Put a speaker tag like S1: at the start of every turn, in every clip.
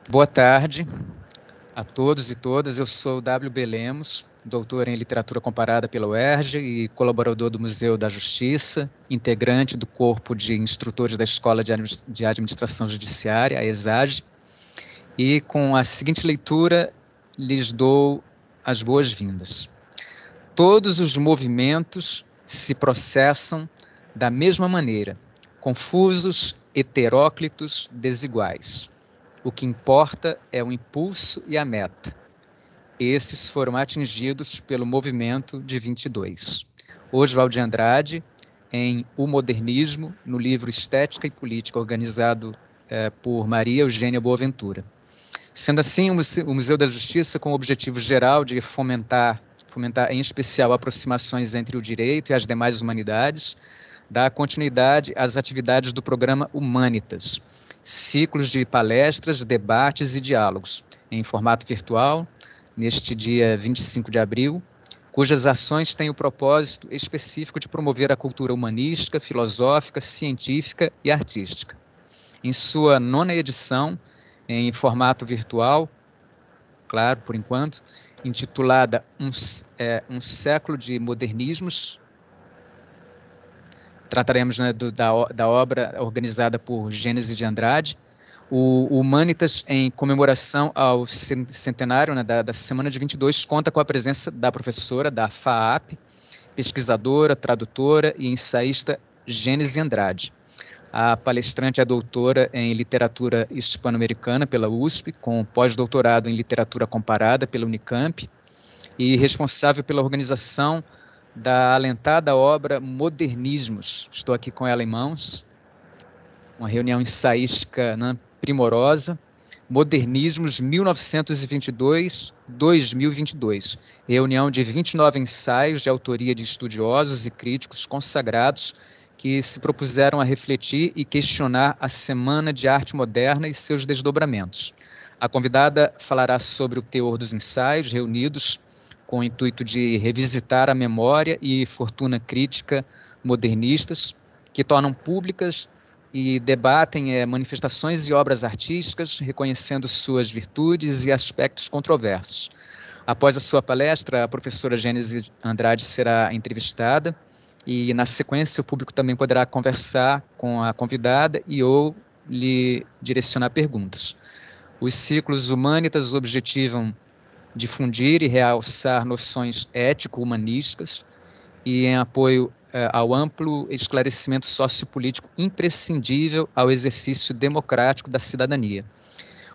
S1: Boa tarde a todos e todas. Eu sou o W.B. Lemos, doutor em Literatura Comparada pela UERJ e colaborador do Museu da Justiça, integrante do corpo de instrutores da Escola de Administração Judiciária, a ESAG, e com a seguinte leitura lhes dou as boas-vindas. Todos os movimentos se processam da mesma maneira, confusos, heteróclitos, desiguais. O que importa é o impulso e a meta. Esses foram atingidos pelo movimento de 22. Oswald de Andrade, em O Modernismo, no livro Estética e Política, organizado por Maria Eugênia Boaventura. Sendo assim, o Museu da Justiça, com o objetivo geral de fomentar em especial aproximações entre o direito e as demais humanidades, dá continuidade às atividades do programa Humanitas, ciclos de palestras, debates e diálogos, em formato virtual, neste dia 25 de abril, cujas ações têm o propósito específico de promover a cultura humanística, filosófica, científica e artística. Em sua 9ª edição, em formato virtual, claro, por enquanto, intitulada Um Século de Modernismos, trataremos, né, da obra organizada por Gênesis de Andrade, o Humanitas, em comemoração ao centenário, né, da Semana de 22, conta com a presença da professora da FAAP, pesquisadora, tradutora e ensaísta Gênesis Andrade. A palestrante é doutora em literatura hispano-americana pela USP, com pós-doutorado em literatura comparada pela Unicamp, e responsável pela organização da alentada obra Modernismos. Estou aqui com ela em mãos, uma reunião ensaística, né, primorosa, Modernismos 1922-2022, reunião de 29 ensaios de autoria de estudiosos e críticos consagrados que se propuseram a refletir e questionar a Semana de Arte Moderna e seus desdobramentos. A convidada falará sobre o teor dos ensaios reunidos com o intuito de revisitar a memória e fortuna crítica modernistas, que tornam públicas e debatem manifestações e obras artísticas, reconhecendo suas virtudes e aspectos controversos. Após a sua palestra, a professora Gênesis Andrade será entrevistada e, na sequência, o público também poderá conversar com a convidada e ou lhe direcionar perguntas. Os ciclos Humanitas objetivam difundir e realçar noções ético-humanísticas e em apoio ao amplo esclarecimento sociopolítico imprescindível ao exercício democrático da cidadania.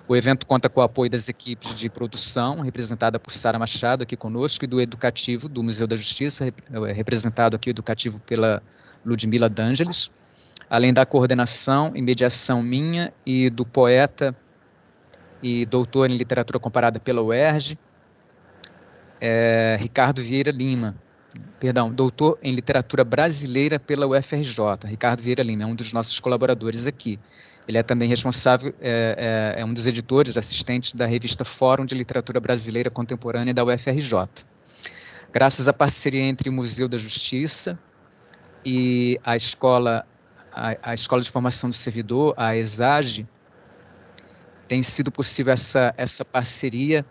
S1: O evento conta com o apoio das equipes de produção, representada por Sara Machado aqui conosco, e do Educativo, do Museu da Justiça, representado aqui o Educativo pela Ludmila D'Angelis, além da coordenação e mediação minha e do poeta e doutor em literatura comparada pela UERJ, Ricardo Vieira Lima, doutor em literatura brasileira pela UFRJ, Ricardo Vieira Lima, é um dos nossos colaboradores aqui. Ele é também responsável, é um dos editores, assistentes da revista Fórum de Literatura Brasileira Contemporânea da UFRJ. Graças à parceria entre o Museu da Justiça e a Escola de Formação do Servidor, a ESAG, tem sido possível essa parceria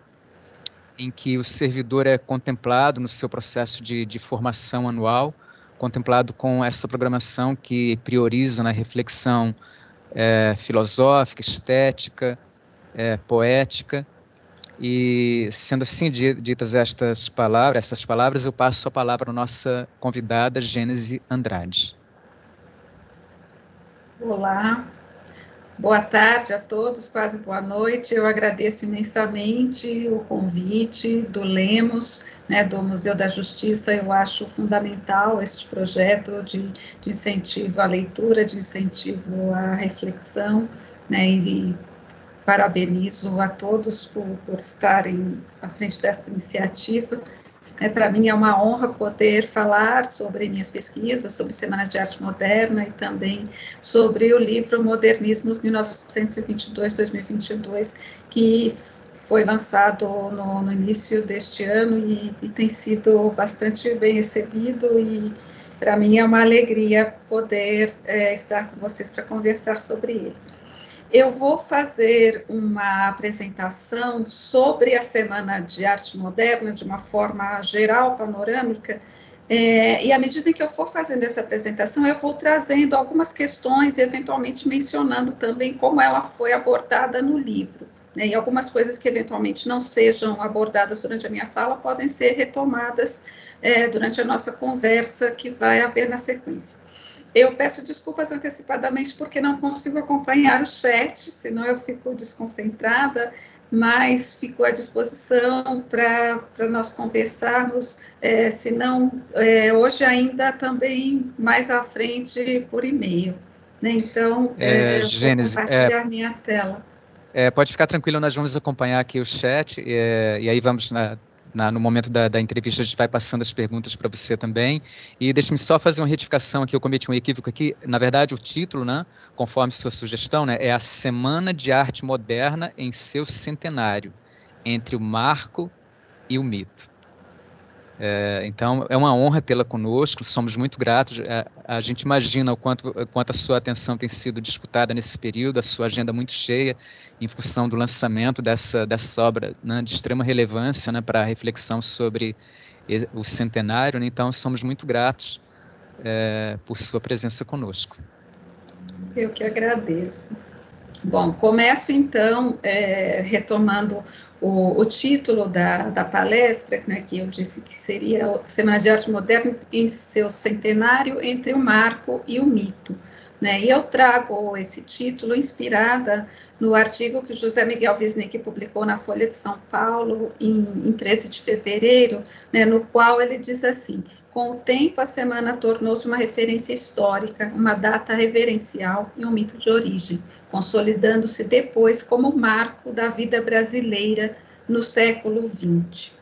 S1: em que o servidor é contemplado no seu processo de formação anual, contemplado com essa programação que prioriza na reflexão filosófica, estética, poética. E, sendo assim ditas essas palavras, eu passo a palavra à nossa convidada, Gênesis Andrade.
S2: Olá, boa tarde a todos, quase boa noite. Eu agradeço imensamente o convite do Lemos, né, do Museu da Justiça. Eu acho fundamental este projeto de incentivo à leitura, de incentivo à reflexão, né, e parabenizo a todos por estarem à frente desta iniciativa. Para mim é uma honra poder falar sobre minhas pesquisas, sobre Semana de Arte Moderna e também sobre o livro Modernismos 1922-2022, que foi lançado no início deste ano e tem sido bastante bem recebido, e para mim é uma alegria poder estar com vocês para conversar sobre ele. Eu vou fazer uma apresentação sobre a Semana de Arte Moderna, de uma forma geral, panorâmica, e à medida que eu for fazendo essa apresentação, eu vou trazendo algumas questões e eventualmente mencionando também como ela foi abordada no livro, né, e algumas coisas que eventualmente não sejam abordadas durante a minha fala podem ser retomadas durante a nossa conversa que vai haver na sequência. Eu peço desculpas antecipadamente porque não consigo acompanhar o chat, senão eu fico desconcentrada, mas fico à disposição para nós conversarmos, se não hoje ainda também mais à frente por e-mail. Né? Então, vou
S1: Gênesis,
S2: compartilhar minha tela.
S1: pode ficar tranquilo, nós vamos acompanhar aqui o chat, e aí vamos, no momento da entrevista, a gente vai passando as perguntas para você também. E deixe-me só fazer uma retificação aqui, eu cometi um equívoco aqui. Na verdade, o título, né, conforme sua sugestão, né, é a Semana de Arte Moderna em seu centenário, entre o marco e o mito. Então, é uma honra tê-la conosco, somos muito gratos. A gente imagina o quanto a sua atenção tem sido disputada nesse período, a sua agenda muito cheia, em função do lançamento dessa obra, né, de extrema relevância, né, para a reflexão sobre o centenário. Né? Então, somos muito gratos por sua presença conosco.
S2: Eu que agradeço. Bom, começo então retomando o título da palestra, né, que eu disse que seria a Semana de Arte Moderna em seu centenário, entre o marco e o mito. Né, e eu trago esse título inspirada no artigo que José Miguel Wisnik publicou na Folha de São Paulo em 13 de fevereiro, né, no qual ele diz assim: com o tempo, a semana tornou-se uma referência histórica, uma data reverencial e um mito de origem, consolidando-se depois como marco da vida brasileira no século XX.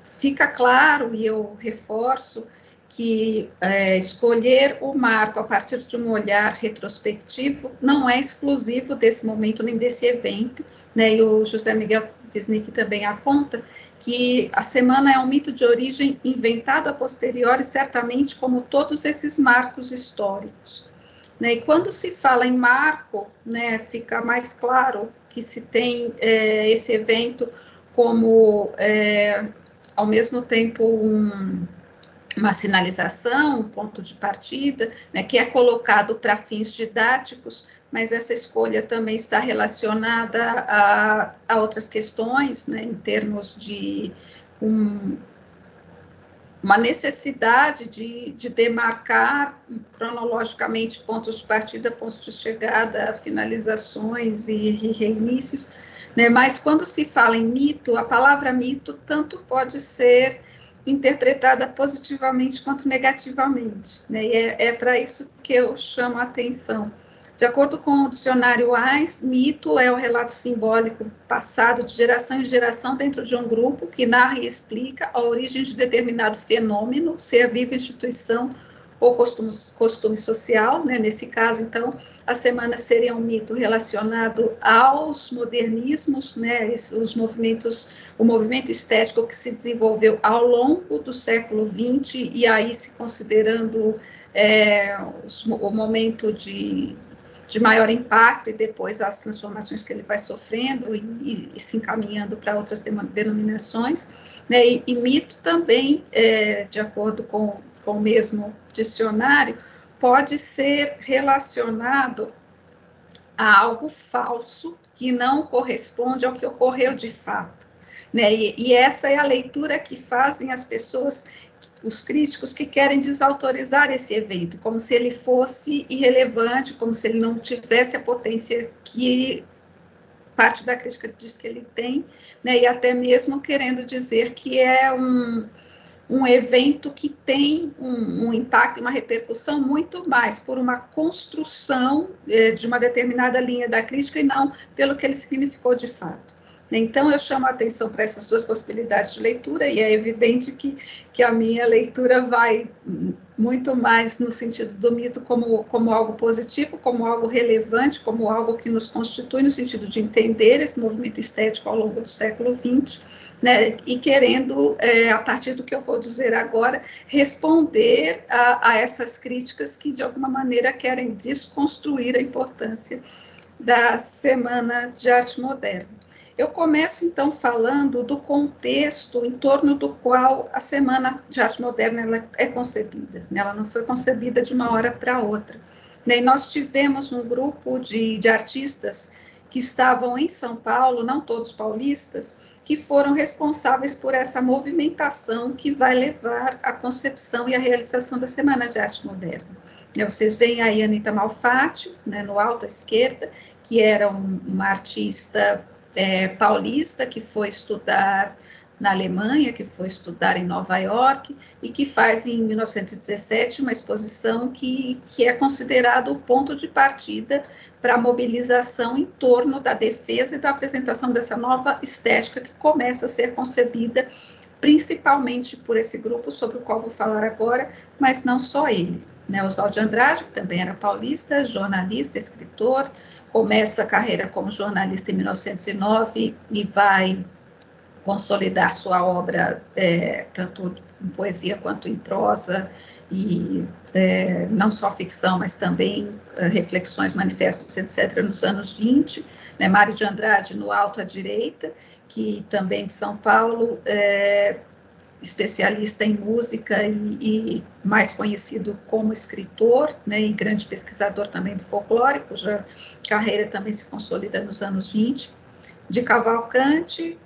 S2: Fica claro, e eu reforço, que escolher o marco a partir de um olhar retrospectivo não é exclusivo desse momento nem desse evento, né? E o José Miguel Wisnik também aponta que a semana é um mito de origem inventado a posteriori, certamente como todos esses marcos históricos. Né? E quando se fala em marco, né, fica mais claro que se tem esse evento como, ao mesmo tempo, uma sinalização, um ponto de partida, né, que é colocado para fins didáticos, mas essa escolha também está relacionada a outras questões, né, em termos de uma necessidade de demarcar cronologicamente pontos de partida, pontos de chegada, finalizações e reinícios, né? Mas quando se fala em mito, a palavra mito tanto pode ser interpretada positivamente quanto negativamente, né? E é para isso que eu chamo a atenção. De acordo com o dicionário AIS, mito é o relato simbólico passado de geração em geração dentro de um grupo que narra e explica a origem de determinado fenômeno, ser vivo, instituição ou costume social, né? Nesse caso, então, a semana seria um mito relacionado aos modernismos, né? O movimento estético que se desenvolveu ao longo do século XX, e aí se considerando o momento de maior impacto e depois as transformações que ele vai sofrendo e se encaminhando para outras denominações, né? E mito também, de acordo com o mesmo dicionário, pode ser relacionado a algo falso que não corresponde ao que ocorreu de fato. Né? E essa é a leitura que fazem as pessoas, os críticos, que querem desautorizar esse evento, como se ele fosse irrelevante, como se ele não tivesse a potência que parte da crítica diz que ele tem, né? E até mesmo querendo dizer que é um evento que tem um impacto, uma repercussão muito mais por uma construção de uma determinada linha da crítica e não pelo que ele significou de fato. Então, eu chamo a atenção para essas duas possibilidades de leitura, e é evidente que a minha leitura vai muito mais no sentido do mito como algo positivo, como algo relevante, como algo que nos constitui, no sentido de entender esse movimento estético ao longo do século XX, né, e querendo, a partir do que eu vou dizer agora, responder a essas críticas que, de alguma maneira, querem desconstruir a importância da Semana de Arte Moderna. Eu começo, então, falando do contexto em torno do qual a Semana de Arte Moderna ela é concebida. Ela não foi concebida de uma hora para outra. E nós tivemos um grupo de artistas que estavam em São Paulo, não todos paulistas, que foram responsáveis por essa movimentação que vai levar à concepção e à realização da Semana de Arte Moderna. Vocês veem aí a Anita Malfatti, né, no alto à esquerda, que era uma artista paulista que foi estudar na Alemanha, que foi estudar em Nova York, e que faz, em 1917, uma exposição que é considerado o ponto de partida para a mobilização em torno da defesa e da apresentação dessa nova estética que começa a ser concebida principalmente por esse grupo sobre o qual vou falar agora, mas não só ele. Né? Oswald de Andrade, que também era paulista, jornalista, escritor, começa a carreira como jornalista em 1909 e vai consolidar sua obra, tanto em poesia quanto em prosa, e não só ficção, mas também reflexões, manifestos, etc., nos anos 20. Né? Mário de Andrade, no alto à direita, que também de São Paulo, especialista em música e mais conhecido como escritor, né, e grande pesquisador também do folclore, cuja carreira também se consolida nos anos 20. De Cavalcante,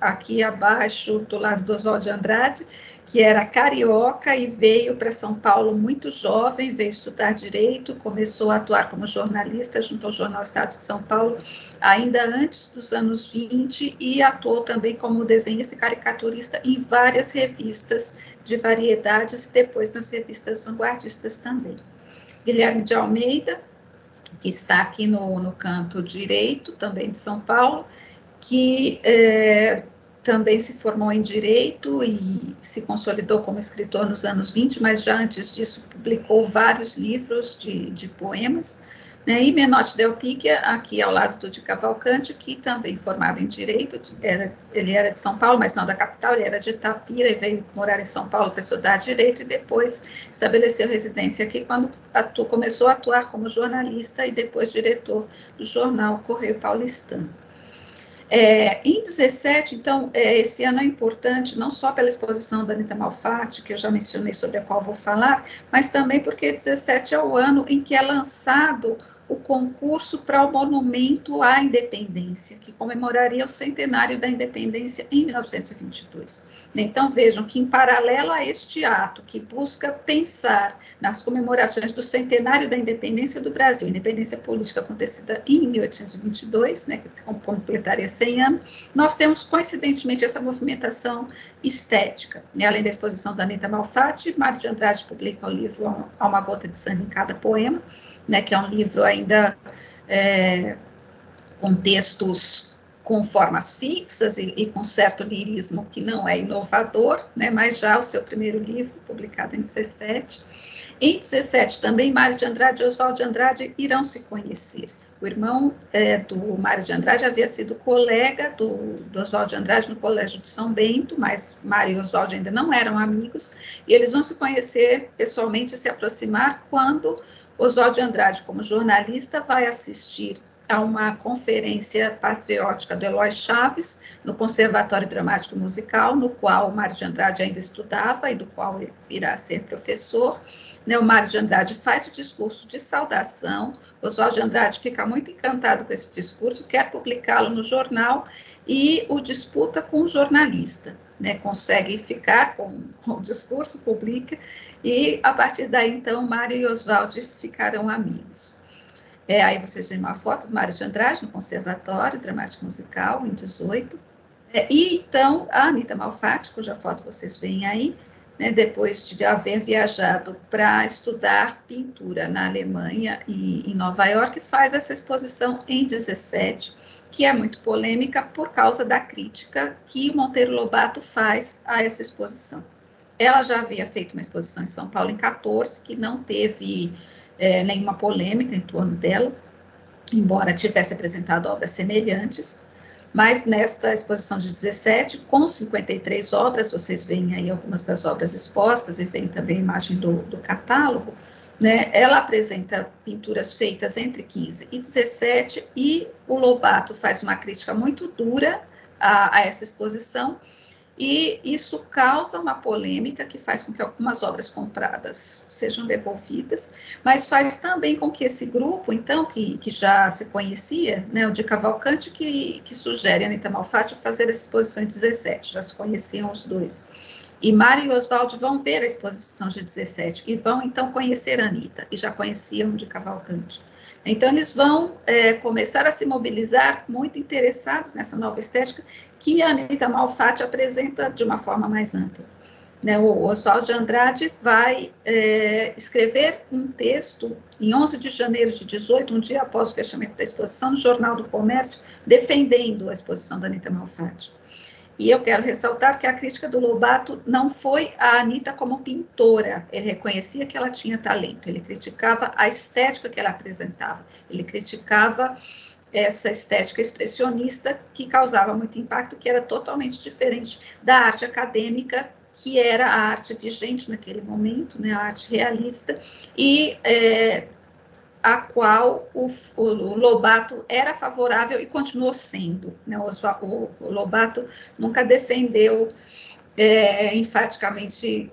S2: aqui abaixo, do lado do Oswald de Andrade, que era carioca e veio para São Paulo muito jovem, veio estudar Direito, começou a atuar como jornalista junto ao jornal Estado de São Paulo, ainda antes dos anos 20, e atuou também como desenhista e caricaturista em várias revistas de variedades e depois nas revistas vanguardistas também. Guilherme de Almeida, que está aqui no canto direito, também de São Paulo, que também se formou em Direito e se consolidou como escritor nos anos 20, mas já antes disso publicou vários livros de poemas, né? E Menotti Del Picchia, aqui ao lado do de Cavalcante, que também formado em Direito, ele era de São Paulo, mas não da capital, ele era de Itapira e veio morar em São Paulo para estudar Direito e depois estabeleceu residência aqui quando começou a atuar como jornalista e depois diretor do jornal Correio Paulistano. Em 17, então, esse ano é importante, não só pela exposição da Anita Malfatti, que eu já mencionei, sobre a qual vou falar, mas também porque 17 é o ano em que é lançado o concurso para o Monumento à Independência, que comemoraria o centenário da independência em 1922. Então, vejam que, em paralelo a este ato, que busca pensar nas comemorações do centenário da independência do Brasil, independência política acontecida em 1822, né, que se completaria 100 anos, nós temos, coincidentemente, essa movimentação estética. Além da exposição da Anita Malfatti, Mário de Andrade publica o livro Há uma Gota de Sangue em Cada Poema, né, que é um livro ainda com textos com formas fixas e com certo lirismo que não é inovador, né, mas já o seu primeiro livro, publicado em 17. Em 17, também Mário de Andrade e Oswald de Andrade irão se conhecer. O irmão do Mário de Andrade havia sido colega do Oswald de Andrade no Colégio de São Bento, mas Mário e Oswald ainda não eram amigos, e eles vão se conhecer pessoalmente e se aproximar quando Oswald de Andrade, como jornalista, vai assistir a uma conferência patriótica do Eloy Chaves, no Conservatório Dramático Musical, no qual o Mário de Andrade ainda estudava e do qual ele virá a ser professor. O Mário de Andrade faz o discurso de saudação, Oswald de Andrade fica muito encantado com esse discurso, quer publicá-lo no jornal e o disputa com o jornalista, né? Consegue ficar com o discurso, publica, e a partir daí, então, Mário e Oswald ficarão amigos. Aí vocês veem uma foto do Mário de Andrade no Conservatório Dramático Musical, em 18. E então, a Anita Malfatti, cuja foto vocês veem aí, né, depois de haver viajado para estudar pintura na Alemanha e em Nova York, faz essa exposição em 17, que é muito polêmica por causa da crítica que o Monteiro Lobato faz a essa exposição. Ela já havia feito uma exposição em São Paulo em 14, que não teve nenhuma polêmica em torno dela, embora tivesse apresentado obras semelhantes, Mas nesta exposição de 17, com 53 obras, vocês veem aí algumas das obras expostas, e vem também a imagem do catálogo, né? Ela apresenta pinturas feitas entre 15 e 17, e o Lobato faz uma crítica muito dura a essa exposição, e isso causa uma polêmica que faz com que algumas obras compradas sejam devolvidas, mas faz também com que esse grupo, então, que já se conhecia, né, o de Cavalcante, que sugere a Anita Malfatti fazer essa exposição em 17, já se conheciam os dois. E Mário e Oswaldo vão ver a exposição de 17 e vão, então, conhecer a Anita, e já conheciam de Cavalcante. Então, eles vão começar a se mobilizar, muito interessados nessa nova estética, que a Anita Malfatti apresenta de uma forma mais ampla. Né, o Oswaldo de Andrade vai escrever um texto em 11 de janeiro de 18, um dia após o fechamento da exposição, no Jornal do Comércio, defendendo a exposição da Anita Malfatti. E eu quero ressaltar que a crítica do Lobato não foi a Anita como pintora, ele reconhecia que ela tinha talento, ele criticava a estética que ela apresentava, ele criticava essa estética expressionista que causava muito impacto, que era totalmente diferente da arte acadêmica, que era a arte vigente naquele momento, né, a arte realista, e a qual o Lobato era favorável e continuou sendo. Né? O Lobato nunca defendeu enfaticamente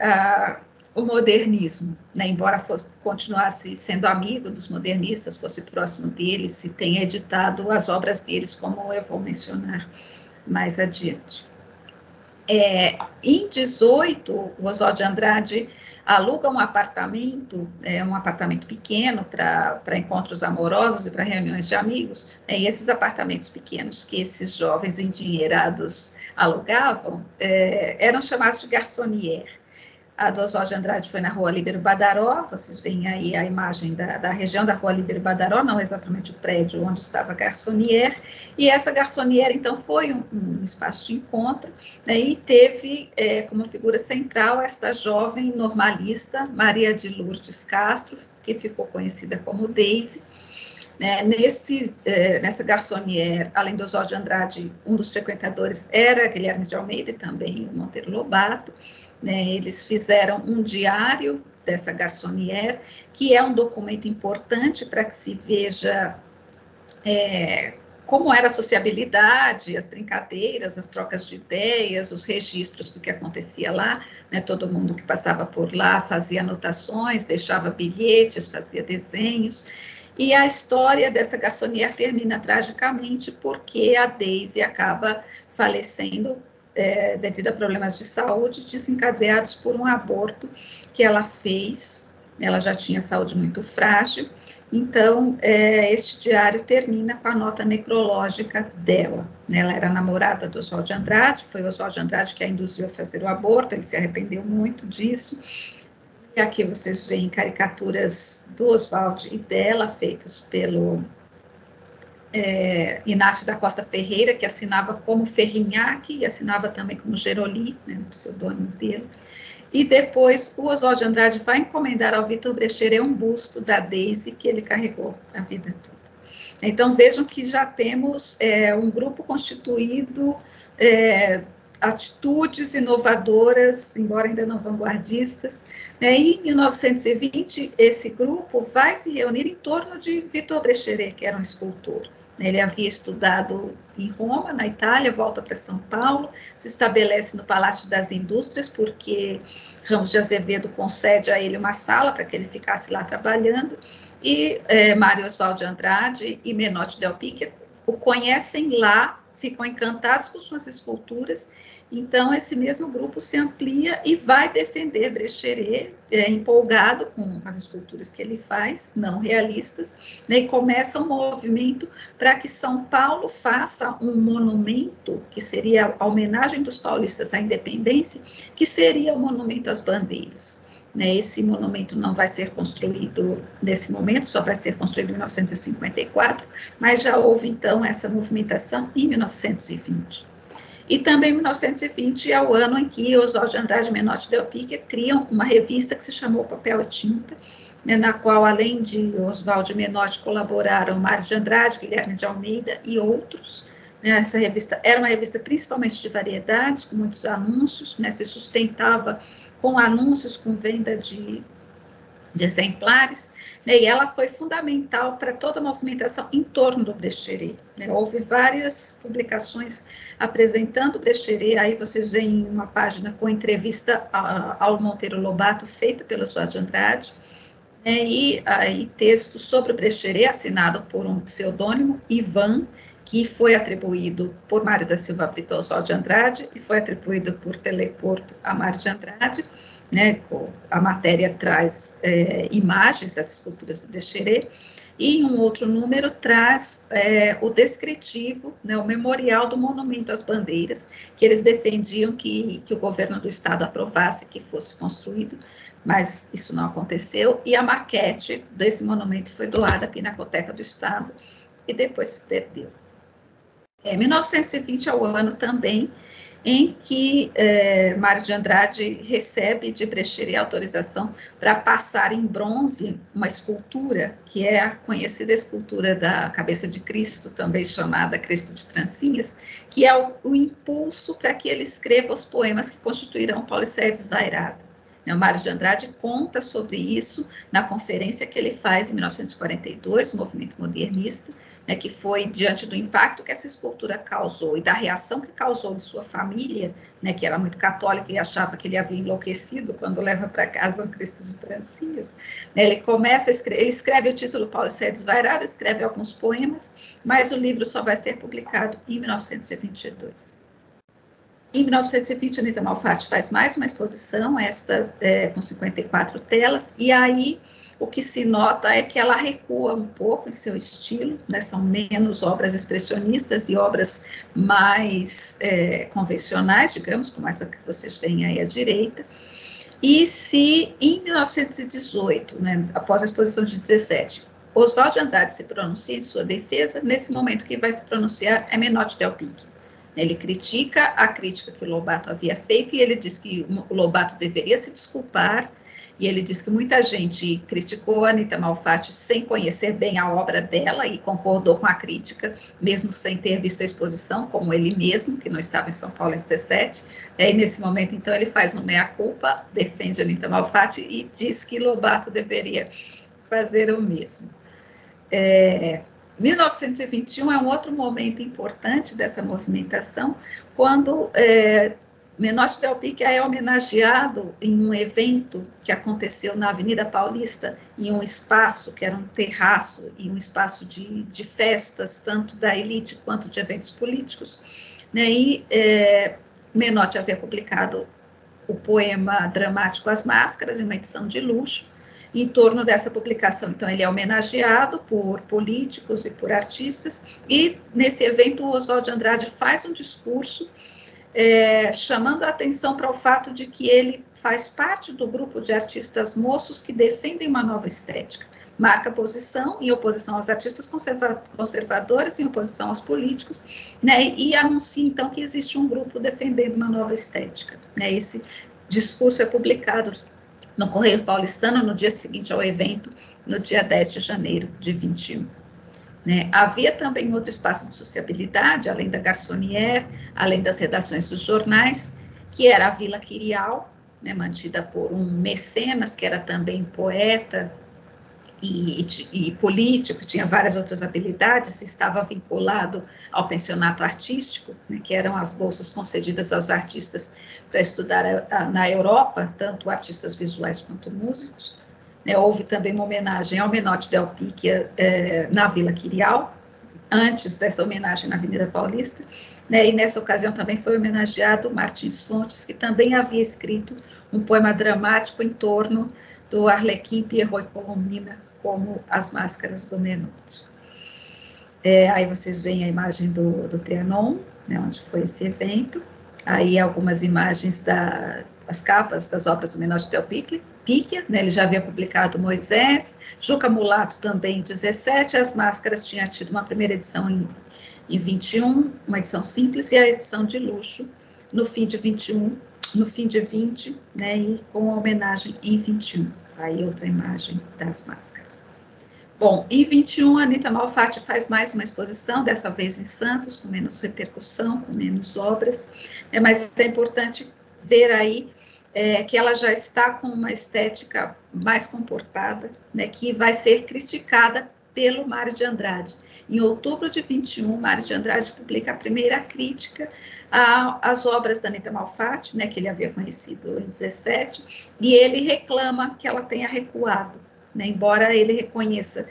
S2: o modernismo, né? Embora continuasse sendo amigo dos modernistas, fosse próximo deles, e tenha editado as obras deles, como eu vou mencionar mais adiante. Em 18, o Oswaldo de Andrade aluga um apartamento pequeno para encontros amorosos e para reuniões de amigos, e esses apartamentos pequenos que esses jovens endinheirados alugavam eram chamados de garçonnière. A do Oswaldo de Andrade foi na Rua Líbero Badaró, vocês veem aí a imagem da região da Rua Líbero Badaró, não exatamente o prédio onde estava a garçonnière, e essa garçonnière, então, foi um espaço de encontro, né, e teve como figura central esta jovem normalista, Maria de Lourdes Castro, que ficou conhecida como Daisy. Nessa garçonnière, além do Oswaldo de Andrade, um dos frequentadores era Guilherme de Almeida e também o Monteiro Lobato. Eles fizeram um diário dessa garçonnière, que é um documento importante para que se veja como era a sociabilidade, as brincadeiras, as trocas de ideias, os registros do que acontecia lá, né? Todo mundo que passava por lá fazia anotações, deixava bilhetes, fazia desenhos, e a história dessa garçonnière termina tragicamente porque a Daisy acaba falecendo devido a problemas de saúde desencadeados por um aborto que ela fez. Ela já tinha saúde muito frágil, então este diário termina com a nota necrológica dela. Ela era namorada do Oswaldo de Andrade, foi o Oswaldo de Andrade que a induziu a fazer o aborto, ele se arrependeu muito disso. E aqui vocês veem caricaturas do Oswaldo e dela, feitas pelo Inácio da Costa Ferreira, que assinava como Ferrinhac, e assinava também como Geroli, né, o pseudônimo dele. E depois o Oswaldo de Andrade vai encomendar ao Vitor Brecheret um busto da Daisy, que ele carregou a vida toda. Então, vejam que já temos um grupo constituído, atitudes inovadoras, embora ainda não vanguardistas, né? E em 1920, esse grupo vai se reunir em torno de Vitor Brecheret, que era um escultor. Ele havia estudado em Roma, na Itália, volta para São Paulo, se estabelece no Palácio das Indústrias, porque Ramos de Azevedo concede a ele uma sala para que ele ficasse lá trabalhando, e Mário Oswaldo de Andrade e Menotti Del Picchia o conhecem lá, ficam encantados com suas esculturas. Então, esse mesmo grupo se amplia e vai defender Brecheret, empolgado com as esculturas que ele faz, não realistas, né, e começa um movimento para que São Paulo faça um monumento, que seria a homenagem dos paulistas à independência, que seria o monumento às bandeiras. Esse monumento não vai ser construído nesse momento, só vai ser construído em 1954, mas já houve, então, essa movimentação em 1920. E também 1920 é o ano em que Oswaldo de Andrade e Menotti Del Picchia criam uma revista que se chamou Papel e Tinta, né, na qual, além de Oswaldo e Menotti, colaboraram Mário de Andrade, Guilherme de Almeida e outros, Essa revista era uma revista principalmente de variedades, com muitos anúncios, né, se sustentava com anúncios, com venda de exemplares, né, e ela foi fundamental para toda a movimentação em torno do Brecheret. Né, houve várias publicações apresentando o Brecheret, aí vocês veem uma página com entrevista ao Monteiro Lobato, feita pelo Oswald de Andrade, né, e aí texto sobre o Brecheret, assinado por um pseudônimo, Ivan, que foi atribuído por Mário da Silva Brito ao Oswald de Andrade, e foi atribuído por Teleporto a Mário de Andrade. Né, a matéria traz imagens das esculturas do Brecheret, e em um outro número traz o descritivo, né, o memorial do monumento às bandeiras, que eles defendiam que o governo do estado aprovasse que fosse construído, mas isso não aconteceu, e a maquete desse monumento foi doada à Pinacoteca do Estado, e depois se perdeu. 1920 é o ano também em que Mário de Andrade recebe de Brecheret autorização para passar em bronze uma escultura, que é a conhecida escultura da cabeça de Cristo, também chamada Cristo de Trancinhas, que é o impulso para que ele escreva os poemas que constituirão Paulicéia Desvairada. O Mário de Andrade conta sobre isso na conferência que ele faz em 1942, no movimento modernista, né, que foi diante do impacto que essa escultura causou e da reação que causou em sua família, né, que era muito católica e achava que ele havia enlouquecido quando leva para casa um Cristo de Trancinhas. Ele começa a escrever, ele escreve o título Paulicéia Desvairada, escreve alguns poemas, mas o livro só vai ser publicado em 1922. Em 1920, Anita Malfatti faz mais uma exposição, esta com 54 telas, e aí o que se nota é que ela recua um pouco em seu estilo, né, são menos obras expressionistas e obras mais convencionais, digamos, como essa que vocês veem aí à direita. E se em 1918, né, após a exposição de 17, Oswald de Andrade se pronuncia em sua defesa, nesse momento quem vai se pronunciar é Menotti Del Picchio. Ele critica a crítica que o Lobato havia feito e ele diz que o Lobato deveria se desculpar, e ele diz que muita gente criticou a Anita Malfatti sem conhecer bem a obra dela e concordou com a crítica, mesmo sem ter visto a exposição, como ele mesmo, que não estava em São Paulo em 17. E aí, nesse momento, então, ele faz um meia-culpa, defende a Anita Malfatti e diz que Lobato deveria fazer o mesmo. 1921 é um outro momento importante dessa movimentação, quando Menotti Del Picchio é homenageado em um evento que aconteceu na Avenida Paulista, em um espaço que era um terraço e um espaço de festas, tanto da elite quanto de eventos políticos, né? E Menotti havia publicado o poema dramático As Máscaras, em uma edição de luxo. Em torno dessa publicação, então, ele é homenageado por políticos e por artistas, e nesse evento o Oswald de Andrade faz um discurso chamando a atenção para o fato de que ele faz parte do grupo de artistas moços que defendem uma nova estética, marca posição em oposição aos artistas conservadores, em oposição aos políticos, né, e anuncia, então, que existe um grupo defendendo uma nova estética. Né, esse discurso é publicado no Correio Paulistano, no dia seguinte ao evento, no dia 10 de janeiro de 21. Né? Havia também outro espaço de sociabilidade, além da garçonnière, além das redações dos jornais, que era a Vila Quirial, né, mantida por um mecenas, que era também poeta e político, tinha várias outras habilidades, estava vinculado ao pensionato artístico, né, que eram as bolsas concedidas aos artistas para estudar na Europa, tanto artistas visuais quanto músicos. Né, houve também uma homenagem ao Menotti Del Picchio na Vila Quirial, antes dessa homenagem na Avenida Paulista, né, e nessa ocasião também foi homenageado Martins Fontes, que também havia escrito um poema dramático em torno do Arlequim, Pierrot e Colombina, como As Máscaras do Menotti. Aí vocês veem a imagem do Trianon, né, onde foi esse evento. Aí algumas imagens das capas das obras do Menotti Del Picchio, né, ele já havia publicado Moisés, Juca Mulato também em 17, As Máscaras tinha tido uma primeira edição em 21, uma edição simples, e a edição de luxo no fim de 21, no fim de 20, né, e com a homenagem em 21. Aí outra imagem das máscaras. Bom, em 21, a Anita Malfatti faz mais uma exposição, dessa vez em Santos, com menos repercussão, com menos obras, mas é importante ver aí que ela já está com uma estética mais comportada, né, que vai ser criticada pelo Mário de Andrade. Em outubro de 21, Mário de Andrade publica a primeira crítica às obras da Anita Malfatti, né, que ele havia conhecido em 17, e ele reclama que ela tenha recuado, né, embora ele reconheça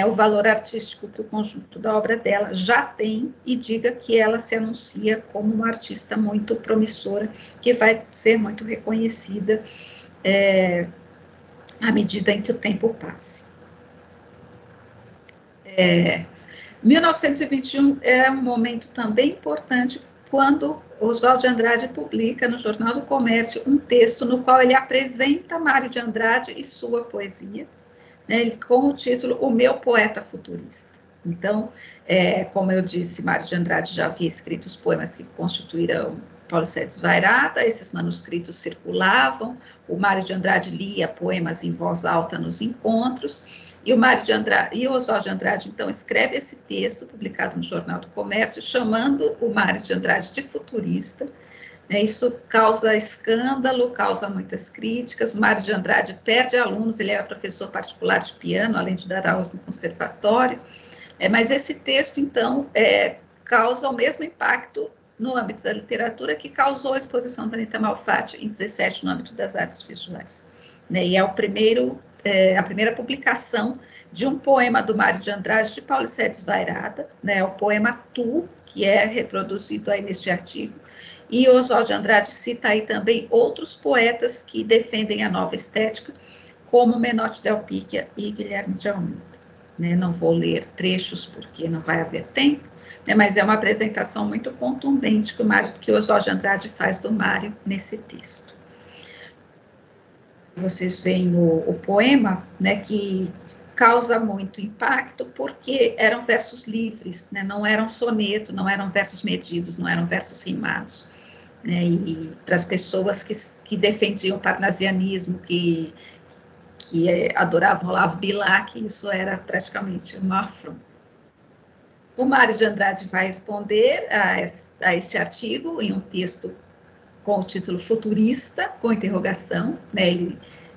S2: o valor artístico que o conjunto da obra dela já tem e diga que ela se anuncia como uma artista muito promissora, que vai ser muito reconhecida à medida em que o tempo passe. 1921 é um momento também importante quando Oswald de Andrade publica no Jornal do Comércio um texto no qual ele apresenta Mário de Andrade e sua poesia, né, com o título O Meu Poeta Futurista. Então, como eu disse, Mário de Andrade já havia escrito os poemas que constituíram Paulicéia Desvairada, esses manuscritos circulavam, o Mário de Andrade lia poemas em voz alta nos encontros, e o Oswald de Andrade, então, escreve esse texto, publicado no Jornal do Comércio, chamando o Mário de Andrade de futurista. Isso causa escândalo, causa muitas críticas. O Mário de Andrade perde alunos, ele era professor particular de piano, além de dar aulas no conservatório, mas esse texto, então, causa o mesmo impacto no âmbito da literatura que causou a exposição da Anita Malfatti em 17 no âmbito das artes visuais. E é a primeira publicação de um poema do Mário de Andrade de Paulicéia Desvairada, o poema Tu, que é reproduzido aí neste artigo, e Oswald de Andrade cita aí também outros poetas que defendem a nova estética, como Menotti Del Picchia e Guilherme de Almeida. Não vou ler trechos porque não vai haver tempo, mas é uma apresentação muito contundente que Oswald de Andrade faz do Mário nesse texto. Vocês veem o poema, que causa muito impacto porque eram versos livres, não eram soneto, não eram versos medidos, não eram versos rimados. E para as pessoas que defendiam o parnasianismo, que adoravam Olavo Bilac, isso era praticamente uma afronta. O Mário de Andrade vai responder a este artigo em um texto com o título Futurista, com interrogação,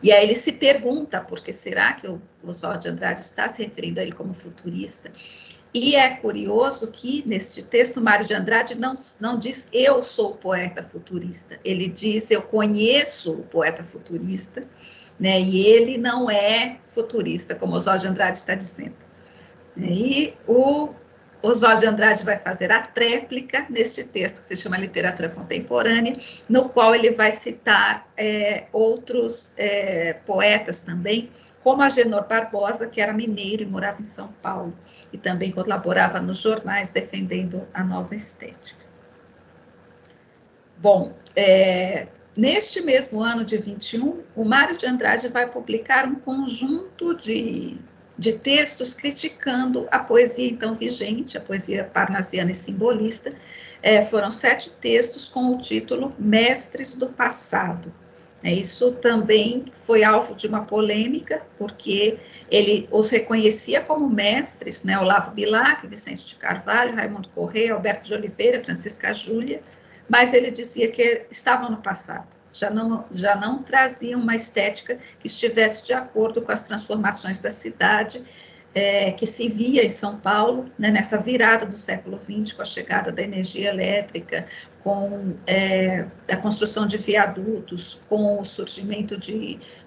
S2: e aí ele se pergunta por que será que o Oswald de Andrade está se referindo a ele como futurista. E é curioso que, neste texto, Mário de Andrade não diz eu sou o poeta futurista, ele diz eu conheço o poeta futurista, e ele não é futurista, como Oswald de Andrade está dizendo. E o Oswald de Andrade vai fazer a tréplica neste texto, que se chama Literatura Contemporânea, no qual ele vai citar outros poetas também, como Agenor Barbosa, que era mineiro e morava em São Paulo, e também colaborava nos jornais defendendo a nova estética. Bom, neste mesmo ano de 21, o Mário de Andrade vai publicar um conjunto de textos criticando a poesia então vigente, a poesia parnasiana e simbolista. Foram 7 textos com o título Mestres do Passado. Isso também foi alvo de uma polêmica, porque ele os reconhecia como mestres, Olavo Bilac, Vicente de Carvalho, Raimundo Corrêa, Alberto de Oliveira, Francisca Júlia, mas ele dizia que estavam no passado, já não traziam uma estética que estivesse de acordo com as transformações da cidade, que se via em São Paulo, nessa virada do século XX, com a chegada da energia elétrica, com a construção de viadutos, com o surgimento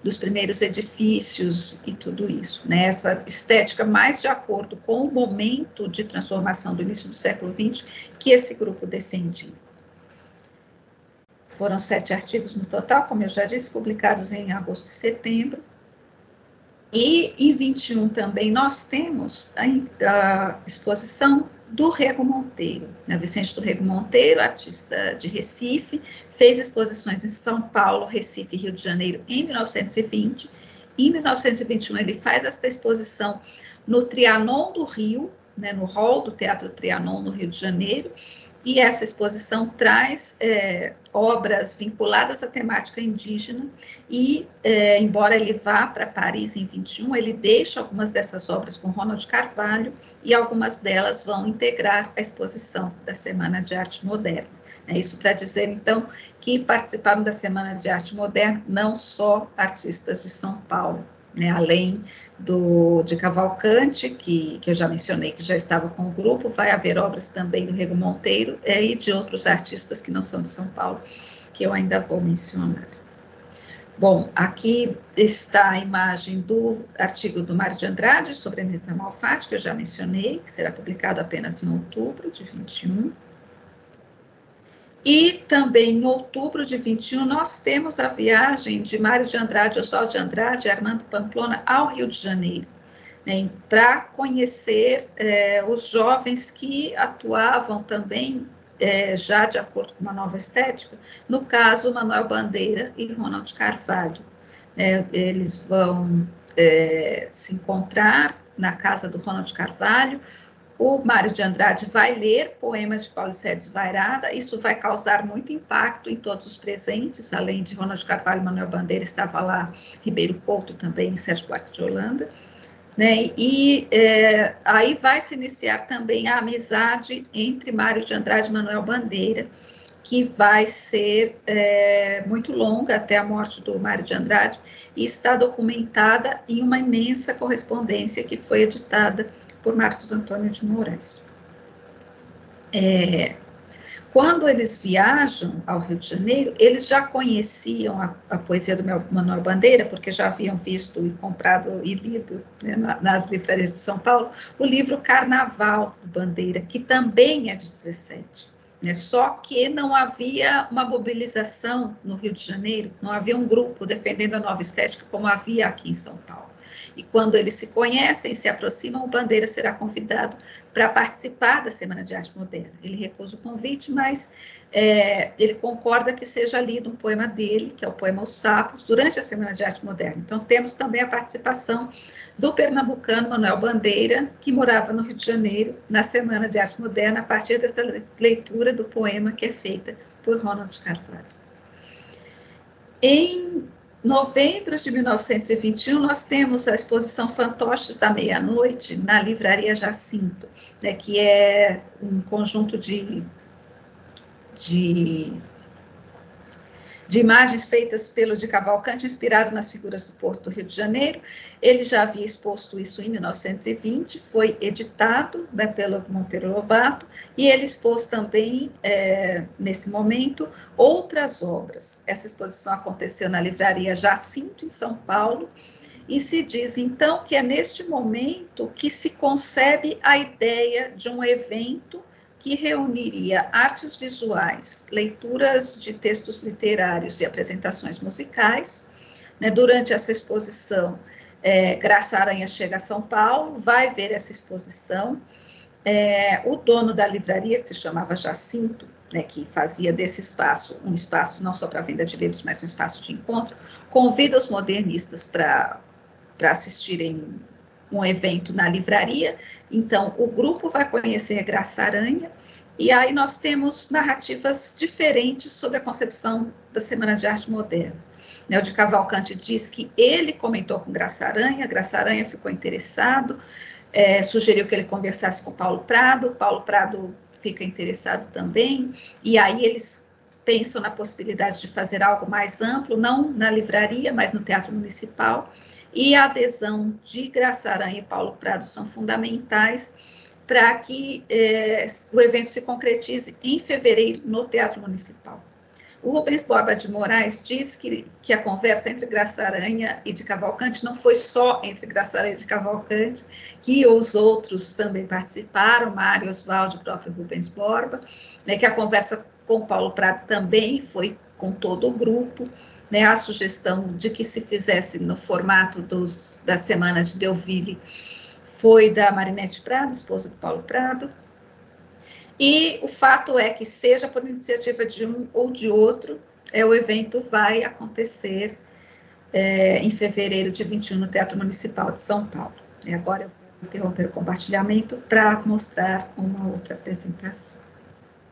S2: dos primeiros edifícios e tudo isso. Essa estética mais de acordo com o momento de transformação do início do século XX que esse grupo defendia. Foram 7 artigos no total, como eu já disse, publicados em agosto e setembro. E em 21 também nós temos a exposição do Rego Monteiro. Vicente do Rego Monteiro, artista de Recife, fez exposições em São Paulo, Recife e Rio de Janeiro em 1920. Em 1921 ele faz esta exposição no Trianon do Rio, no hall do Teatro Trianon, no Rio de Janeiro, e essa exposição traz obras vinculadas à temática indígena, e, embora ele vá para Paris em 21, ele deixa algumas dessas obras com Ronald Carvalho, e algumas delas vão integrar a exposição da Semana de Arte Moderna. É isso para dizer, então, que participaram da Semana de Arte Moderna não só artistas de São Paulo, né, além de Cavalcante, que eu já mencionei, que já estava com o grupo, vai haver obras também do Rego Monteiro e de outros artistas que não são de São Paulo, que eu ainda vou mencionar. Bom, aqui está a imagem do artigo do Mário de Andrade sobre a Anita Malfatti, que eu já mencionei, que será publicado apenas em outubro de 21. E também em outubro de 21, nós temos a viagem de Mário de Andrade, Oswaldo de Andrade e Armando Pamplona ao Rio de Janeiro, né, para conhecer os jovens que atuavam também, já de acordo com uma nova estética, no caso, Manuel Bandeira e Ronald Carvalho. Eles vão se encontrar na casa do Ronald Carvalho. O Mário de Andrade vai ler poemas de Paulicéia Desvairada, isso vai causar muito impacto em todos os presentes, além de Ronald Carvalho e Manuel Bandeira, estava lá Ribeiro Couto também, Sérgio Buarque de Holanda, né? E aí vai se iniciar também a amizade entre Mário de Andrade e Manuel Bandeira, que vai ser muito longa até a morte do Mário de Andrade, e está documentada em uma imensa correspondência que foi editada por Marcos Antônio de Moraes. Quando eles viajam ao Rio de Janeiro, eles já conheciam a poesia do Manuel Bandeira, porque já haviam visto e comprado e lido, né, nas livrarias de São Paulo, o livro Carnaval do Bandeira, que também é de 17. Né, só que não havia uma mobilização no Rio de Janeiro, não havia um grupo defendendo a nova estética como havia aqui em São Paulo. E quando eles se conhecem, se aproximam, o Bandeira será convidado para participar da Semana de Arte Moderna. Ele recusa o convite, mas ele concorda que seja lido um poema dele, que é o poema Os Sapos, durante a Semana de Arte Moderna. Então, temos também a participação do pernambucano Manuel Bandeira, que morava no Rio de Janeiro, na Semana de Arte Moderna, a partir dessa leitura do poema que é feita por Ronald Carvalho. Em novembro de 1921, nós temos a exposição Fantoches da Meia-Noite, na Livraria Jacinto, né, que é um conjunto de imagens feitas pelo de Cavalcante, inspirado nas figuras do Porto do Rio de Janeiro. Ele já havia exposto isso em 1920, foi editado, né, pelo Monteiro Lobato, e ele expôs também, nesse momento, outras obras. Essa exposição aconteceu na Livraria Jacinto, em São Paulo, e se diz, então, que é neste momento que se concebe a ideia de um evento que reuniria artes visuais, leituras de textos literários e apresentações musicais. Né, durante essa exposição, Graça Aranha chega a São Paulo, vai ver essa exposição. O dono da livraria, que se chamava Jacinto, né, que fazia desse espaço um espaço não só para venda de livros, mas um espaço de encontro, convida os modernistas para assistirem um evento na livraria. Então, o grupo vai conhecer Graça Aranha, e aí nós temos narrativas diferentes sobre a concepção da Semana de Arte Moderna. O de Cavalcante diz que ele comentou com Graça Aranha ficou interessado, sugeriu que ele conversasse com Paulo Prado fica interessado também, e aí eles pensam na possibilidade de fazer algo mais amplo, não na livraria, mas no Teatro Municipal, e a adesão de Graça Aranha e Paulo Prado são fundamentais para que o evento se concretize em fevereiro no Teatro Municipal. O Rubens Borba de Moraes diz que a conversa entre Graça Aranha e de Cavalcante não foi só entre Graça Aranha e de Cavalcante, que os outros também participaram, Mário, Oswaldo e o próprio Rubens Borba, né, que a conversa com Paulo Prado também foi com todo o grupo, né, a sugestão de que se fizesse no formato da Semana de Deauville foi da Marinete Prado, esposa do Paulo Prado, e o fato é que, seja por iniciativa de um ou de outro, o evento vai acontecer em fevereiro de 21 no Teatro Municipal de São Paulo. E agora eu vou interromper o compartilhamento para mostrar uma outra apresentação.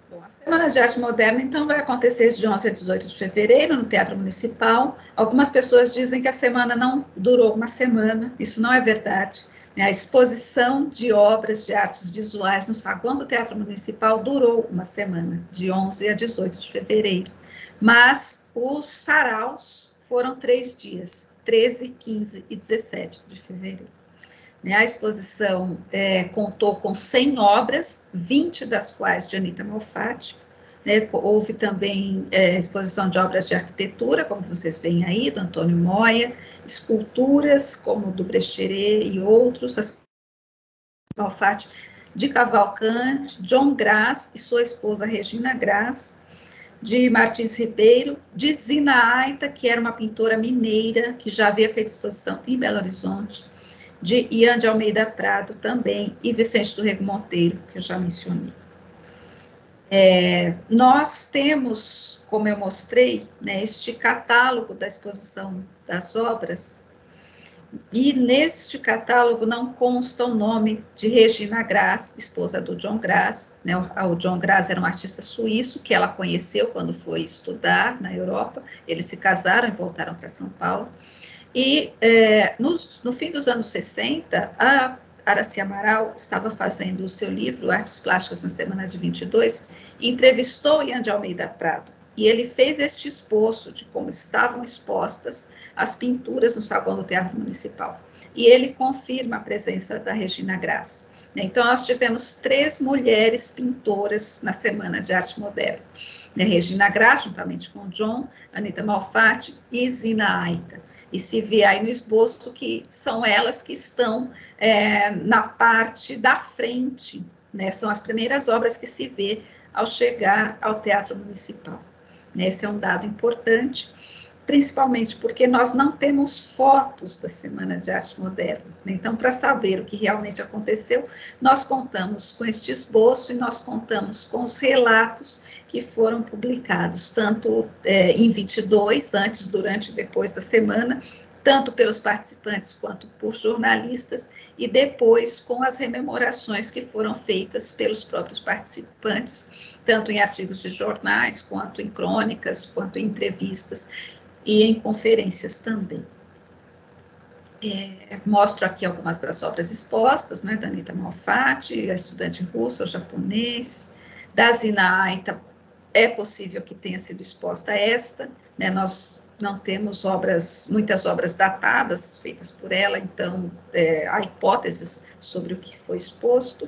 S2: Bom, a Semana de Arte Moderna, então, vai acontecer de 11 a 18 de fevereiro, no Teatro Municipal. Algumas pessoas dizem que a semana não durou uma semana, isso não é verdade. A exposição de obras de artes visuais no saguão do Teatro Municipal durou uma semana, de 11 a 18 de fevereiro. Mas os saraus foram 3 dias, 13, 15 e 17 de fevereiro. A exposição contou com 100 obras, 20 das quais de Anita Malfatti. Houve também exposição de obras de arquitetura, como vocês veem aí, do Antônio Moya, esculturas, como do Brecheret e outros, as Malfatti de Cavalcante, John Graz e sua esposa Regina Graz, de Martins Ribeiro, de Zina Aita, que era uma pintora mineira, que já havia feito exposição em Belo Horizonte, de Ian de Almeida Prado também, e Vicente do Rego Monteiro, que eu já mencionei. Nós temos, como eu mostrei, né, este catálogo da exposição das obras, e neste catálogo não consta o nome de Regina Graz, esposa do John Graz, né? O John Graz era um artista suíço que ela conheceu quando foi estudar na Europa, eles se casaram e voltaram para São Paulo. E no fim dos anos 60, a Aracy Amaral estava fazendo o seu livro, Artes Plásticas na Semana de 22, e entrevistou Ian de Almeida Prado. E ele fez este esboço de como estavam expostas as pinturas no saguão do Teatro Municipal. E ele confirma a presença da Regina Graz. Então, nós tivemos 3 mulheres pintoras na Semana de Arte Moderna. Regina Graz, juntamente com John, Anita Malfatti e Zina Aita. E se vê aí no esboço que são elas que estão na parte da frente, né? São as primeiras obras que se vê ao chegar ao Teatro Municipal. Esse é um dado importante, principalmente porque nós não temos fotos da Semana de Arte Moderna. Então, para saber o que realmente aconteceu, nós contamos com este esboço e nós contamos com os relatos que foram publicados, tanto em 22, antes, durante e depois da semana, tanto pelos participantes quanto por jornalistas, e depois com as rememorações que foram feitas pelos próprios participantes, tanto em artigos de jornais, quanto em crônicas, quanto em entrevistas e em conferências também. Mostro aqui algumas das obras expostas, né, da Anita Malfatti, a estudante russa, o japonês, da Zina Aita, é possível que tenha sido exposta esta, né, nós não temos muitas obras datadas feitas por ela, então há hipóteses sobre o que foi exposto.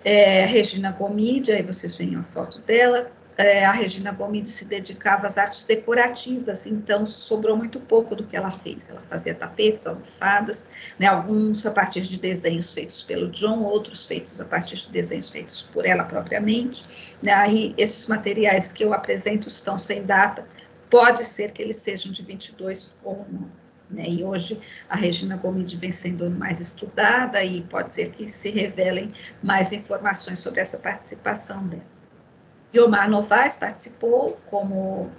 S2: Regina Gomide, aí vocês veem a foto dela. A Regina Gomide se dedicava às artes decorativas, então sobrou muito pouco do que ela fez. Ela fazia tapetes, almofadas, né, alguns a partir de desenhos feitos pelo John, outros feitos a partir de desenhos feitos por ela propriamente. Né, aí esses materiais que eu apresento estão sem data, pode ser que eles sejam de 22 ou não. Né, e hoje a Regina Gomide vem sendo mais estudada e pode ser que se revelem mais informações sobre essa participação dela. Guiomar Novaes participou como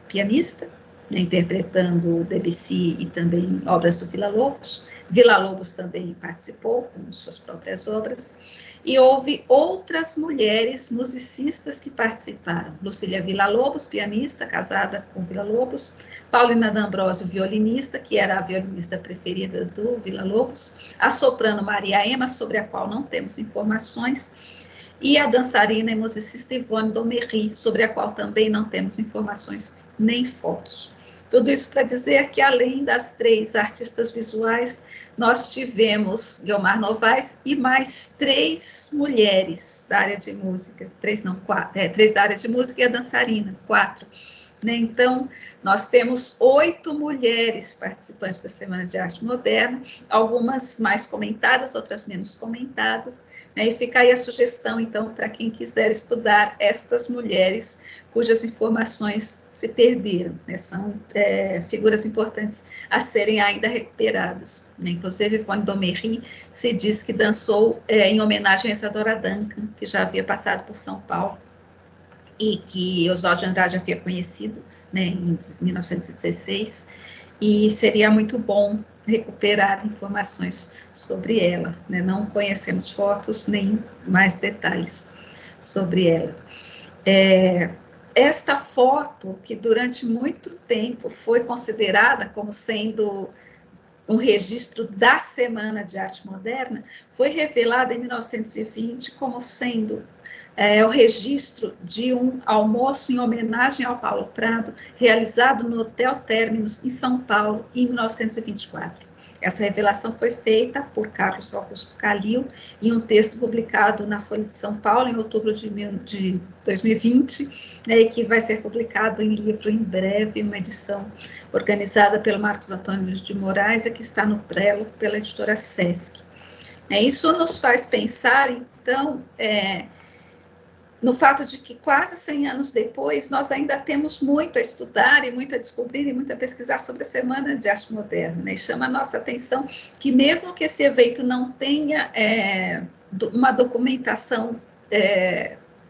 S2: pianista, né, interpretando Debussy e também obras do Villa-Lobos. Villa-Lobos também participou com suas próprias obras. E houve outras mulheres musicistas que participaram. Lucília Villa-Lobos, pianista, casada com Villa-Lobos. Paulina D'Ambrosio, violinista, que era a violinista preferida do Villa-Lobos. A soprano Maria Ema, sobre a qual não temos informações. E a dançarina e musicista Yvonne Domerry, sobre a qual também não temos informações nem fotos. Tudo isso para dizer que, além das 3 artistas visuais, nós tivemos Guiomar Novaes e mais 3 mulheres da área de música, 3 da área de música e a dançarina, 4. Né? Então, nós temos 8 mulheres participantes da Semana de Arte Moderna, algumas mais comentadas, outras menos comentadas, né? E fica aí a sugestão, então, para quem quiser estudar estas mulheres cujas informações se perderam, né? São figuras importantes a serem ainda recuperadas. Né? Inclusive, Yvonne Domerry se diz que dançou em homenagem a Isadora Duncan, que já havia passado por São Paulo, e que Oswald de Andrade havia conhecido, né, em 1916, e seria muito bom recuperar informações sobre ela, né? Não conhecemos fotos nem mais detalhes sobre ela. Esta foto, que durante muito tempo foi considerada como sendo um registro da Semana de Arte Moderna, foi revelada em 1920 como sendo o registro de um almoço em homenagem ao Paulo Prado, realizado no Hotel Terminus, em São Paulo, em 1924. Essa revelação foi feita por Carlos Augusto Calil em um texto publicado na Folha de São Paulo em outubro de 2020, e que vai ser publicado em livro em breve, uma edição organizada pelo Marcos Antônio de Moraes e que está no prelo pela editora Sesc. Isso nos faz pensar, então, no fato de que quase 100 anos depois, nós ainda temos muito a estudar e muito a descobrir e muito a pesquisar sobre a Semana de Arte Moderna. E chama a nossa atenção que mesmo que esse evento não tenha uma documentação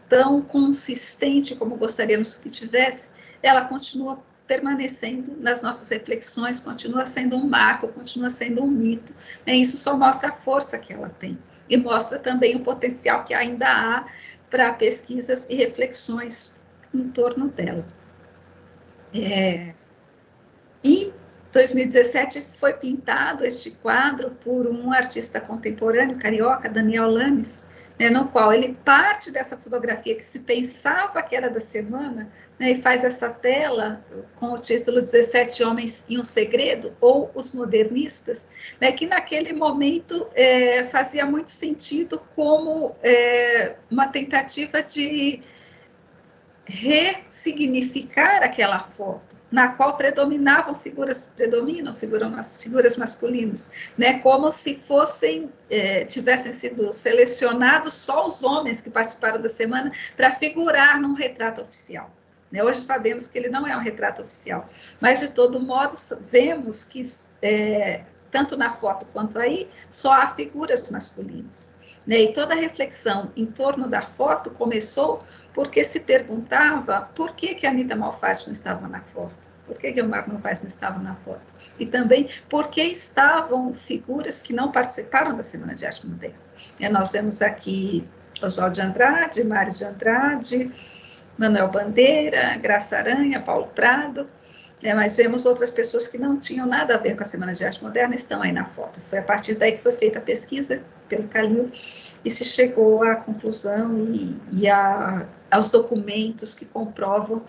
S2: tão consistente como gostaríamos que tivesse, ela continua permanecendo nas nossas reflexões, continua sendo um marco, continua sendo um mito. Isso só mostra a força que ela tem e mostra também o potencial que ainda há para pesquisas e reflexões em torno dela. Em 2017 foi pintado este quadro por um artista contemporâneo carioca, Daniel Lanes, no qual ele parte dessa fotografia que se pensava que era da semana, e faz essa tela com o título 17 Homens e um Segredo, ou Os Modernistas, que naquele momento fazia muito sentido como uma tentativa de ressignificar aquela foto, na qual predominam figuras masculinas, como se tivessem sido selecionados só os homens que participaram da semana para figurar num retrato oficial. Hoje sabemos que ele não é um retrato oficial, mas de todo modo vemos que tanto na foto quanto aí só há figuras masculinas. E toda a reflexão em torno da foto começou porque se perguntava por que a Anita Malfatti não estava na foto, por que o Marco Novaes não estava na foto, e também por que estavam figuras que não participaram da Semana de Arte Moderna. Nós vemos aqui Oswaldo de Andrade, Mário de Andrade, Manuel Bandeira, Graça Aranha, Paulo Prado, mas vemos outras pessoas que não tinham nada a ver com a Semana de Arte Moderna, estão aí na foto. Foi a partir daí que foi feita a pesquisa pelo Calil e se chegou à conclusão e aos documentos que comprovam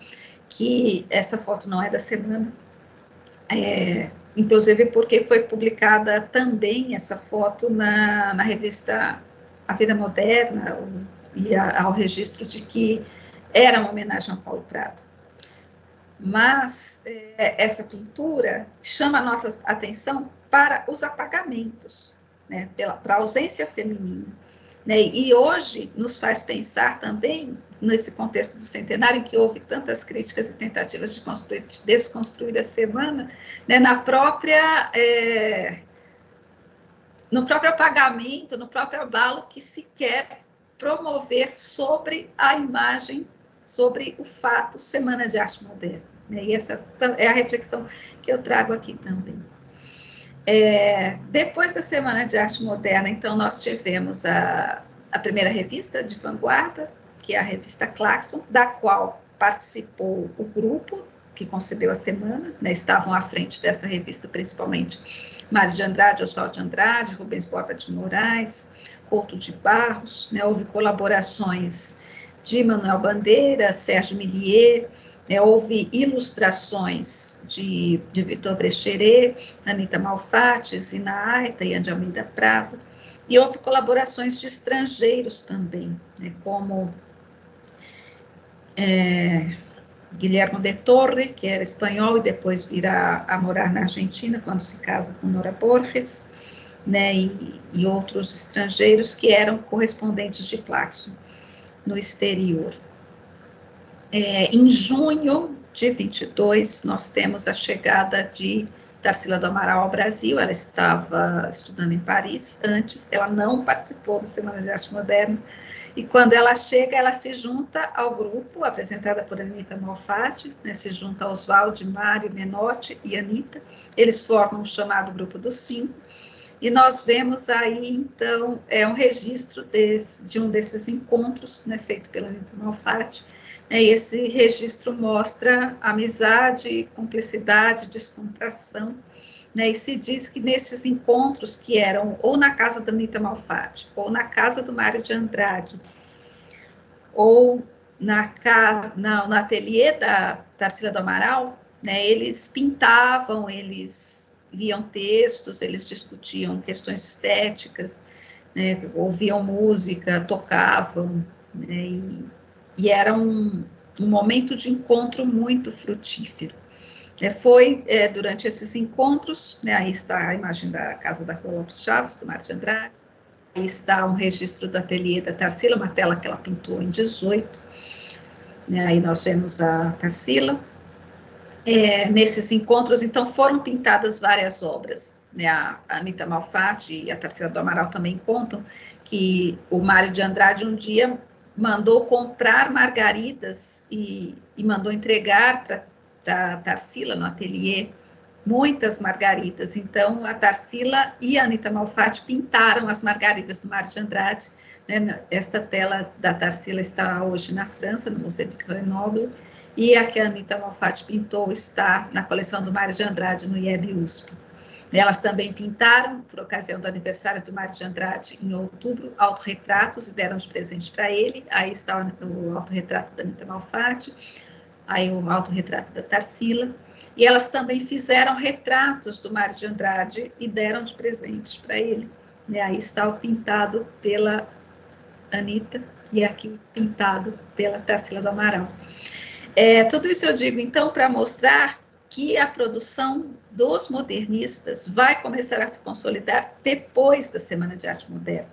S2: que essa foto não é da semana, inclusive porque foi publicada também essa foto na revista A Vida Moderna, e ao registro de que era uma homenagem ao Paulo Prado. Mas essa pintura chama a nossa atenção para os apagamentos, para a ausência feminina. E hoje nos faz pensar também, nesse contexto do centenário, em que houve tantas críticas e tentativas de desconstruir a semana, no próprio apagamento, no próprio abalo que se quer promover sobre a imagem, sobre o fato Semana de Arte Moderna. E essa é a reflexão que eu trago aqui também. Depois da Semana de Arte Moderna, então, nós tivemos a primeira revista de vanguarda, que é a revista Claxon, da qual participou o grupo que concebeu a semana, estavam à frente dessa revista principalmente Mário de Andrade, Oswaldo de Andrade, Rubens Borba de Moraes, Couto de Barros, houve colaborações de Manuel Bandeira, Sérgio Millier, houve ilustrações de Vitor Brecheret, Anita Malfatti, Zina Aita e Ande Almeida Prado, e houve colaborações de estrangeiros também, como Guilherme de Torre, que era espanhol e depois virá a morar na Argentina quando se casa com Nora Borges, e outros estrangeiros que eram correspondentes de Claxon no exterior. Em junho de 22, nós temos a chegada de Tarsila do Amaral ao Brasil. Ela estava estudando em Paris antes, ela não participou da Semana de Arte Moderna, e quando ela chega, ela se junta ao grupo, apresentada por Anita Malfatti, se junta a Oswaldo, Mário, Menotti e Anita. Eles formam o chamado Grupo dos Cinco, E nós vemos aí, então, um registro de um desses encontros, né, feito pela Anita Malfatti. E esse registro mostra amizade, cumplicidade, descontração, né, e se diz que nesses encontros, que eram ou na casa da Anita Malfatti, ou na casa do Mário de Andrade, ou no ateliê da Tarsila do Amaral, né, eles pintavam, eles liam textos, eles discutiam questões estéticas, né, ouviam música, tocavam, né, e era um momento de encontro muito frutífero. Foi durante esses encontros, né, aí está a imagem da casa da Rua Lopes Chaves, do Mário de Andrade, aí está um registro do ateliê da Tarsila, uma tela que ela pintou em 18, né, aí nós vemos a Tarsila. Nesses encontros, então, foram pintadas várias obras, né, a Anita Malfatti e a Tarsila do Amaral também contam que o Mário de Andrade um dia mandou comprar margaridas e mandou entregar para a Tarsila no ateliê muitas margaridas. Então, a Tarsila e a Anita Malfatti pintaram as margaridas do Mário de Andrade, né? Esta tela da Tarsila está hoje na França, no Museu de Grenoble, e a que a Anita Malfatti pintou está na coleção do Mário de Andrade, no IEB USP. Elas também pintaram, por ocasião do aniversário do Mário de Andrade, em outubro, autorretratos e deram de presente para ele. Aí está o autorretrato da Anita Malfatti, aí o autorretrato da Tarsila. E elas também fizeram retratos do Mário de Andrade e deram de presente para ele. E aí está o pintado pela Anita e aqui pintado pela Tarsila do Amaral. Tudo isso eu digo, então, para mostrar que a produção dos modernistas vai começar a se consolidar depois da Semana de Arte Moderna.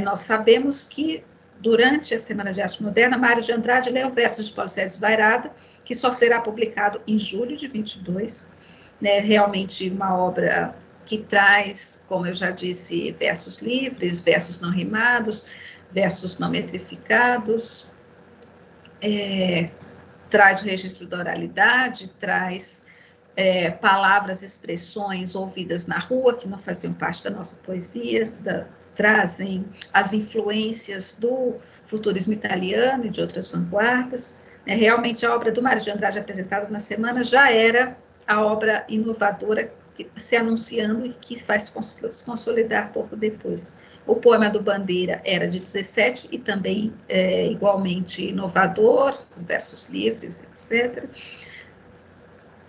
S2: Nós sabemos que, durante a Semana de Arte Moderna, Mário de Andrade leu versos de Paulo Sérgio Vairada, que só será publicado em julho de 22, né, realmente uma obra que traz, como eu já disse, versos livres, versos não rimados, versos não metrificados, traz o registro da oralidade, traz palavras, expressões ouvidas na rua, que não faziam parte da nossa poesia, trazem as influências do futurismo italiano e de outras vanguardas. Realmente, a obra do Mário de Andrade apresentada na semana já era a obra inovadora se anunciando e que vai se consolidar pouco depois. O poema do Bandeira era de 17 e também igualmente inovador, com versos livres, etc.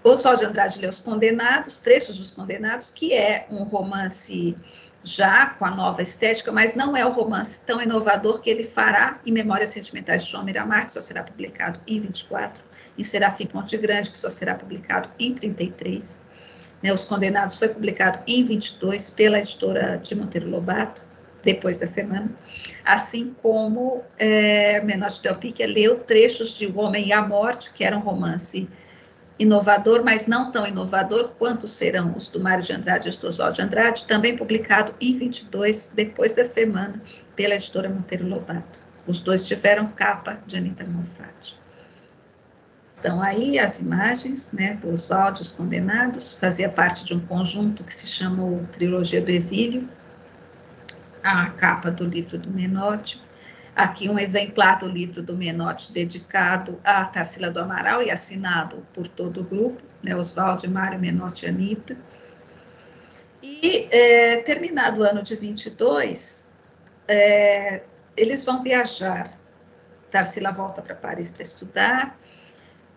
S2: Oswald de Andrade leu Os Condenados, Trechos dos Condenados, que é um romance já com a nova estética, mas não é o romance tão inovador que ele fará em Memórias Sentimentais de João Miramar, que só será publicado em 24, em Serafim Ponte Grande, que só será publicado em 33. Os Condenados foi publicado em 22 pela editora de Monteiro Lobato, depois da semana, assim como Menotti Del Pique leu trechos de O Homem e a Morte, que era um romance inovador, mas não tão inovador quanto serão os do Mário de Andrade e os do Oswald de Andrade, também publicado em 22, depois da semana, pela editora Monteiro Lobato. Os dois tiveram capa de Anita Malfatti. Estão aí as imagens, né, do Oswald, Os Condenados, fazia parte de um conjunto que se chamou Trilogia do Exílio, a capa do livro do Menotti. Aqui um exemplar do livro do Menotti dedicado a Tarsila do Amaral e assinado por todo o grupo, né, Oswald, Mário, Menotti e Anita. E, terminado o ano de 22, eles vão viajar. Tarsila volta para Paris para estudar,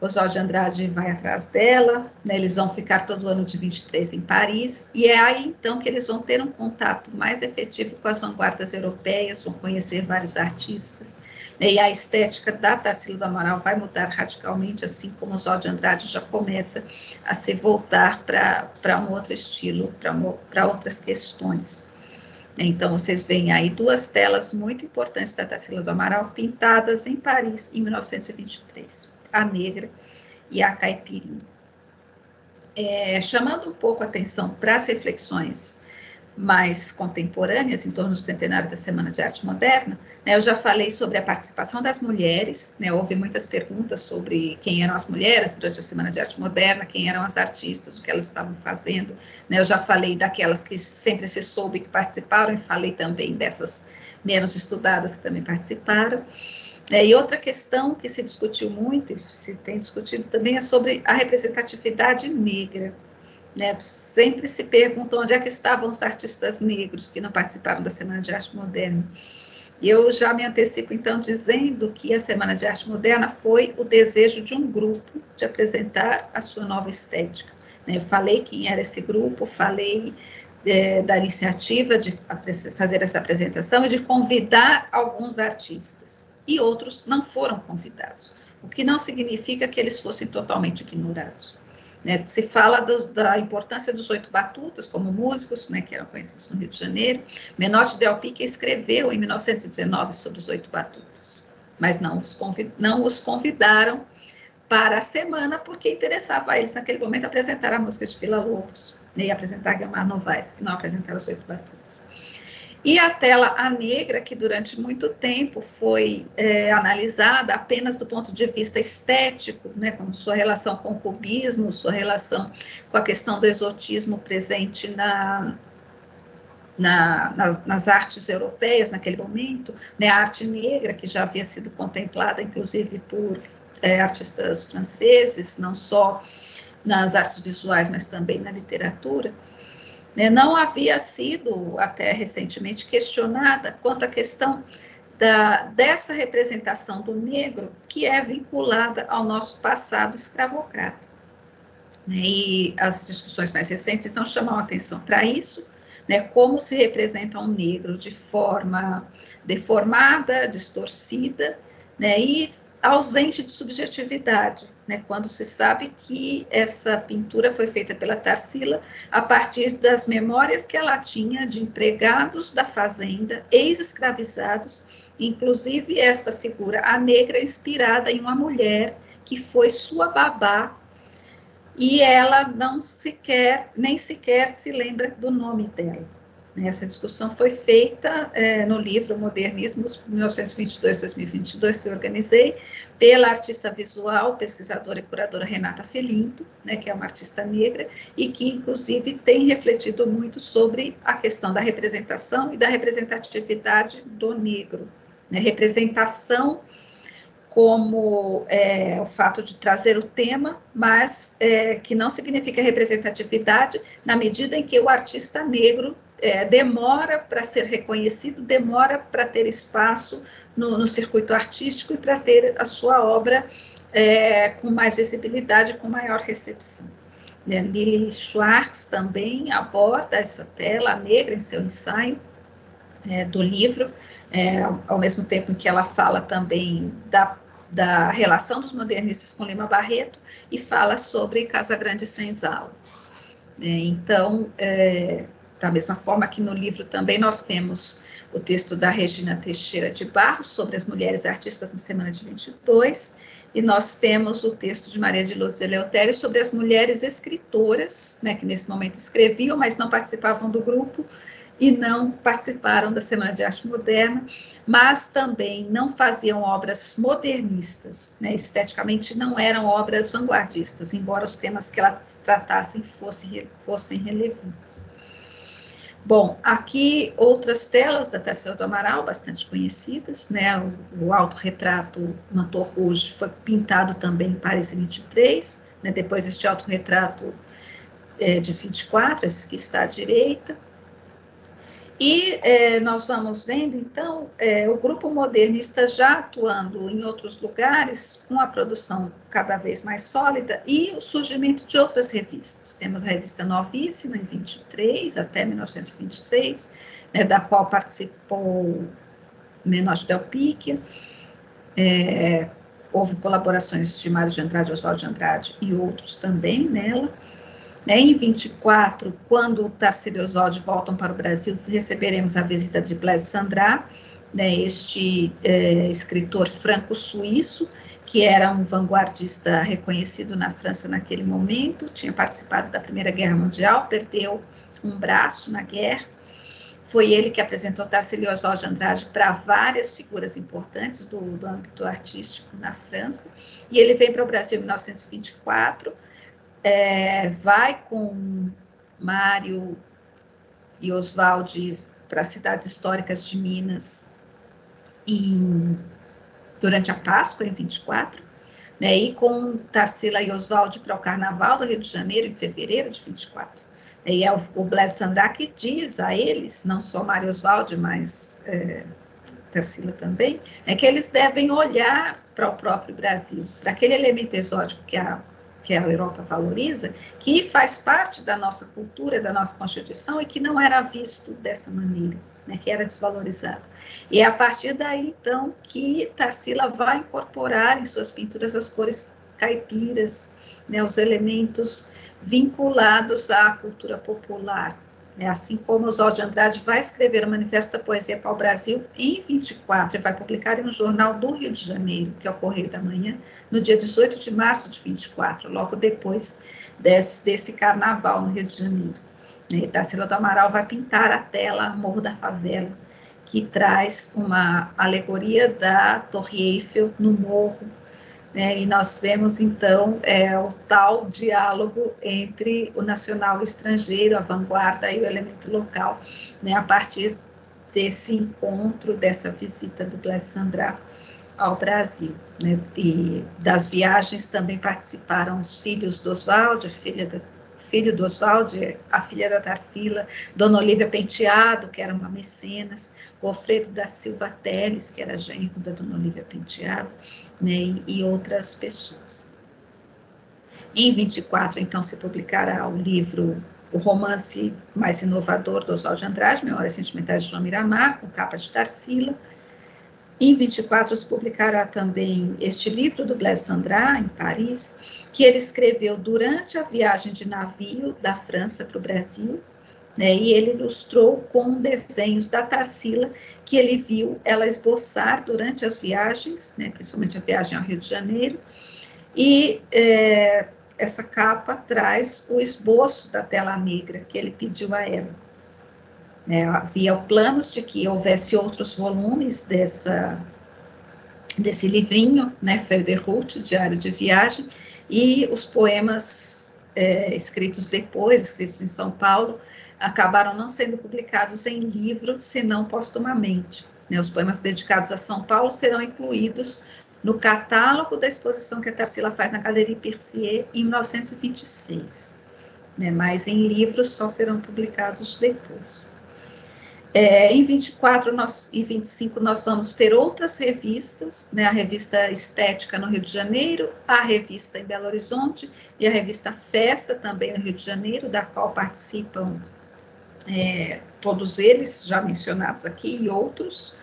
S2: Oswald de Andrade vai atrás dela, né, eles vão ficar todo o ano de 23 em Paris, e é aí, então, que eles vão ter um contato mais efetivo com as vanguardas europeias, vão conhecer vários artistas, né, e a estética da Tarsila do Amaral vai mudar radicalmente, assim como Oswald de Andrade já começa a se voltar para um outro estilo, para outras questões. Então, vocês veem aí duas telas muito importantes da Tarsila do Amaral, pintadas em Paris, em 1923. A negra e a caipirinha. Chamando um pouco a atenção para as reflexões mais contemporâneas, em torno do centenário da Semana de Arte Moderna, né, eu já falei sobre a participação das mulheres, né, houve muitas perguntas sobre quem eram as mulheres durante a Semana de Arte Moderna, quem eram as artistas, o que elas estavam fazendo, né, eu já falei daquelas que sempre se soube que participaram, e falei também dessas menos estudadas que também participaram. E outra questão que se discutiu muito, e se tem discutido também, é sobre a representatividade negra. Né, sempre se perguntam onde é que estavam os artistas negros que não participaram da Semana de Arte Moderna. E eu já me antecipo, então, dizendo que a Semana de Arte Moderna foi o desejo de um grupo de apresentar a sua nova estética. Eu falei quem era esse grupo, falei da iniciativa de fazer essa apresentação e de convidar alguns artistas. E outros não foram convidados, o que não significa que eles fossem totalmente ignorados. Né, se fala da importância dos 8 batutas como músicos, né, que eram conhecidos no Rio de Janeiro. Menotti Del Pique escreveu em 1919 sobre os 8 batutas, mas não os convidaram para a semana, porque interessava a eles naquele momento apresentar a música de Villa-Lobos, né, e apresentar Guiomar Novaes, e não apresentar os 8 batutas. E a tela A Negra, que durante muito tempo foi analisada apenas do ponto de vista estético, né, com sua relação com o cubismo, sua relação com a questão do exotismo presente nas artes europeias naquele momento, né, a arte negra, que já havia sido contemplada, inclusive, por artistas franceses, não só nas artes visuais, mas também na literatura, não havia sido, até recentemente, questionada quanto à questão dessa representação do negro que é vinculada ao nosso passado escravocrata. E as discussões mais recentes, então, chamam a atenção para isso, como se representa um negro de forma deformada, distorcida, e ausente de subjetividade, quando se sabe que essa pintura foi feita pela Tarsila a partir das memórias que ela tinha de empregados da fazenda, ex-escravizados, inclusive esta figura, a negra, inspirada em uma mulher que foi sua babá, e ela nem sequer se lembra do nome dela. Essa discussão foi feita no livro Modernismo, 1922-2022, que eu organizei, pela artista visual, pesquisadora e curadora Renata Felinto, que é uma artista negra, e que, inclusive, tem refletido muito sobre a questão da representação e da representatividade do negro. Representação como o fato de trazer o tema, mas que não significa representatividade na medida em que o artista negro demora para ser reconhecido, demora para ter espaço no circuito artístico e para ter a sua obra com mais visibilidade, com maior recepção. Lili Schwartz também aborda essa tela negra em seu ensaio do livro, ao mesmo tempo em que ela fala também da relação dos modernistas com Lima Barreto e fala sobre Casagrande Senzala. Então, da mesma forma que no livro também nós temos o texto da Regina Teixeira de Barros sobre as mulheres artistas na semana de 22, e nós temos o texto de Maria de Lourdes Eleutério sobre as mulheres escritoras, que nesse momento escreviam, mas não participavam do grupo, e não participaram da Semana de Arte Moderna, mas também não faziam obras modernistas, esteticamente não eram obras vanguardistas, embora os temas que elas tratassem fossem relevantes. Bom, aqui outras telas da Tarsila do Amaral, bastante conhecidas, o autorretrato Manteau Rouge foi pintado também em Paris em 23, depois este autorretrato de 24, esse que está à direita. E nós vamos vendo, então, o grupo modernista já atuando em outros lugares, com a produção cada vez mais sólida, e o surgimento de outras revistas. Temos a revista Novíssima, em 23 até 1926, da qual participou Menotti Del Pique. Houve colaborações de Mário de Andrade, Oswaldo de Andrade e outros também nela. Em 24, quando Tarsila e Oswaldo voltam para o Brasil, receberemos a visita de Blaise Cendrars, este escritor franco-suíço, que era um vanguardista reconhecido na França naquele momento, tinha participado da Primeira Guerra Mundial, perdeu um braço na guerra, Foi ele que apresentou Tarsila e Oswald de Andrade para várias figuras importantes do âmbito artístico na França, e ele vem para o Brasil em 1924, vai com Mário e Oswald para as cidades históricas de Minas durante a Páscoa, em 24, né, e com Tarsila e Oswald para o Carnaval do Rio de Janeiro, em fevereiro de 24. E é o Blaise Cendrars que diz a eles, não só Mário Oswald, mas Tarsila também, que eles devem olhar para o próprio Brasil, para aquele elemento exótico que a Europa valoriza, que faz parte da nossa cultura, da nossa Constituição, e que não era visto dessa maneira, né, que era desvalorizado. E é a partir daí, então, que Tarsila vai incorporar em suas pinturas as cores caipiras, né, os elementos vinculados à cultura popular. Assim como Oswald de Andrade vai escrever o Manifesto da Poesia para o Brasil em 24, e vai publicar em um jornal do Rio de Janeiro, que é o Correio da Manhã, no dia 18 de março de 24, logo depois desse carnaval no Rio de Janeiro. Tarsila do Amaral vai pintar a tela Morro da Favela, que traz uma alegoria da Torre Eiffel no morro, e nós vemos, então, o tal diálogo entre o nacional e o estrangeiro, a vanguarda e o elemento local, né, a partir desse encontro, dessa visita do Blaise Cendrars ao Brasil. Né, e das viagens também participaram os filhos do Oswald, filho do Oswald, a filha da Tarsila, Dona Olívia Penteado, que era uma mecenas, o Alfredo da Silva Teles, que era genro da Dona Olívia Penteado, né, e outras pessoas. Em 24, então, se publicará o livro, o romance mais inovador do Oswald de Andrade, Memórias Sentimentais de João Miramar, com capa de Tarsila. Em 24 se publicará também este livro do Blaise Cendrars, em Paris, que ele escreveu durante a viagem de navio da França para o Brasil, né, e ele ilustrou com desenhos da Tarsila, que ele viu ela esboçar durante as viagens, né, principalmente a viagem ao Rio de Janeiro, e essa capa traz o esboço da tela negra que ele pediu a ela. Havia planos de que houvesse outros volumes desse livrinho, né, Feuille de route, Diário de Viagem, e os poemas escritos depois, escritos em São Paulo, acabaram não sendo publicados em livro, senão postumamente. Né, os poemas dedicados a São Paulo serão incluídos no catálogo da exposição que a Tarsila faz na Galerie Percier em 1926. Né, mas em livros só serão publicados depois. Em 24 e 25 nós vamos ter outras revistas, né, a revista Estética no Rio de Janeiro, a revista em Belo Horizonte e a revista Festa também no Rio de Janeiro, da qual participam todos eles já mencionados aqui e outros.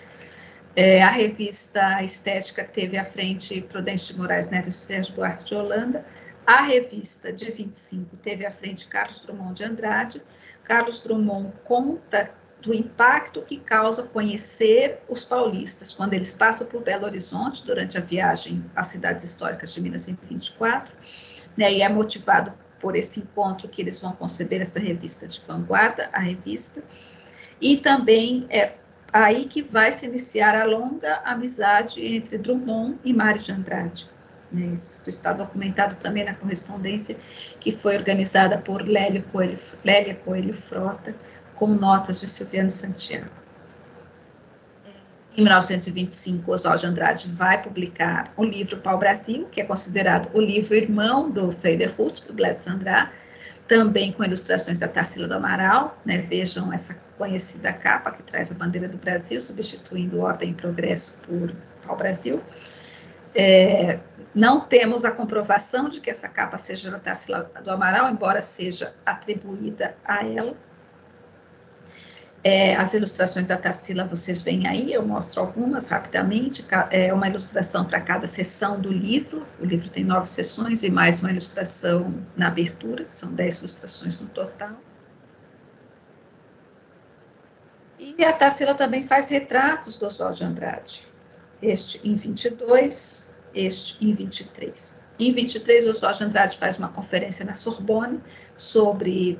S2: A revista Estética teve à frente Prudente de Moraes Neto e Sérgio Buarque de Holanda. A revista de 25 teve à frente Carlos Drummond de Andrade. Carlos Drummond conta do impacto que causa conhecer os paulistas quando eles passam por Belo Horizonte durante a viagem às cidades históricas de Minas em 24, né, e é motivado por esse encontro que eles vão conceber essa revista de vanguarda, a revista, e também aí que vai se iniciar a longa amizade entre Drummond e Mário de Andrade. Isso está documentado também na correspondência que foi organizada por Lélia Coelho Frota, com notas de Silviano Santiago. Em 1925, Oswald de Andrade vai publicar o livro Pau-Brasil, que é considerado o livro irmão do Feuille de route, do Blaise Cendrars, também com ilustrações da Tarsila do Amaral, né? Vejam essa conhecida capa que traz a bandeira do Brasil, substituindo Ordem e Progresso por Pau-Brasil. Não temos a comprovação de que essa capa seja da Tarsila do Amaral, embora seja atribuída a ela. As ilustrações da Tarsila vocês veem aí, eu mostro algumas rapidamente, uma ilustração para cada seção do livro, o livro tem 9 seções e mais uma ilustração na abertura, são 10 ilustrações no total. E a Tarsila também faz retratos do Oswald de Andrade, este em 22, este em 23. Em 23, o Oswald de Andrade faz uma conferência na Sorbonne sobre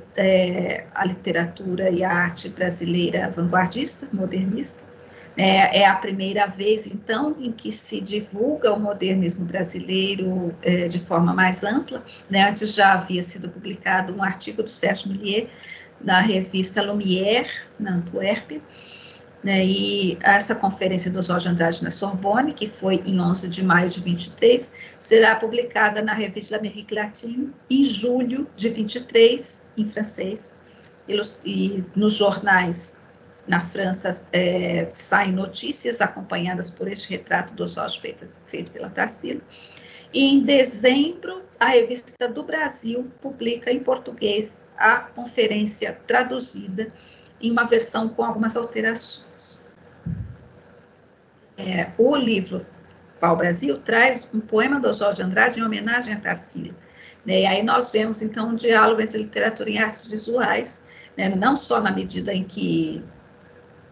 S2: a literatura e a arte brasileira vanguardista, modernista. É a primeira vez, então, em que se divulga o modernismo brasileiro de forma mais ampla. Antes já havia sido publicado um artigo do Sérgio Millier na revista Lumière, na Antuérpia, e essa conferência do Oswald de Andrade na Sorbonne, que foi em 11 de maio de 23, será publicada na Revue de l'Amérique Latine em julho de 23, em francês, e nos jornais na França saem notícias acompanhadas por este retrato do Oswald feito pela Tarsila. E em dezembro, a Revista do Brasil publica em português a conferência traduzida em uma versão com algumas alterações. O livro Pau Brasil traz um poema do Oswald de Andrade em homenagem a Tarsila. E aí nós vemos, então, um diálogo entre literatura e artes visuais, não só na medida em que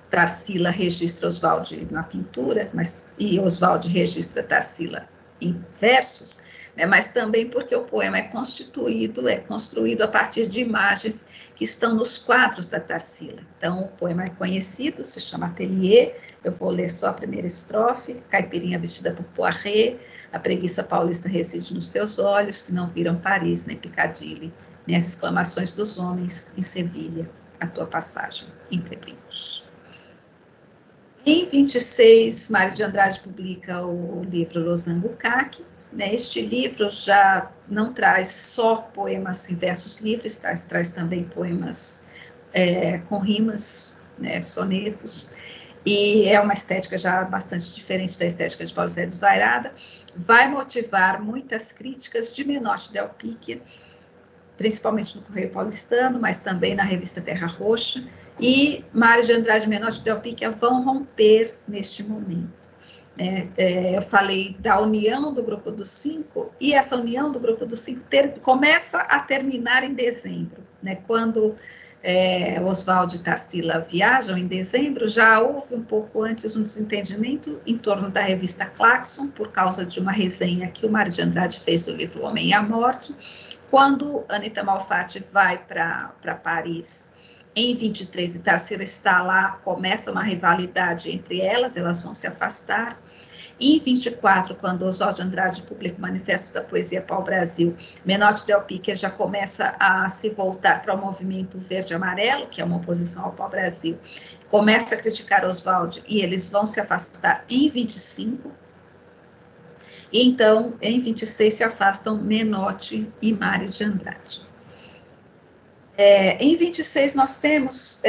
S2: Tarsila registra Oswald na pintura, e Oswald registra Tarsila em versos, mas também porque o poema é construído a partir de imagens que estão nos quadros da Tarsila. Então, o poema é conhecido, se chama Atelier, eu vou ler só a primeira estrofe: caipirinha vestida por Poiré, a preguiça paulista reside nos teus olhos, que não viram Paris, nem Piccadilly, nem as exclamações dos homens em Sevilha, a tua passagem entre brincos. Em 26, Mário de Andrade publica o livro Losango Caque. Este livro já não traz só poemas em versos livres, traz também poemas com rimas, sonetos, e é uma estética já bastante diferente da estética de Paulo Zé Desvairada. Vai motivar muitas críticas de Menotti Del Picchia, principalmente no Correio Paulistano, mas também na revista Terra Roxa, e Mário de Andrade e Menotti Del Picchia vão romper neste momento. Eu falei da união do Grupo dos Cinco, e essa união do Grupo dos Cinco começa a terminar em dezembro, quando Oswald e Tarsila viajam em dezembro. Já houve um pouco antes um desentendimento em torno da revista Claxon, por causa de uma resenha que o Mário de Andrade fez do livro O Homem e a Morte. Quando Anita Malfatti vai para Paris em 23 e Tarsila está lá, começa uma rivalidade entre elas vão se afastar. Em 24, quando Oswald de Andrade publica o Manifesto da Poesia Pau Brasil, Menotti Del Picchia já começa a se voltar para o movimento verde-amarelo, que é uma oposição ao Pau Brasil, começa a criticar Oswald, e eles vão se afastar em 25. E então, em 26, se afastam Menotti e Mário de Andrade. Em 26, nós temos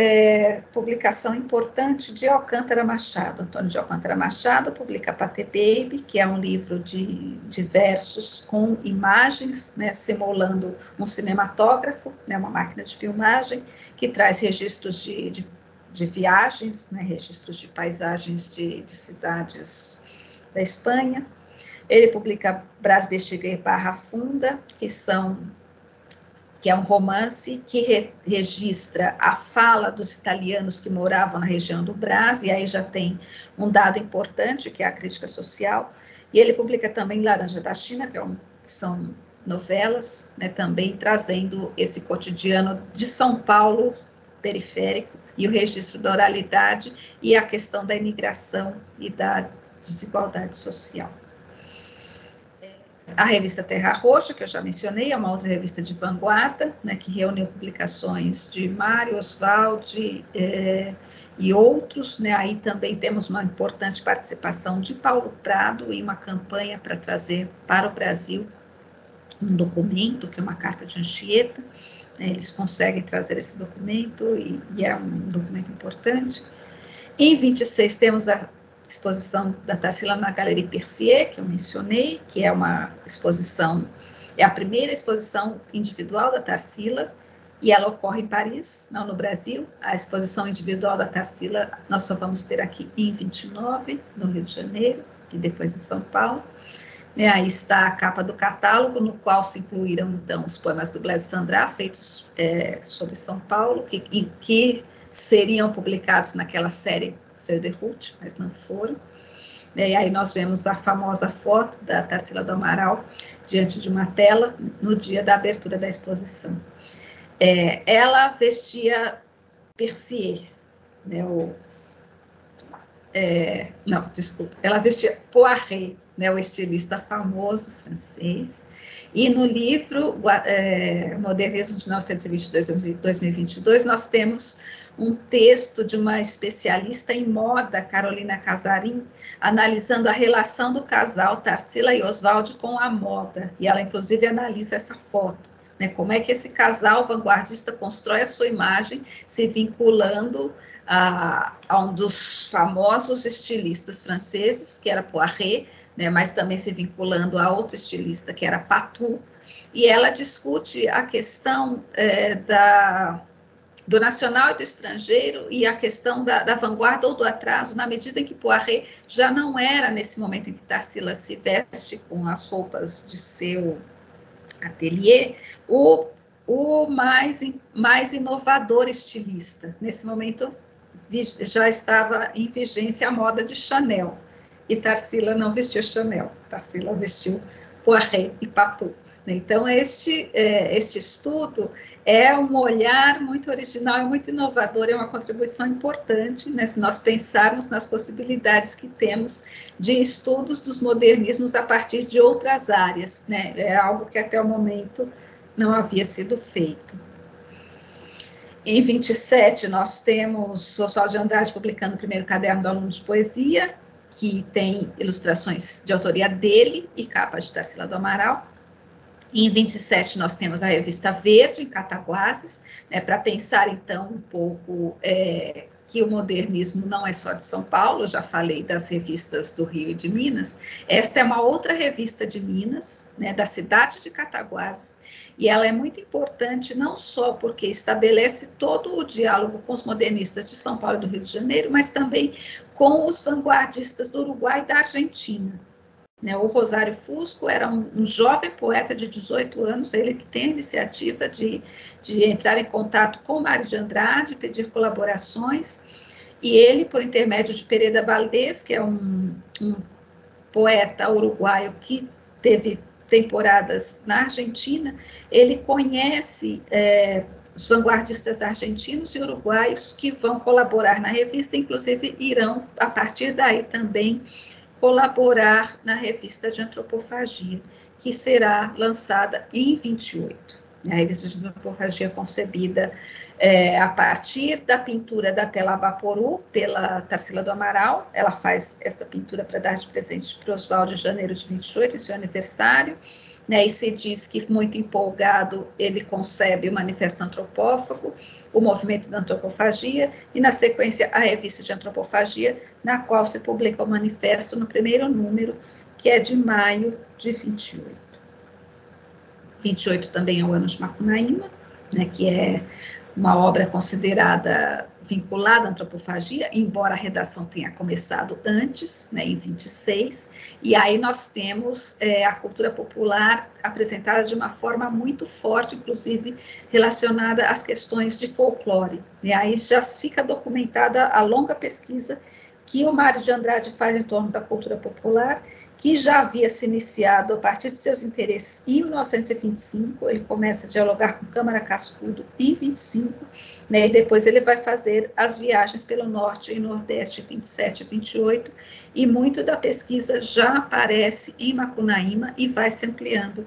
S2: publicação importante de Alcântara Machado. Antônio de Alcântara Machado publica Patê Baby, que é um livro de versos com imagens, simulando um cinematógrafo, uma máquina de filmagem, que traz registros de viagens, registros de paisagens de cidades da Espanha. Ele publica Brás Bexiga e Barra Funda, que é um romance que registra a fala dos italianos que moravam na região do Brás, e aí já tem um dado importante, que é a crítica social. E ele publica também Laranja da China, que são novelas, também trazendo esse cotidiano de São Paulo periférico, e o registro da oralidade e a questão da imigração e da desigualdade social. A revista Terra Roxa, que eu já mencionei, é uma outra revista de vanguarda, que reuniu publicações de Mário, Oswald e outros. Aí também temos uma importante participação de Paulo Prado e uma campanha para trazer para o Brasil um documento, que é uma carta de Anchieta. Eles conseguem trazer esse documento, e é um documento importante. Em 26, temos a exposição da Tarsila na Galerie Percier, que eu mencionei, que é uma exposição, é a primeira exposição individual da Tarsila, e ela ocorre em Paris, não no Brasil. A exposição individual da Tarsila nós só vamos ter aqui em 29, no Rio de Janeiro, e depois em São Paulo. Aí está a capa do catálogo, no qual se incluíram, então, os poemas do Blaise Sandrá, feitos sobre São Paulo, que seriam publicados naquela série Feuille de Route, mas não foram. E aí nós vemos a famosa foto da Tarsila do Amaral diante de uma tela no dia da abertura da exposição. Ela vestia Percier, né, não, desculpa, ela vestia Poiret, né, o estilista famoso francês, e no livro Modernismo de 1922 a 2022, nós temos um texto de uma especialista em moda, Carolina Casarim, analisando a relação do casal Tarsila e Oswald com a moda, e ela inclusive analisa essa foto, né, como é que esse casal vanguardista constrói a sua imagem, se vinculando a um dos famosos estilistas franceses, que era Poiret, né, mas também se vinculando a outro estilista, que era Patou, e ela discute a questão do nacional e do estrangeiro e a questão da vanguarda ou do atraso, na medida em que Poiret já não era, nesse momento em que Tarsila se veste com as roupas de seu ateliê, o mais inovador estilista. Nesse momento, já estava em vigência a moda de Chanel, e Tarsila não vestiu Chanel, Tarsila vestiu Poiret e Patou. Então, este estudo é um olhar muito original e muito inovador, é uma contribuição importante, né, se nós pensarmos nas possibilidades que temos de estudos dos modernismos a partir de outras áreas, né, é algo que até o momento não havia sido feito. Em 27, nós temos Oswald de Andrade publicando o primeiro caderno do aluno de poesia, que tem ilustrações de autoria dele e capa de Tarsila do Amaral. Em 27, nós temos a revista Verde, em Cataguases, né, para pensar, então, um pouco que o modernismo não é só de São Paulo, já falei das revistas do Rio e de Minas. Esta é uma outra revista de Minas, né, da cidade de Cataguases, e ela é muito importante não só porque estabelece todo o diálogo com os modernistas de São Paulo e do Rio de Janeiro, mas também com os vanguardistas do Uruguai e da Argentina. O Rosário Fusco era um jovem poeta de 18 anos, ele que tem a iniciativa de entrar em contato com Mário de Andrade, pedir colaborações, e ele, por intermédio de Pereda Valdés, que é um poeta uruguaio que teve temporadas na Argentina, ele conhece os vanguardistas argentinos e uruguaios que vão colaborar na revista, inclusive irão, a partir daí também, colaborar na revista de antropofagia, que será lançada em 28. A revista de antropofagia concebida a partir da pintura da tela Vaporu, pela Tarsila do Amaral. Ela faz essa pintura para dar de presente para o Oswald em janeiro de 28, em seu aniversário, né, e se diz que, muito empolgado, ele concebe o Manifesto Antropófago, o movimento da antropofagia, e, na sequência, a revista de antropofagia, na qual se publica o manifesto no primeiro número, que é de maio de 28. 28 também é o ano de Macunaíma, né, que é uma obra considerada vinculada à antropofagia, embora a redação tenha começado antes, né, em 26, e aí nós temos a cultura popular apresentada de uma forma muito forte, inclusive relacionada às questões de folclore, e aí já fica documentada a longa pesquisa que o Mário de Andrade faz em torno da cultura popular, que já havia se iniciado a partir de seus interesses em 1925, ele começa a dialogar com Câmara Cascudo em 25, né, e depois ele vai fazer as viagens pelo Norte e Nordeste em 27 e 28, e muito da pesquisa já aparece em Macunaíma e vai se ampliando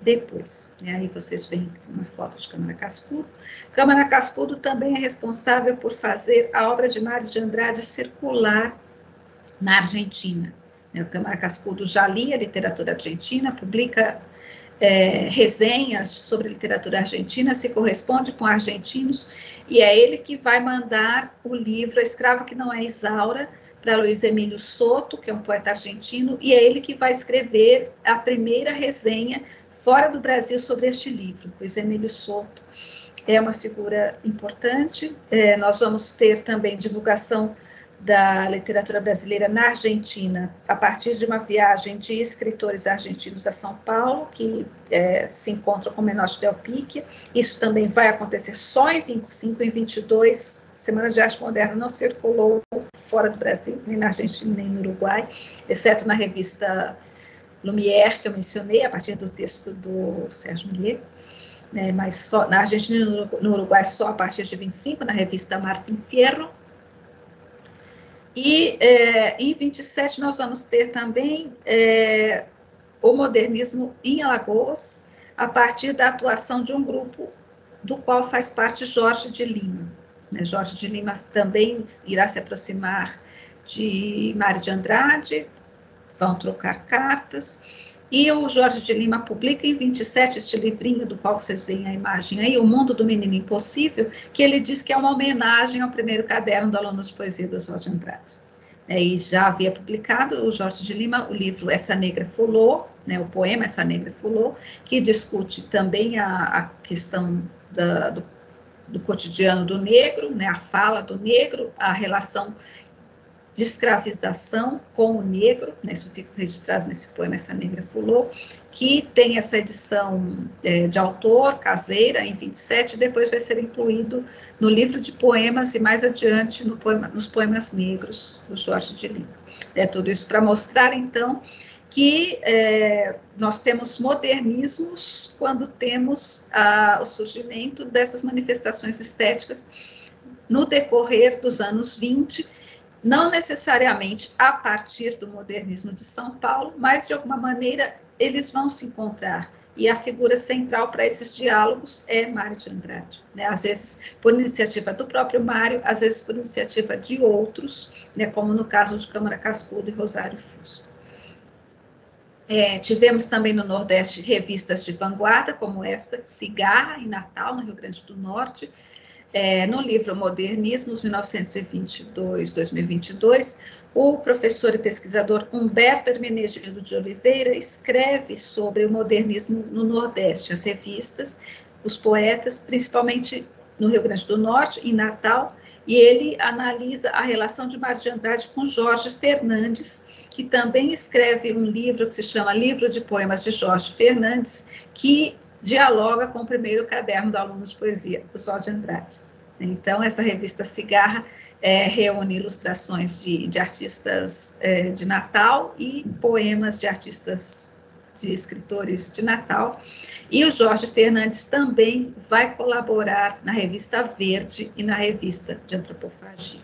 S2: depois. E aí vocês veem uma foto de Câmara Cascudo. Câmara Cascudo também é responsável por fazer a obra de Mário de Andrade circular na Argentina. O Câmara Cascudo já lia literatura argentina, publica resenhas sobre literatura argentina, se corresponde com argentinos, e é ele que vai mandar o livro A Escrava que Não é Isaura, para Luiz Emílio Soto, que é um poeta argentino, e é ele que vai escrever a primeira resenha fora do Brasil sobre este livro. Luiz Emílio Soto é uma figura importante. Nós vamos ter também divulgação da literatura brasileira na Argentina, a partir de uma viagem de escritores argentinos a São Paulo, que se encontram com Menotti Del Picchia. Isso também vai acontecer só em 25, em 22, Semana de Arte Moderna não circulou fora do Brasil, nem na Argentina, nem no Uruguai, exceto na revista Lumière, que eu mencionei, a partir do texto do Sérgio Millet, né, mas só, na Argentina e no Uruguai só a partir de 25, na revista Martin Fierro. E em 27 nós vamos ter também o modernismo em Alagoas, a partir da atuação de um grupo do qual faz parte Jorge de Lima. Jorge de Lima também irá se aproximar de Mário de Andrade, vão trocar cartas, e o Jorge de Lima publica em 27 este livrinho, do qual vocês veem a imagem aí, O Mundo do Menino Impossível, que ele diz que é uma homenagem ao primeiro caderno do Aluno de Poesia do Oswald de Andrade. E já havia publicado o Jorge de Lima o livro Essa Negra Fulô, o poema Essa Negra Fulô, que discute também a questão do cotidiano do negro, a fala do negro, a relação de escravização com o negro, isso fica registrado nesse poema Essa Negra Fulô, que tem essa edição de autor, caseira, em 27, e depois vai ser incluído no livro de poemas e mais adiante nos poemas negros do Jorge de Lima. Tudo isso para mostrar, então, que nós temos modernismos quando temos o surgimento dessas manifestações estéticas no decorrer dos anos 20, não necessariamente a partir do modernismo de São Paulo, mas, de alguma maneira, eles vão se encontrar. E a figura central para esses diálogos é Mário de Andrade. Às vezes por iniciativa do próprio Mário, às vezes por iniciativa de outros, como no caso de Câmara Cascudo e Rosário Fusco. Tivemos também no Nordeste revistas de vanguarda, como esta, Cigarra, em Natal, no Rio Grande do Norte. No livro Modernismos, 1922-2022, o professor e pesquisador Humberto Hermenegildo de Oliveira escreve sobre o modernismo no Nordeste, as revistas, os poetas, principalmente no Rio Grande do Norte, em Natal, e ele analisa a relação de Mário de Andrade com Jorge Fernandes, que também escreve um livro que se chama Livro de Poemas de Jorge Fernandes, que dialoga com o primeiro caderno do Aluno de Poesia, Oswald de Andrade. Então, essa revista Cigarra reúne ilustrações de artistas de Natal e poemas de artistas, de escritores de Natal. E o Jorge Fernandes também vai colaborar na revista Verde e na revista de Antropofagia.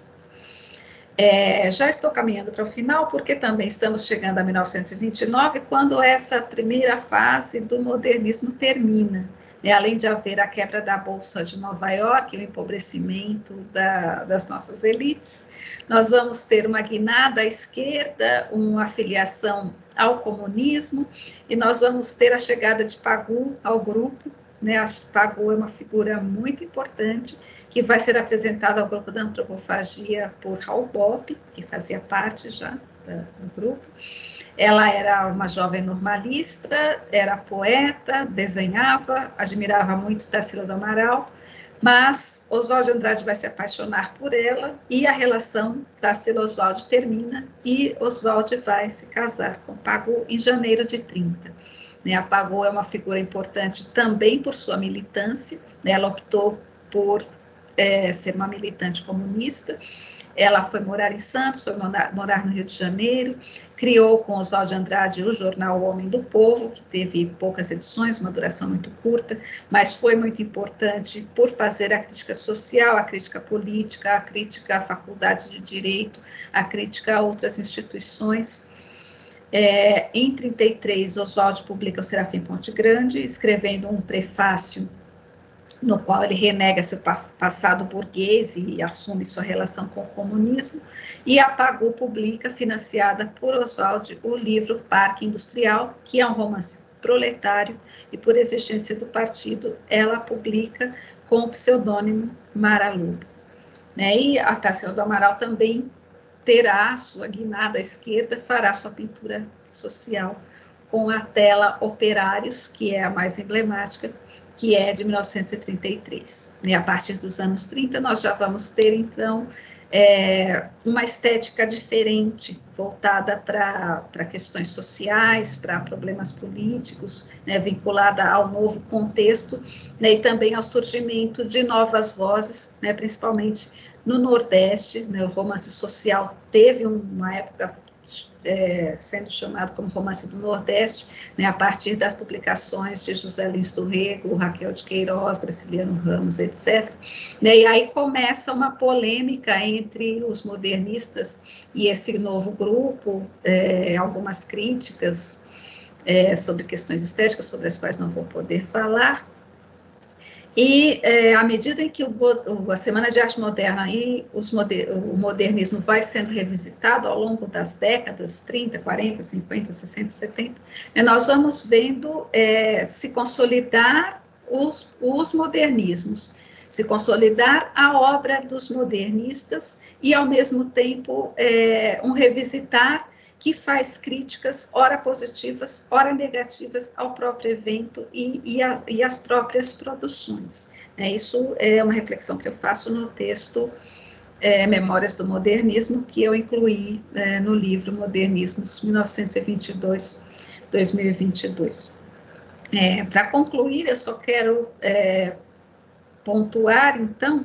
S2: Já estou caminhando para o final, porque também estamos chegando a 1929, quando essa primeira fase do modernismo termina. Além de haver a quebra da Bolsa de Nova York, o empobrecimento das nossas elites, nós vamos ter uma guinada à esquerda, uma filiação ao comunismo, e nós vamos ter a chegada de Pagu ao grupo. Pagu é uma figura muito importante, que vai ser apresentada ao grupo da Antropofagia por Raul Bopp, que fazia parte já do grupo. Ela era uma jovem normalista, era poeta, desenhava, admirava muito Tarsila do Amaral, mas Oswald de Andrade vai se apaixonar por ela e a relação Tarsila-Oswald termina e Oswald vai se casar com Pagu em janeiro de 30. A Pagu é uma figura importante também por sua militância, ela optou por ser uma militante comunista. Ela foi morar em Santos, foi morar no Rio de Janeiro, criou com Oswald de Andrade o jornal O Homem do Povo, que teve poucas edições, uma duração muito curta, mas foi muito importante por fazer a crítica social, a crítica política, a crítica à faculdade de Direito, a crítica a outras instituições. Em 33, Oswald publica o Serafim Ponte Grande, escrevendo um prefácio no qual ele renega seu passado burguês e assume sua relação com o comunismo, e a Pagu publica, financiada por Oswald, o livro Parque Industrial, que é um romance proletário, e por exigência do partido, ela publica com o pseudônimo Mara Lobo. E a Tarsila do Amaral também terá sua guinada à esquerda, fará sua pintura social com a tela Operários, que é a mais emblemática, que é de 1933. E a partir dos anos 30, nós já vamos ter, então, uma estética diferente, voltada para questões sociais, para problemas políticos, né, vinculada ao novo contexto, né, e também ao surgimento de novas vozes, né, principalmente no Nordeste, né, o romance social teve uma época sendo chamado como romance do Nordeste, né, a partir das publicações de José Lins do Rego, Raquel de Queiroz, Graciliano Ramos, etc. Né, e aí começa uma polêmica entre os modernistas e esse novo grupo, algumas críticas sobre questões estéticas, sobre as quais não vou poder falar. E à medida em que a Semana de Arte Moderna e o modernismo vai sendo revisitado ao longo das décadas, 30, 40, 50, 60, 70, nós vamos vendo se consolidar os modernismos, se consolidar a obra dos modernistas e, ao mesmo tempo, um revisitar que faz críticas, ora positivas, ora negativas, ao próprio evento e as próprias produções. Isso é uma reflexão que eu faço no texto Memórias do Modernismo, que eu incluí no livro Modernismos 1922-2022. Para concluir, eu só quero pontuar, então,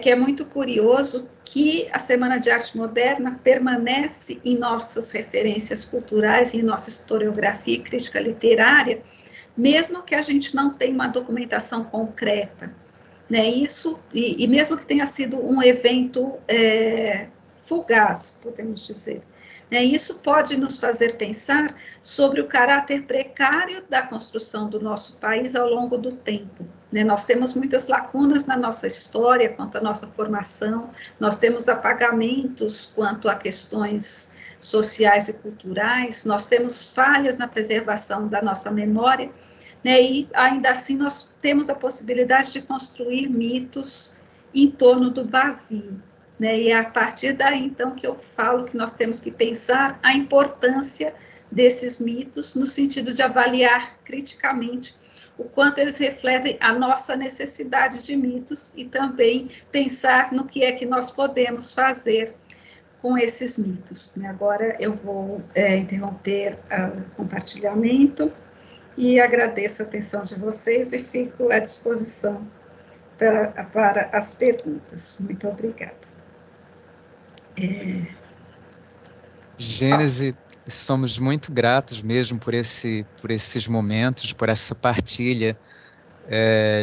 S2: que é muito curioso que a Semana de Arte Moderna permanece em nossas referências culturais, em nossa historiografia e crítica literária, mesmo que a gente não tenha uma documentação concreta, né? Isso, e mesmo que tenha sido um evento fugaz, podemos dizer. Isso pode nos fazer pensar sobre o caráter precário da construção do nosso país ao longo do tempo. Nós temos muitas lacunas na nossa história quanto à nossa formação, nós temos apagamentos quanto a questões sociais e culturais, nós temos falhas na preservação da nossa memória, e ainda assim nós temos a possibilidade de construir mitos em torno do vazio. E é a partir daí, então, que eu falo que nós temos que pensar a importância desses mitos, no sentido de avaliar criticamente o quanto eles refletem a nossa necessidade de mitos e também pensar no que é que nós podemos fazer com esses mitos. Agora eu vou interromper o compartilhamento e agradeço a atenção de vocês e fico à disposição para as perguntas. Muito obrigada.
S1: Gênese, somos muito gratos mesmo por esses momentos, por essa partilha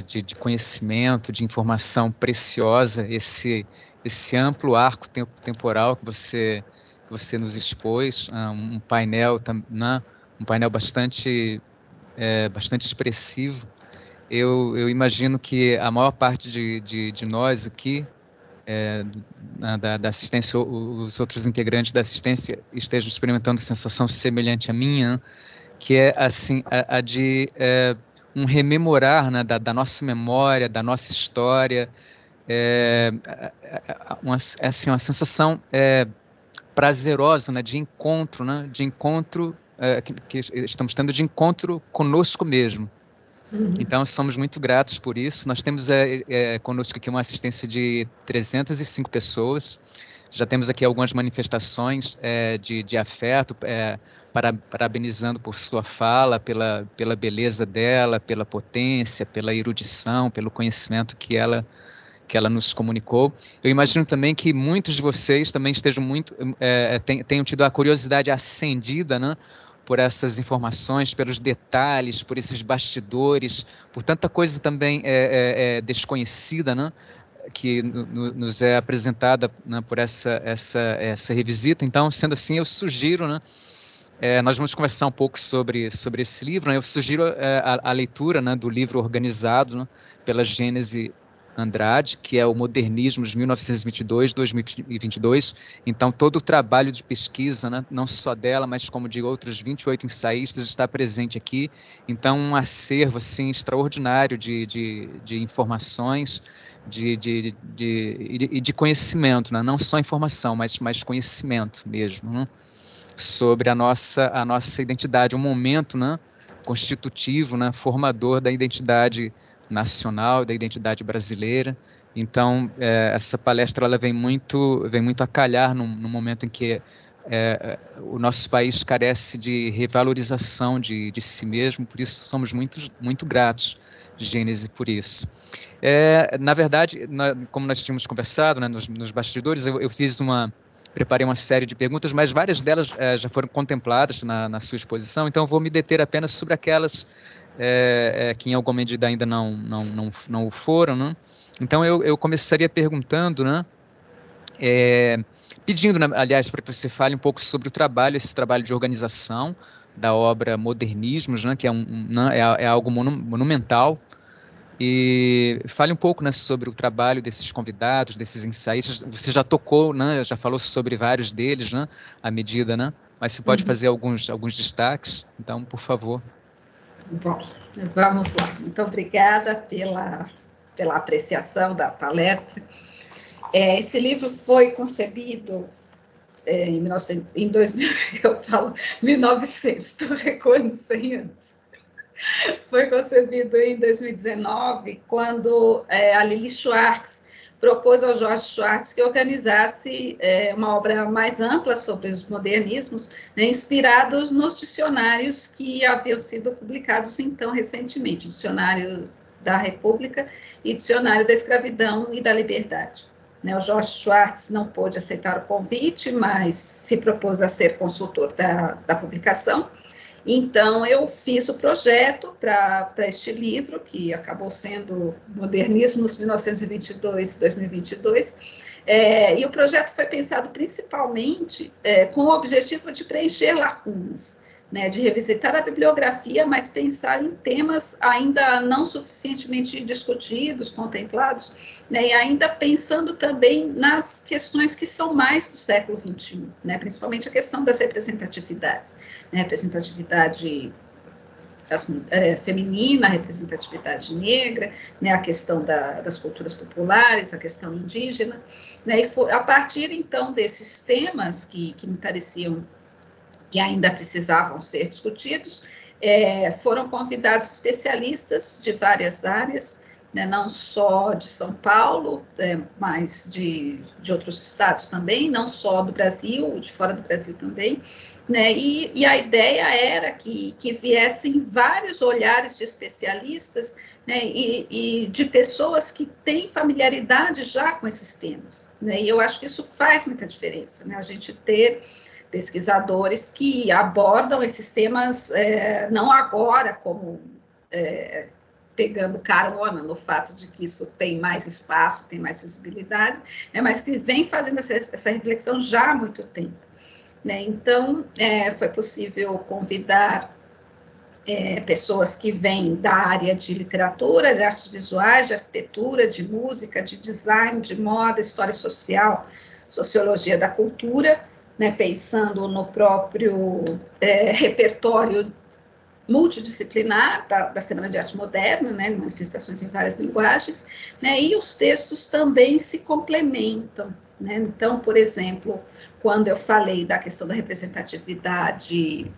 S1: de conhecimento, de informação preciosa, esse amplo arco temporal que você nos expôs, um painel bastante expressivo. Eu imagino que a maior parte de nós aqui, da assistência, os outros integrantes da assistência estejam experimentando sensação semelhante à minha, que é assim a de um rememorar, né, da nossa memória, da nossa história, uma sensação prazerosa, né, de encontro, que estamos tendo de encontro conosco mesmo. Então, somos muito gratos por isso. Nós temos conosco aqui uma assistência de 305 pessoas. Já temos aqui algumas manifestações de afeto, parabenizando por sua fala, pela beleza dela, pela potência, pela erudição, pelo conhecimento que ela nos comunicou. Eu imagino também que muitos de vocês também tenham tido a curiosidade acendida, né, por essas informações, pelos detalhes, por esses bastidores, por tanta coisa também desconhecida, né, que nos é apresentada, né, por essa revisita. Então, sendo assim, eu sugiro, né, nós vamos conversar um pouco sobre esse livro, né, eu sugiro a leitura, né, do livro organizado, né, pela Gênese Andrade, que é o Modernismo de 1922-2022. Então, todo o trabalho de pesquisa, né, não só dela, mas como de outros 28 ensaístas, está presente aqui. Então, um acervo assim, extraordinário de informações e de conhecimento, né? Não só informação, mas conhecimento mesmo, né? Sobre a nossa identidade, um momento, né, constitutivo, né, formador da identidade nacional, da identidade brasileira. Então, essa palestra ela vem muito a calhar no momento em que o nosso país carece de revalorização de si mesmo, por isso somos muito gratos, Gênese, por isso. Na verdade, como nós tínhamos conversado, né, nos bastidores, eu preparei uma série de perguntas, mas várias delas já foram contempladas na sua exposição, então eu vou me deter apenas sobre aquelas que em alguma medida ainda não o foram, né? Então eu começaria perguntando, né, pedindo, né, aliás, para que você fale um pouco sobre esse trabalho de organização da obra Modernismos, né, que né, é algo monumental, e fale um pouco, né, sobre o trabalho desses convidados, desses ensaístas. Você já tocou, né, já falou sobre vários deles, né, à medida, né, mas você pode fazer alguns destaques, então, por favor.
S2: Bom, vamos lá. Muito obrigada pela apreciação da palestra. Esse livro foi concebido em 2000, eu falo 1900, estou recuando 100 anos. Foi concebido em 2019, quando a Lili Schwartz propôs ao Jorge Schwartz que organizasse uma obra mais ampla sobre os modernismos, né, inspirados nos dicionários que haviam sido publicados então recentemente, o Dicionário da República e Dicionário da Escravidão e da Liberdade. O Jorge Schwartz não pôde aceitar o convite, mas se propôs a ser consultor da publicação. Então, eu fiz o projeto para este livro, que acabou sendo Modernismos 1922-2022, e o projeto foi pensado principalmente com o objetivo de preencher lacunas, né, de revisitar a bibliografia, mas pensar em temas ainda não suficientemente discutidos, contemplados, né, e ainda pensando também nas questões que são mais do século XXI, né, principalmente a questão das representatividades, né, representatividade feminina, a representatividade negra, né, a questão das culturas populares, a questão indígena, né, e foi a partir, então, desses temas que me pareciam que ainda precisavam ser discutidos, foram convidados especialistas de várias áreas, né, não só de São Paulo, mas de outros estados também, não só do Brasil, de fora do Brasil também, né, e a ideia era que viessem vários olhares de especialistas, né, e de pessoas que têm familiaridade já com esses temas, né, e eu acho que isso faz muita diferença, né, a gente ter pesquisadores que abordam esses temas não agora como pegando carona no fato de que isso tem mais espaço, tem mais visibilidade, mas que vem fazendo essa reflexão já há muito tempo. Né? Então, foi possível convidar pessoas que vêm da área de literatura, de artes visuais, de arquitetura, de música, de design, de moda, história social, sociologia da cultura, né, pensando no próprio repertório multidisciplinar da Semana de Arte Moderna, né, manifestações em várias linguagens, né, e os textos também se complementam. Né? Então, por exemplo, quando eu falei da questão da representatividade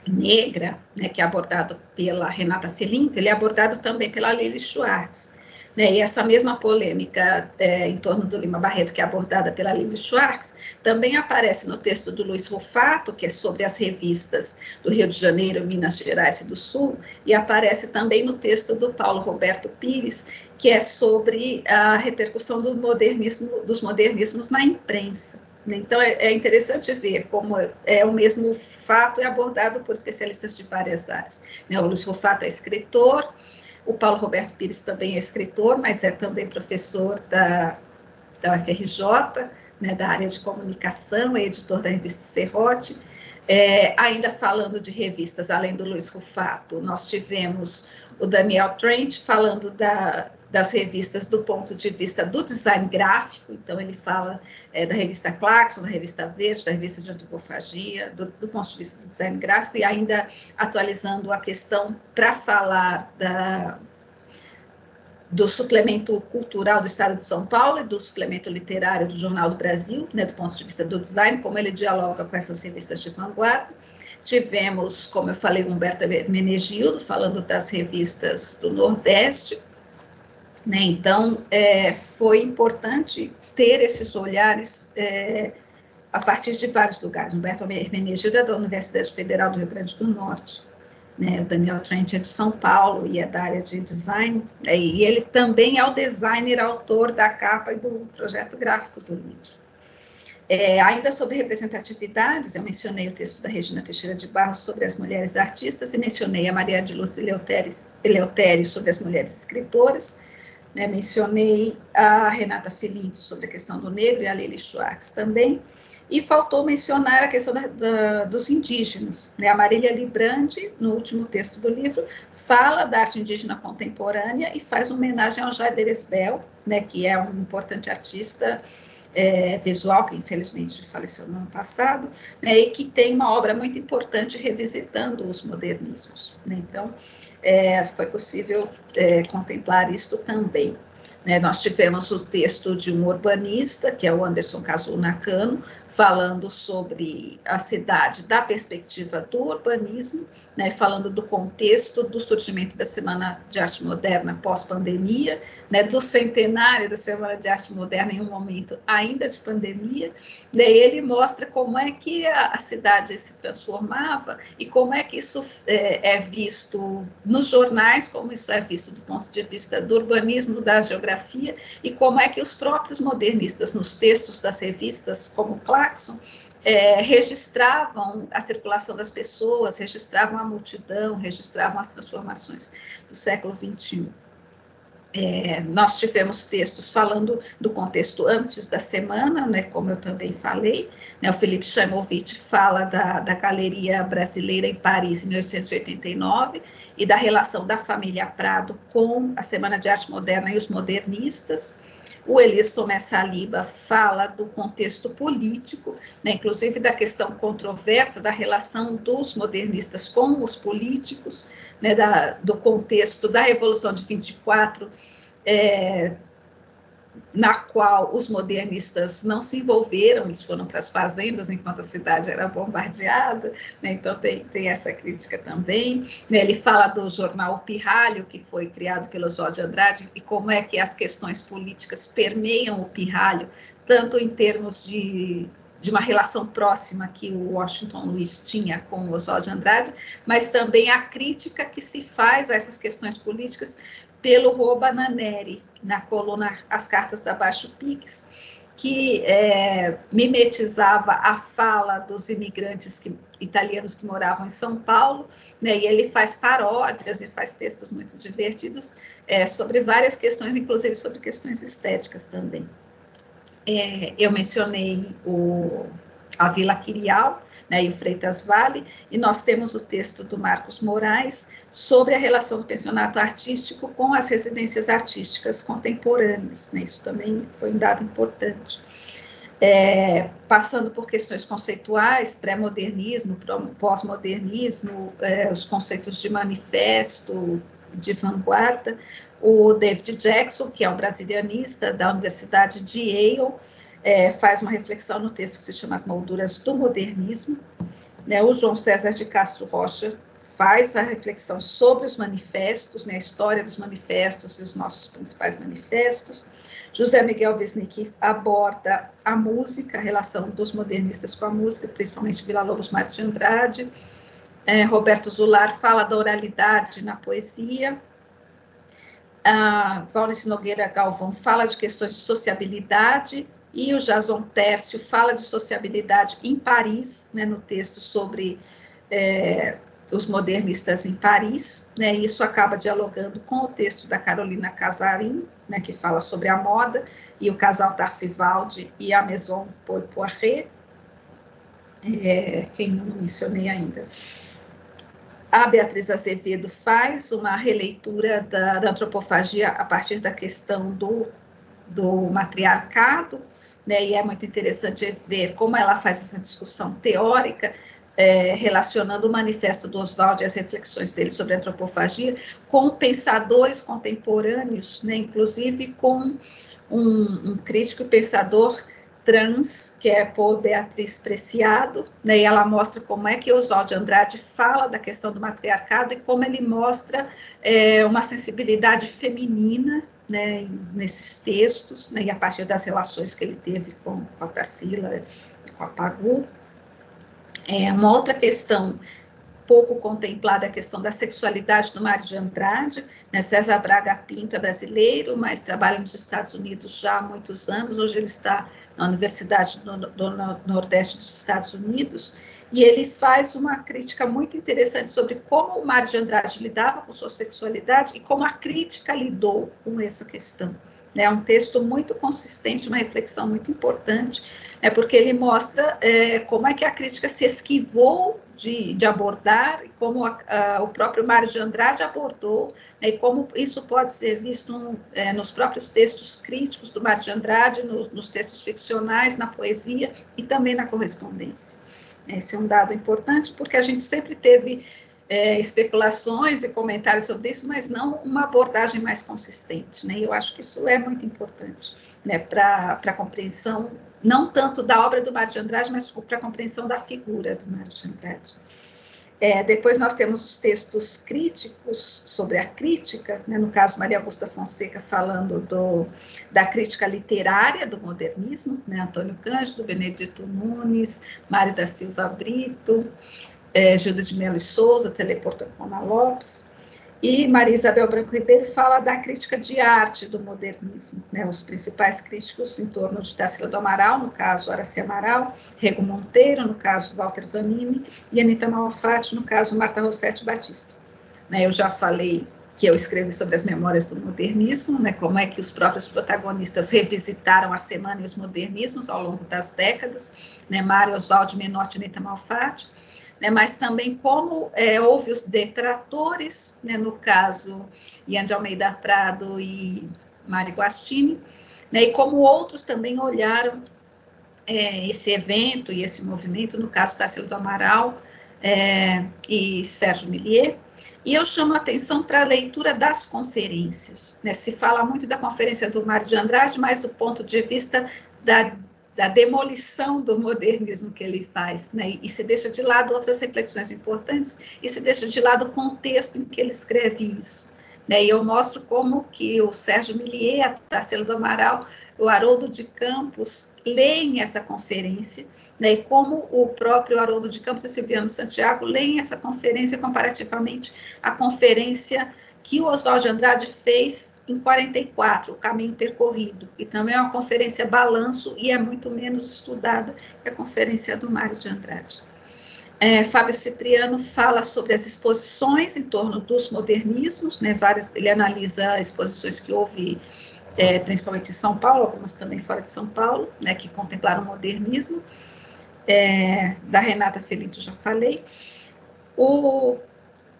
S2: negra, né, que é abordado pela Renata Felinto, ele é abordado também pela Lili Schwartz. Né, e essa mesma polêmica em torno do Lima Barreto, que é abordada pela Lili Schwartz, também aparece no texto do Luiz Rufato, que é sobre as revistas do Rio de Janeiro, Minas Gerais e do Sul, e aparece também no texto do Paulo Roberto Pires, que é sobre a repercussão dos modernismos na imprensa. Então, é interessante ver como o mesmo fato é abordado por especialistas de várias áreas. O Luiz Rufato é escritor, o Paulo Roberto Pires também é escritor, mas é também professor da UFRJ, né, da área de comunicação, é editor da revista Serrote. Ainda falando de revistas, além do Luiz Rufato, nós tivemos o Daniel Trent falando das revistas do ponto de vista do design gráfico, então ele fala da revista Claxon, da revista Verde, da revista de antropofagia, do ponto de vista do design gráfico, e ainda atualizando a questão para falar do suplemento cultural do Estado de São Paulo e do suplemento literário do Jornal do Brasil, né, do ponto de vista do design, como ele dialoga com essas revistas de vanguarda. Tivemos, como eu falei, Humberto Menegildo, falando das revistas do Nordeste, né? Então, foi importante ter esses olhares a partir de vários lugares. Humberto Hermenegildo é da Universidade Federal do Rio Grande do Norte, né? O Daniel Trent é de São Paulo e é da área de design, né? E ele também é o designer, autor da capa e do projeto gráfico do livro. Ainda sobre representatividades, eu mencionei o texto da Regina Teixeira de Barros sobre as mulheres artistas e mencionei a Maria de Lourdes Eleutério sobre as mulheres escritoras, né? Mencionei a Renata Felinto sobre a questão do negro e a Lili Schwartz também, e faltou mencionar a questão dos indígenas, né? A Marília Librandi, no último texto do livro, fala da arte indígena contemporânea e faz uma homenagem ao Jader Esbel, né, que é um importante artista visual, que infelizmente faleceu no ano passado, né, e que tem uma obra muito importante revisitando os modernismos, né? Então, foi possível contemplar isto também, né? Nós tivemos o texto de um urbanista, que é o Anderson Kazuo Nakano, falando sobre a cidade da perspectiva do urbanismo, né, falando do contexto do surgimento da Semana de Arte Moderna pós-pandemia, né, do centenário da Semana de Arte Moderna em um momento ainda de pandemia. Daí ele mostra como é que a cidade se transformava e como é que isso é visto nos jornais, como isso é visto do ponto de vista do urbanismo, da geografia, e como é que os próprios modernistas, nos textos das revistas, como Claxon, registravam a circulação das pessoas, registravam a multidão, registravam as transformações do século XXI. Nós tivemos textos falando do contexto antes da semana, né, como eu também falei, né, o Felipe Chamovitch fala da Galeria Brasileira em Paris, em 1889, e da relação da família Prado com a Semana de Arte Moderna e os modernistas. O Elias Tomé Saliba fala do contexto político, né, inclusive da questão controversa da relação dos modernistas com os políticos, né, do contexto da Revolução de 24, na qual os modernistas não se envolveram, eles foram para as fazendas enquanto a cidade era bombardeada, né? Então tem essa crítica também, né? Ele fala do jornal O Pirralho, que foi criado pelo Oswald de Andrade, e como é que as questões políticas permeiam o Pirralho, tanto em termos de uma relação próxima que o Washington Luiz tinha com o Oswald de Andrade, mas também a crítica que se faz a essas questões políticas pelo Roba Naneri, na coluna As Cartas da Baixo Pix, que mimetizava a fala dos imigrantes italianos que moravam em São Paulo, né, e ele faz paródias e faz textos muito divertidos sobre várias questões, inclusive sobre questões estéticas também. Eu mencionei a Vila Quirial, né, e o Freitas Vale, e nós temos o texto do Marcos Moraes sobre a relação do pensionato artístico com as residências artísticas contemporâneas, né? Isso também foi um dado importante. Passando por questões conceituais, pré-modernismo, pós-modernismo, os conceitos de manifesto, de vanguarda, o David Jackson, que é um brasilianista da Universidade de Yale, faz uma reflexão no texto que se chama As Molduras do Modernismo, né? O João César de Castro Rocha faz a reflexão sobre os manifestos, né? A história dos manifestos e os nossos principais manifestos. José Miguel Wisnik aborda a música, a relação dos modernistas com a música, principalmente Vila Lobos Matos de Andrade. Roberto Zular fala da oralidade na poesia. A Valnice Nogueira Galvão fala de questões de sociabilidade, e o Jason Tércio fala de sociabilidade em Paris, né, no texto sobre os modernistas em Paris, né, e isso acaba dialogando com o texto da Carolina Casarim, né, que fala sobre a moda, e o casal Tarcivaldi e a Maison Paul Poiret, quem eu não mencionei ainda. A Beatriz Azevedo faz uma releitura da antropofagia a partir da questão do matriarcado, né, e é muito interessante ver como ela faz essa discussão teórica, relacionando o manifesto do Oswald e as reflexões dele sobre a antropofagia com pensadores contemporâneos, né, inclusive com um crítico e pensador trans, que é por Beatriz Preciado, né, e ela mostra como é que Oswald de Andrade fala da questão do matriarcado e como ele mostra uma sensibilidade feminina, né, nesses textos, né, e a partir das relações que ele teve com a Tarsila e com a Pagu. Uma outra questão pouco contemplada, a questão da sexualidade do Mário de Andrade, né? César Braga Pinto é brasileiro, mas trabalha nos Estados Unidos já há muitos anos, hoje ele está na Universidade do Nordeste dos Estados Unidos, e ele faz uma crítica muito interessante sobre como o Mário de Andrade lidava com sua sexualidade e como a crítica lidou com essa questão. É um texto muito consistente, uma reflexão muito importante, porque ele mostra como é que a crítica se esquivou de abordar, e como o próprio Mário de Andrade abordou, né, e como isso pode ser visto nos próprios textos críticos do Mário de Andrade, nos textos ficcionais, na poesia e também na correspondência. Esse é um dado importante, porque a gente sempre teve especulações e comentários sobre isso, mas não uma abordagem mais consistente, né? Eu acho que isso é muito importante, né, para a compreensão, não tanto da obra do Mário de Andrade, mas para a compreensão da figura do Mário de Andrade. Depois nós temos os textos críticos sobre a crítica, né, no caso Maria Augusta Fonseca falando da crítica literária do modernismo, né, Antônio Cândido, Benedito Nunes, Mário da Silva Brito, Gilda de Mello e Souza, Teleporta com Ana Lopes, e Maria Isabel Branco Ribeiro fala da crítica de arte do modernismo, né, os principais críticos em torno de Tarsila do Amaral, no caso Horaci Amaral, Rego Monteiro, no caso Walter Zanini, e Anita Malfatti, no caso Marta Rossetti Batista. Né, eu já falei que eu escrevi sobre as memórias do modernismo, né, como é que os próprios protagonistas revisitaram a semana e os modernismos ao longo das décadas, né, Mário Oswald Menotti e Anita Malfatti, né, mas também como houve os detratores, né, no caso Ian de Almeida Prado e Mari Guastini, né, e como outros também olharam esse evento e esse movimento, no caso Tarsila do Amaral e Sérgio Milliet. E eu chamo a atenção para a leitura das conferências, né? Se fala muito da conferência do Mário de Andrade, mas do ponto de vista da demolição do modernismo que ele faz, né? E se deixa de lado outras reflexões importantes, e se deixa de lado o contexto em que ele escreve isso, né? E eu mostro como que o Sérgio Milliet, a Tarsila do Amaral, o Haroldo de Campos leem essa conferência, né, e como o próprio Haroldo de Campos e Silviano Santiago leem essa conferência comparativamente à conferência que o Oswald de Andrade fez em 44, o Caminho Percorrido, e também é uma conferência balanço e é muito menos estudada que a conferência do Mário de Andrade. Fábio Cipriano fala sobre as exposições em torno dos modernismos, né, ele analisa exposições que houve principalmente em São Paulo, algumas também fora de São Paulo, né, que contemplaram o modernismo. Da Renata Felito já falei. O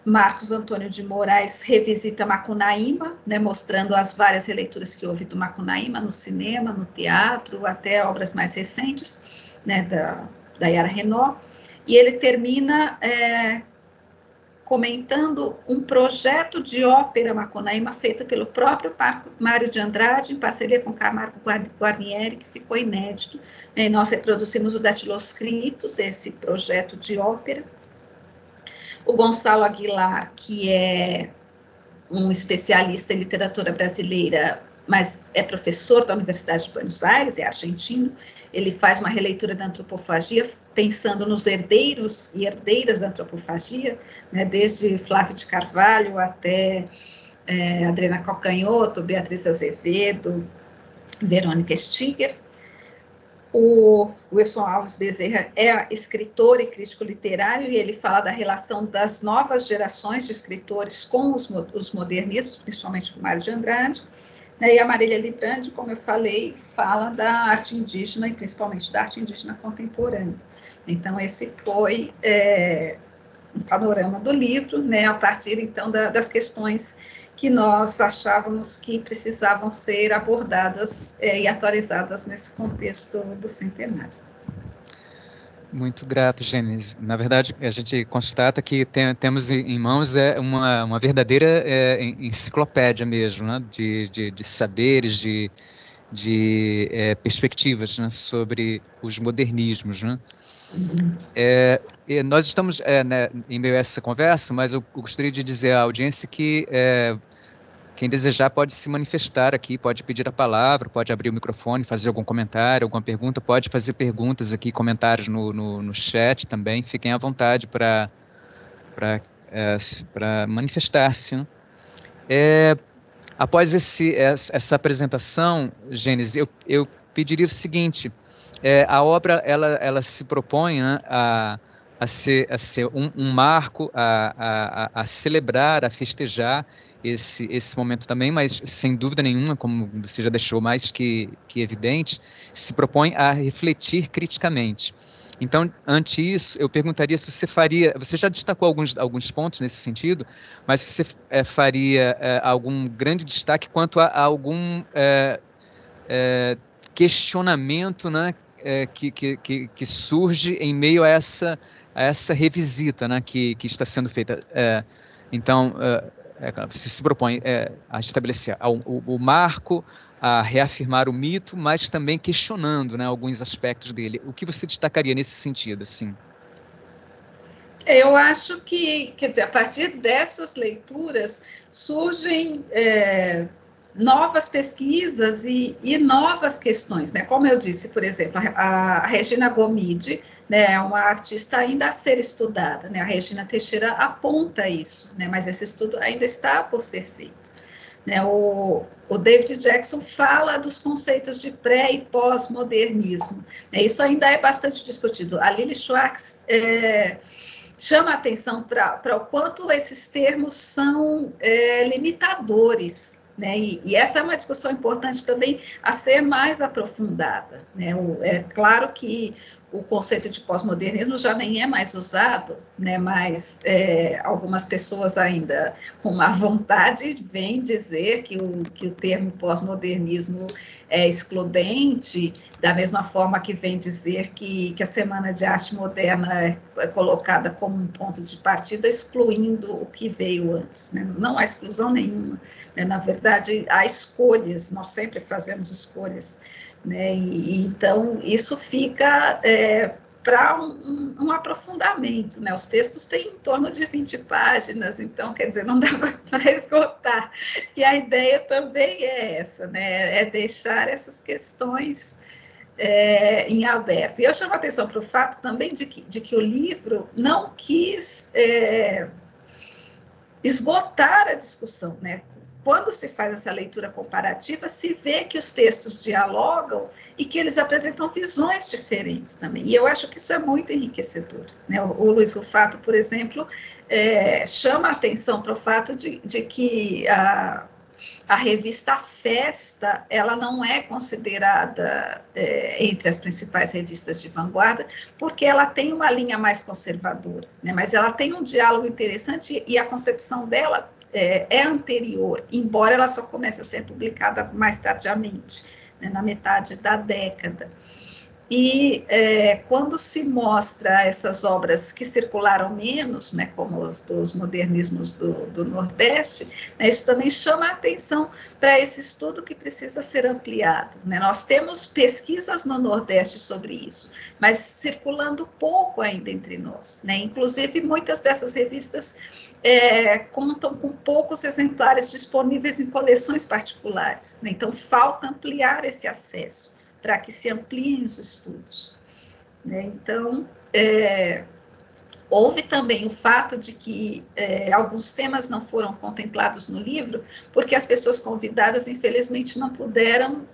S2: Marcos Antônio de Moraes revisita Macunaíma, né, mostrando as várias releituras que houve do Macunaíma no cinema, no teatro, até obras mais recentes, né, da Yara Renault, e ele termina comentando um projeto de ópera Macunaíma feito pelo próprio Mário de Andrade, em parceria com Camargo Guarnieri, que ficou inédito. E nós reproduzimos o datiloscrito desse projeto de ópera. O Gonçalo Aguilar, que é um especialista em literatura brasileira, mas é professor da Universidade de Buenos Aires, é argentino, ele faz uma releitura da antropofagia, pensando nos herdeiros e herdeiras da antropofagia, né, desde Flávio de Carvalho até Adriana Calcanhoto, Beatriz Azevedo, Verônica Stiger. O Wilson Alves Bezerra é escritor e crítico literário, e ele fala da relação das novas gerações de escritores com os modernistas, principalmente com Mário de Andrade. E a Marília Librandi, como eu falei, fala da arte indígena, e principalmente da arte indígena contemporânea. Então, esse foi um panorama do livro, né, a partir, então, das questões que nós achávamos que precisavam ser abordadas e atualizadas nesse contexto do centenário.
S1: Muito grato, Gênesis. Na verdade, a gente constata que temos em mãos uma verdadeira enciclopédia mesmo, né, de saberes, de perspectivas, né, sobre os modernismos, né? Nós estamos né, em meio a essa conversa, mas eu gostaria de dizer à audiência que quem desejar pode se manifestar aqui, pode pedir a palavra, pode abrir o microfone, fazer algum comentário, alguma pergunta, pode fazer perguntas aqui, comentários no chat também, fiquem à vontade para manifestar-se, né? Após essa apresentação, Gênesis, eu pediria o seguinte: a obra ela se propõe, né, a ser um marco, a celebrar, a festejar esse momento também, mas sem dúvida nenhuma, como você já deixou mais que evidente, se propõe a refletir criticamente. Então, ante isso, eu perguntaria se você já destacou alguns pontos nesse sentido, mas se você faria algum grande destaque quanto a algum questionamento, né, que surge em meio a essa revisita, né, que está sendo feita. Então, você se propõe a estabelecer o marco, a reafirmar o mito, mas também questionando, né, alguns aspectos dele. O que você destacaria nesse sentido, assim?
S2: Eu acho que, quer dizer, a partir dessas leituras surgem novas pesquisas e novas questões, né? Como eu disse, por exemplo, a Regina Gomide, né, é uma artista ainda a ser estudada, né? A Regina Teixeira aponta isso, né? Mas esse estudo ainda está por ser feito. Né, o David Jackson fala dos conceitos de pré- e pós-modernismo. Né, isso ainda é bastante discutido. A Lily Schwartz chama a atenção para o quanto esses termos são limitadores. Né? E essa é uma discussão importante também a ser mais aprofundada. Né? É claro que o conceito de pós-modernismo já nem é mais usado, né? Mas algumas pessoas ainda com má vontade vêm dizer que o termo pós-modernismo é excludente, da mesma forma que vem dizer que a Semana de Arte Moderna é colocada como um ponto de partida, excluindo o que veio antes. Né? Não há exclusão nenhuma. Né? Na verdade, há escolhas, nós sempre fazemos escolhas. Né? Então, isso fica para um aprofundamento. Né? Os textos têm em torno de 20 páginas, então, quer dizer, não dá para esgotar. E a ideia também é essa, né? É deixar essas questões em aberto. E eu chamo a atenção para o fato também de que o livro não quis esgotar a discussão, né? Quando se faz essa leitura comparativa, se vê que os textos dialogam e que eles apresentam visões diferentes também. E eu acho que isso é muito enriquecedor. Né? O Luiz Rufato, por exemplo, chama a atenção para o fato de que a revista Festa, ela não é considerada entre as principais revistas de vanguarda, porque ela tem uma linha mais conservadora, né? Mas ela tem um diálogo interessante e a concepção dela é anterior, embora ela só comece a ser publicada mais tardiamente, né, na metade da década. E quando se mostra essas obras que circularam menos, né, como os dos modernismos do Nordeste, né, isso também chama a atenção para esse estudo que precisa ser ampliado. Né? Nós temos pesquisas no Nordeste sobre isso, mas circulando pouco ainda entre nós. Né? Inclusive, muitas dessas revistas contam com poucos exemplares disponíveis em coleções particulares. Né? Então, falta ampliar esse acesso para que se ampliem os estudos. Né? Então, houve também o fato de que alguns temas não foram contemplados no livro, porque as pessoas convidadas, infelizmente, não puderam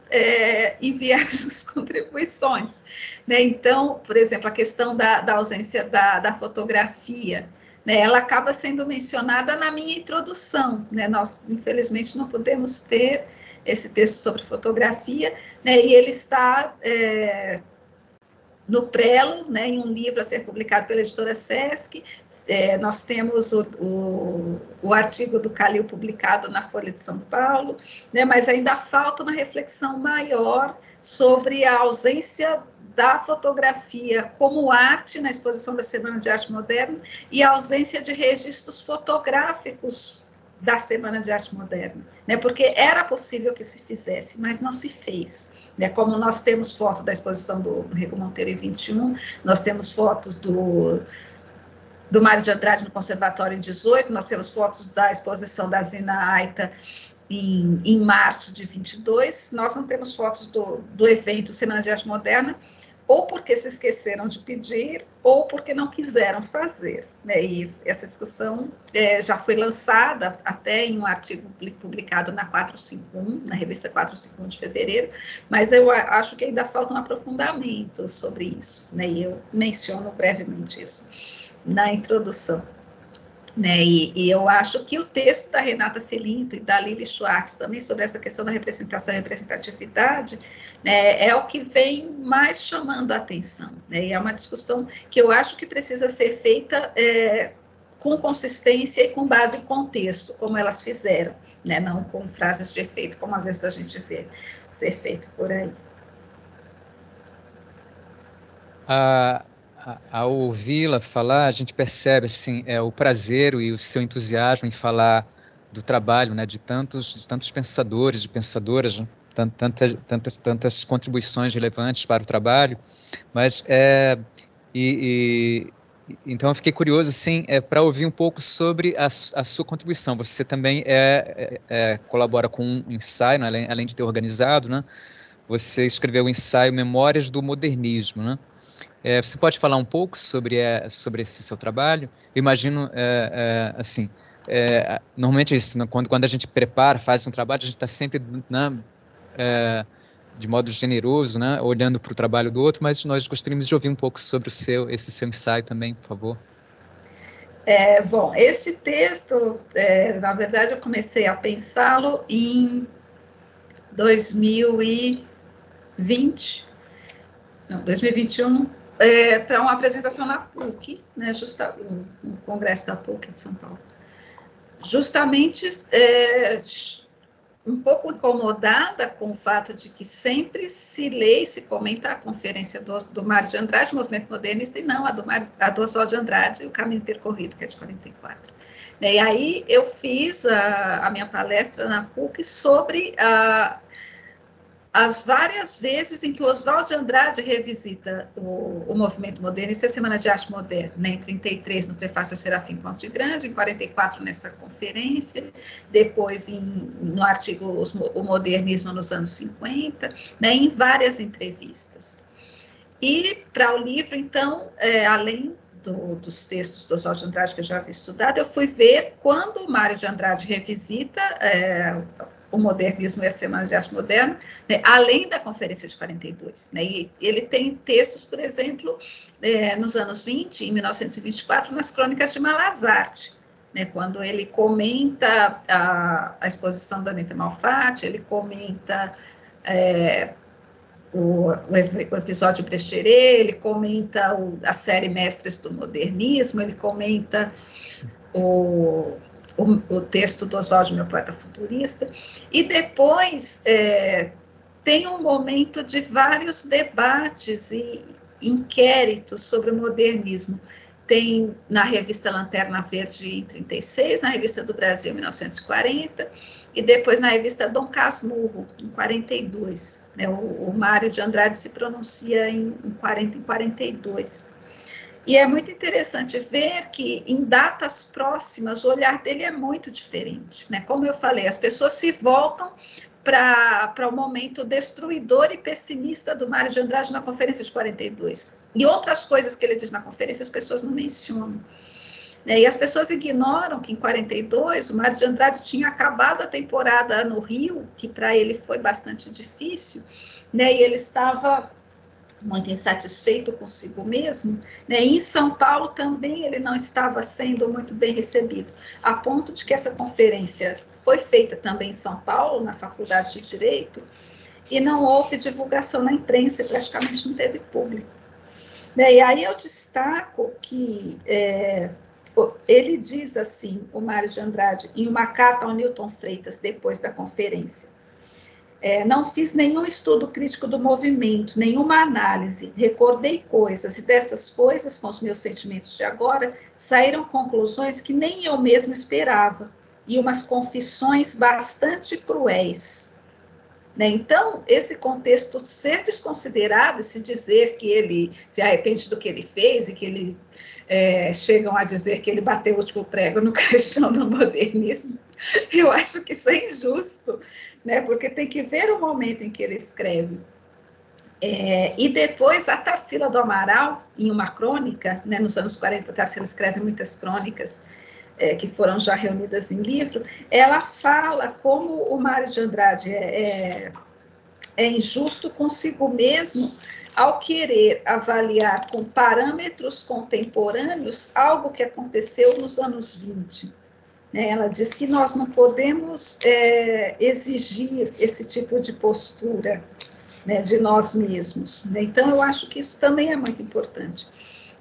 S2: enviar suas contribuições. Né? Então, por exemplo, a questão da ausência da fotografia, né? Ela acaba sendo mencionada na minha introdução. Né? Nós, infelizmente, não podemos ter esse texto sobre fotografia, né? E ele está no Prelo, né, em um livro a ser publicado pela editora Sesc. Nós temos o artigo do Calil publicado na Folha de São Paulo, né, mas ainda falta uma reflexão maior sobre a ausência da fotografia como arte na exposição da Semana de Arte Moderna e a ausência de registros fotográficos da Semana de Arte Moderna, né, porque era possível que se fizesse, mas não se fez. Né, como nós temos fotos da exposição do Rego Monteiro em 21, nós temos fotos do Mário de Andrade no Conservatório em 18, nós temos fotos da exposição da Zina Aita em março de 22, nós não temos fotos do evento Semana de Arte Moderna, ou porque se esqueceram de pedir, ou porque não quiseram fazer, né? E essa discussão já foi lançada até em um artigo publicado na 451, na revista 451 de fevereiro, mas eu acho que ainda falta um aprofundamento sobre isso, né? E eu menciono brevemente isso na introdução. Né, e eu acho que o texto da Renata Felinto e da Lili Schwartz também sobre essa questão da representação e representatividade, né, é o que vem mais chamando a atenção, né, e é uma discussão que eu acho que precisa ser feita com consistência e com base em contexto, como elas fizeram, né, não com frases de efeito, como às vezes a gente vê ser feito por aí.
S1: Ao ouvi-la falar, a gente percebe assim, o prazer e o seu entusiasmo em falar do trabalho, né, de tantos pensadores, de pensadoras, né, tantas contribuições relevantes para o trabalho, mas então eu fiquei curioso assim, para ouvir um pouco sobre a sua contribuição. Você também colabora com um ensaio, né, além de ter organizado, né? Você escreveu o ensaio Memórias do Modernismo, né? Você pode falar um pouco sobre esse seu trabalho? Eu imagino, assim, normalmente é isso, né? Quando a gente prepara, faz um trabalho, a gente está sempre, né, de modo generoso, né, olhando para o trabalho do outro, mas nós gostaríamos de ouvir um pouco sobre esse seu ensaio também, por favor.
S2: Bom, este texto, na verdade, eu comecei a pensá-lo em 2020, não, 2021, para uma apresentação na PUC, né, no Congresso da PUC de São Paulo. Justamente um pouco incomodada com o fato de que sempre se lê e se comenta a conferência do Mário de Andrade, Movimento Modernista, e não a do Oswald de Andrade, O Caminho Percorrido, que é de 44. E aí eu fiz a minha palestra na PUC sobre as várias vezes em que o Oswald de Andrade revisita o movimento modernista e a Semana de Arte Moderna, né? Em 33, no prefácio ao Serafim Ponte Grande, em 44, nessa conferência, depois no artigo O Modernismo nos anos 50, né? Em várias entrevistas. E para o livro, então, além dos textos do Oswald de Andrade que eu já havia estudado, eu fui ver quando o Mário de Andrade revisita o Modernismo e a Semana de Arte Moderna, né, além da Conferência de 42. Né, e ele tem textos, por exemplo, nos anos 20, em 1924, nas Crônicas de Malazarte, né, quando ele comenta a exposição da Anita Malfatti, ele comenta o episódio Brecheret, ele comenta a série Mestres do Modernismo, ele comenta o texto do Oswald, Meu Poeta Futurista, e depois tem um momento de vários debates e inquéritos sobre o modernismo. Tem na revista Lanterna Verde, em 36, na revista do Brasil, em 1940, e depois na revista Dom Casmurro, em 42. Né? O Mário de Andrade se pronuncia em 40 e 42. E é muito interessante ver que, em datas próximas, o olhar dele é muito diferente. Né? Como eu falei, as pessoas se voltam para o momento destruidor e pessimista do Mário de Andrade na Conferência de 42. E outras coisas que ele diz na conferência, as pessoas não mencionam. E as pessoas ignoram que, em 42, o Mário de Andrade tinha acabado a temporada no Rio, que para ele foi bastante difícil, né? E ele estava muito insatisfeito consigo mesmo, né? E em São Paulo também ele não estava sendo muito bem recebido, a ponto de que essa conferência foi feita também em São Paulo, na Faculdade de Direito, e não houve divulgação na imprensa, praticamente não teve público. Né? E aí eu destaco que ele diz assim, o Mário de Andrade, em uma carta ao Newton Freitas, depois da conferência: não fiz nenhum estudo crítico do movimento, nenhuma análise, recordei coisas, e dessas coisas, com os meus sentimentos de agora, saíram conclusões que nem eu mesmo esperava, e umas confissões bastante cruéis. né? Então, esse contexto ser desconsiderado, se dizer que ele se arrepende do que ele fez e que ele chegam a dizer que ele bateu o último prego no caixão do modernismo, eu acho que isso é injusto, né? Porque tem que ver o momento em que ele escreve. E depois a Tarsila do Amaral, em uma crônica, né, nos anos 40, a Tarsila escreve muitas crônicas que foram já reunidas em livro, ela fala como o Mário de Andrade é injusto consigo mesmo ao querer avaliar com parâmetros contemporâneos algo que aconteceu nos anos 20. Ela diz que nós não podemos exigir esse tipo de postura, né, de nós mesmos. Né? Então, eu acho que isso também é muito importante.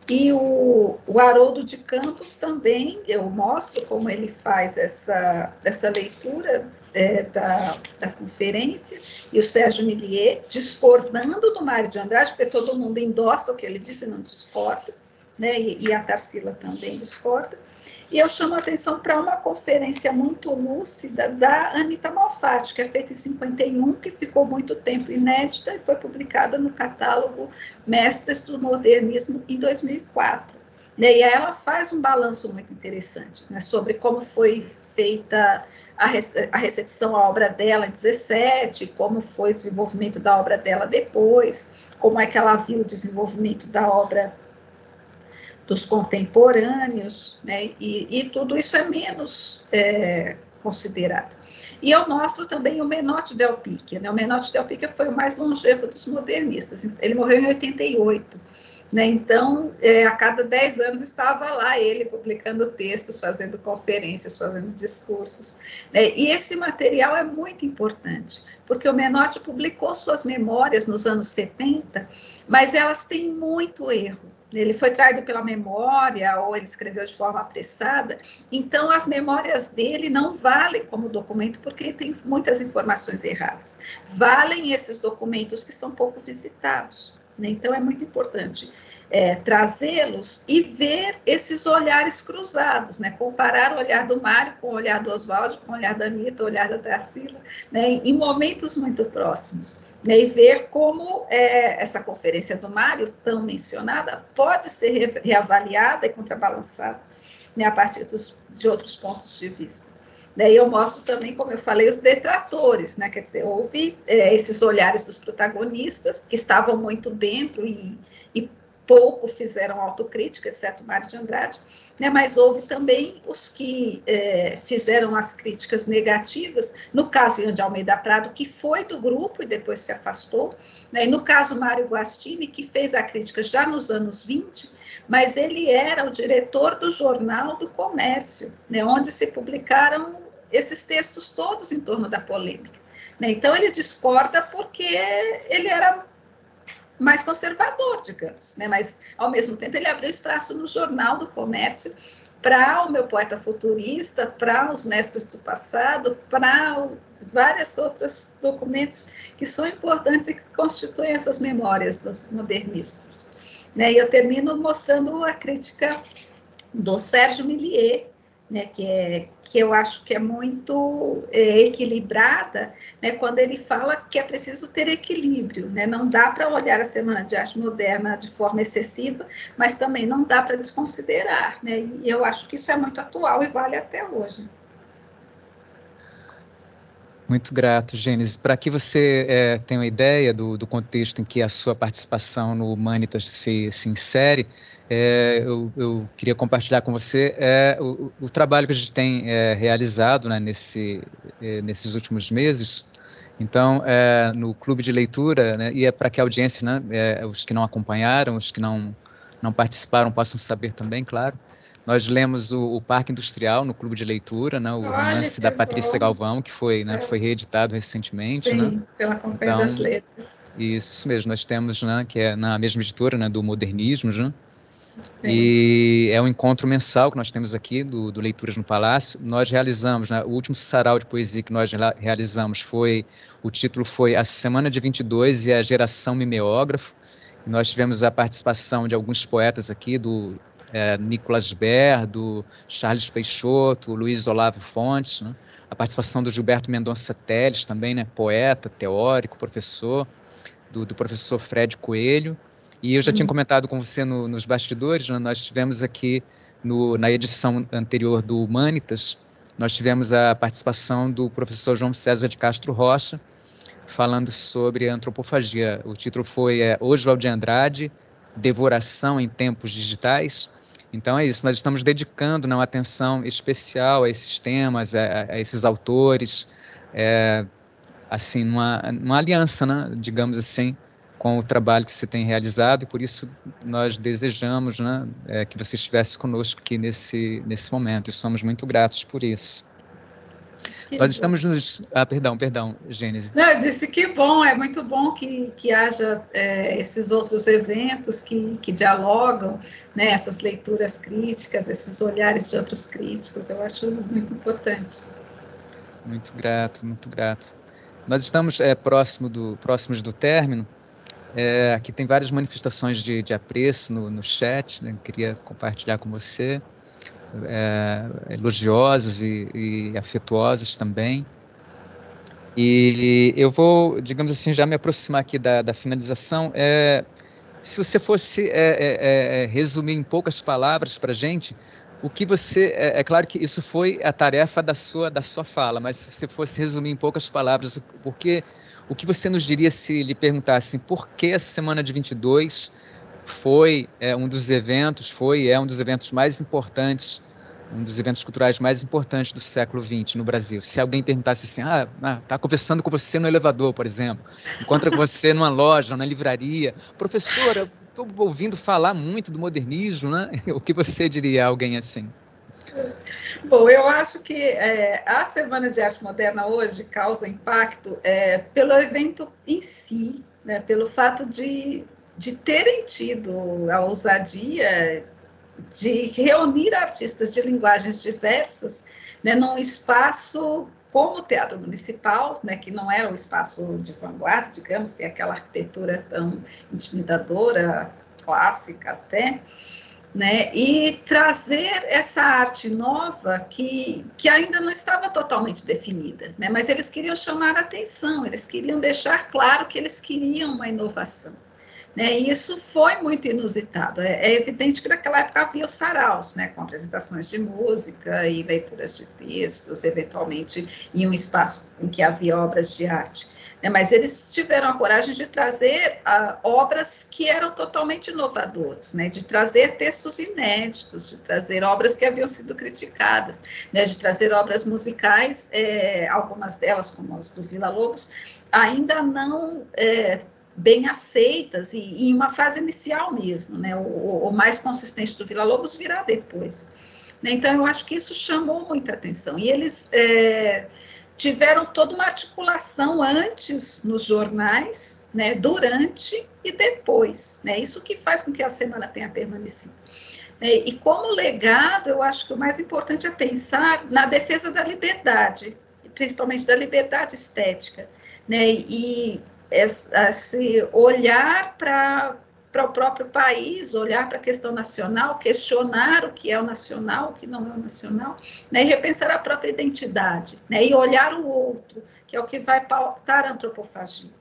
S2: E o Haroldo de Campos também, eu mostro como ele faz essa leitura da conferência, e o Sérgio Milliet discordando do Mário de Andrade, porque todo mundo endossa o que ele disse, não discorda, né? E a Tarsila também discorda. E eu chamo a atenção para uma conferência muito lúcida da Anita Malfatti, que é feita em 51, que ficou muito tempo inédita e foi publicada no catálogo Mestres do Modernismo em 2004. E aí ela faz um balanço muito interessante, né, sobre como foi feita a recepção à obra dela em 17, como foi o desenvolvimento da obra dela depois, como é que ela viu o desenvolvimento da obra dos contemporâneos, né? E tudo isso é menos considerado. E eu mostro também o Menotti Del Picchia, né? O Menotti Del Picchia foi o mais longevo dos modernistas, ele morreu em 88, né? Então, a cada 10 anos estava lá ele publicando textos, fazendo conferências, fazendo discursos, né? E esse material é muito importante, porque o Menotti publicou suas memórias nos anos 70, mas elas têm muito erro. Ele foi traído pela memória, ou ele escreveu de forma apressada, então as memórias dele não valem como documento, porque tem muitas informações erradas. Valem esses documentos que são pouco visitados, né? Então é muito importante trazê-los e ver esses olhares cruzados, né? Comparar o olhar do Mário com o olhar do Oswaldo, com o olhar da Anita, o olhar da Tarsila, né? Em momentos muito próximos. E ver como essa conferência do Mário, tão mencionada, pode ser reavaliada e contrabalançada, né, a partir de outros pontos de vista. Daí eu mostro também, como eu falei, os detratores, né? Quer dizer, houve esses olhares dos protagonistas que estavam muito dentro e pouco fizeram autocrítica, exceto Mário de Andrade, né? Mas houve também os que fizeram as críticas negativas, no caso Ian de Almeida Prado, que foi do grupo e depois se afastou, né? E no caso Mário Guastini, que fez a crítica já nos anos 20, mas ele era o diretor do Jornal do Comércio, né? Onde se publicaram esses textos todos em torno da polêmica, né? Então ele discorda porque ele era mais conservador, digamos, né? Mas, ao mesmo tempo, ele abriu espaço no Jornal do Comércio para o meu poeta futurista, para os mestres do passado, para vários outros documentos que são importantes e que constituem essas memórias dos modernistas, né? E eu termino mostrando a crítica do Sérgio Milliet, né, que eu acho que é muito equilibrada, né, quando ele fala que é preciso ter equilíbrio, né, não dá para olhar a Semana de Arte Moderna de forma excessiva, mas também não dá para desconsiderar, né, e eu acho que isso é muito atual e vale até hoje.
S1: Muito grato, Gênesis. Para que você tenha uma ideia do contexto em que a sua participação no Humanitas se insere, eu queria compartilhar com você o trabalho que a gente tem realizado, né, nesses últimos meses. Então, no clube de leitura, né, e é para que a audiência, né, os que não acompanharam, os que não participaram, possam saber também, claro. Nós lemos o Parque Industrial no clube de leitura, né, o romance da Patrícia Galvão, que foi reeditado recentemente.
S2: Sim,
S1: né?
S2: pela Companhia das Letras.
S1: Isso mesmo, nós temos, né, que é na mesma editora, né, do Modernismo, né?
S2: Sim.
S1: E é um encontro mensal que nós temos aqui do Leituras no Palácio. Nós realizamos, né, o último sarau de poesia que nós realizamos o título foi A Semana de 22 e a Geração Mimeógrafo. E nós tivemos a participação de alguns poetas aqui Nicolas Ber, do Charles Peixoto, Luiz Olavo Fontes, né? A participação do Gilberto Mendonça Teles também, né? Poeta, teórico, professor, do professor Fred Coelho. E eu já tinha comentado com você nos bastidores, né? Nós tivemos aqui na edição anterior do Humanitas, nós tivemos a participação do professor João César de Castro Rocha, falando sobre antropofagia. O título foi Oswald de Andrade, Devoração em Tempos Digitais. Então é isso, nós estamos dedicando uma atenção especial a esses temas, a esses autores, assim, numa aliança, né, digamos assim, com o trabalho que você tem realizado, e por isso nós desejamos, né, que você estivesse conosco aqui nesse momento, e somos muito gratos por isso. Nós estamos nos... perdão, Gênesis.
S2: Não, eu disse que bom, é muito bom que haja esses outros eventos que dialogam, né, essas leituras críticas, esses olhares de outros críticos, eu acho muito importante.
S1: Muito grato, muito grato. Nós estamos próximos do término. Aqui tem várias manifestações de apreço no chat, né? Queria compartilhar com você, elogiosas e afetuosas também. E eu vou, digamos assim, já me aproximar aqui da finalização. Se você fosse resumir em poucas palavras para a gente, o que você... É claro que isso foi a tarefa da sua fala, mas se você fosse resumir em poucas palavras, o que você nos diria se lhe perguntassem por que a Semana de 22 foi um dos eventos mais importantes, um dos eventos culturais mais importantes do século XX no Brasil? Se alguém perguntasse assim, tá conversando com você no elevador, por exemplo, encontra com você numa loja, na livraria, professora, estou ouvindo falar muito do modernismo, né? O que você diria a alguém assim?
S2: Bom, eu acho que a Semana de Arte Moderna hoje causa impacto pelo evento em si, né, pelo fato de terem tido a ousadia de reunir artistas de linguagens diversas, né, num espaço como o Teatro Municipal, né, que não era um espaço de vanguarda, digamos, tem aquela arquitetura tão intimidadora, clássica até, né, e trazer essa arte nova que ainda não estava totalmente definida, né, mas eles queriam chamar a atenção, eles queriam deixar claro que eles queriam uma inovação. Né, e isso foi muito inusitado. É evidente que naquela época havia os saraus, né, com apresentações de música e leituras de textos, eventualmente em um espaço em que havia obras de arte. Né, mas eles tiveram a coragem de trazer obras que eram totalmente inovadoras, né, de trazer textos inéditos, de trazer obras que haviam sido criticadas, né, de trazer obras musicais, algumas delas, como as do Villa-Lobos, ainda não bem aceitas e em uma fase inicial mesmo, né? O mais consistente do Villa-Lobos virá depois. Né? Então, eu acho que isso chamou muita atenção. E eles tiveram toda uma articulação antes nos jornais, né? Durante e depois. Né? Isso que faz com que a semana tenha permanecido. E como legado, eu acho que o mais importante é pensar na defesa da liberdade, principalmente da liberdade estética, né? E esse olhar para o próprio país, olhar para a questão nacional, questionar o que é o nacional, o que não é o nacional, né? E repensar a própria identidade, né? E olhar o outro, que é o que vai pautar a antropofagia.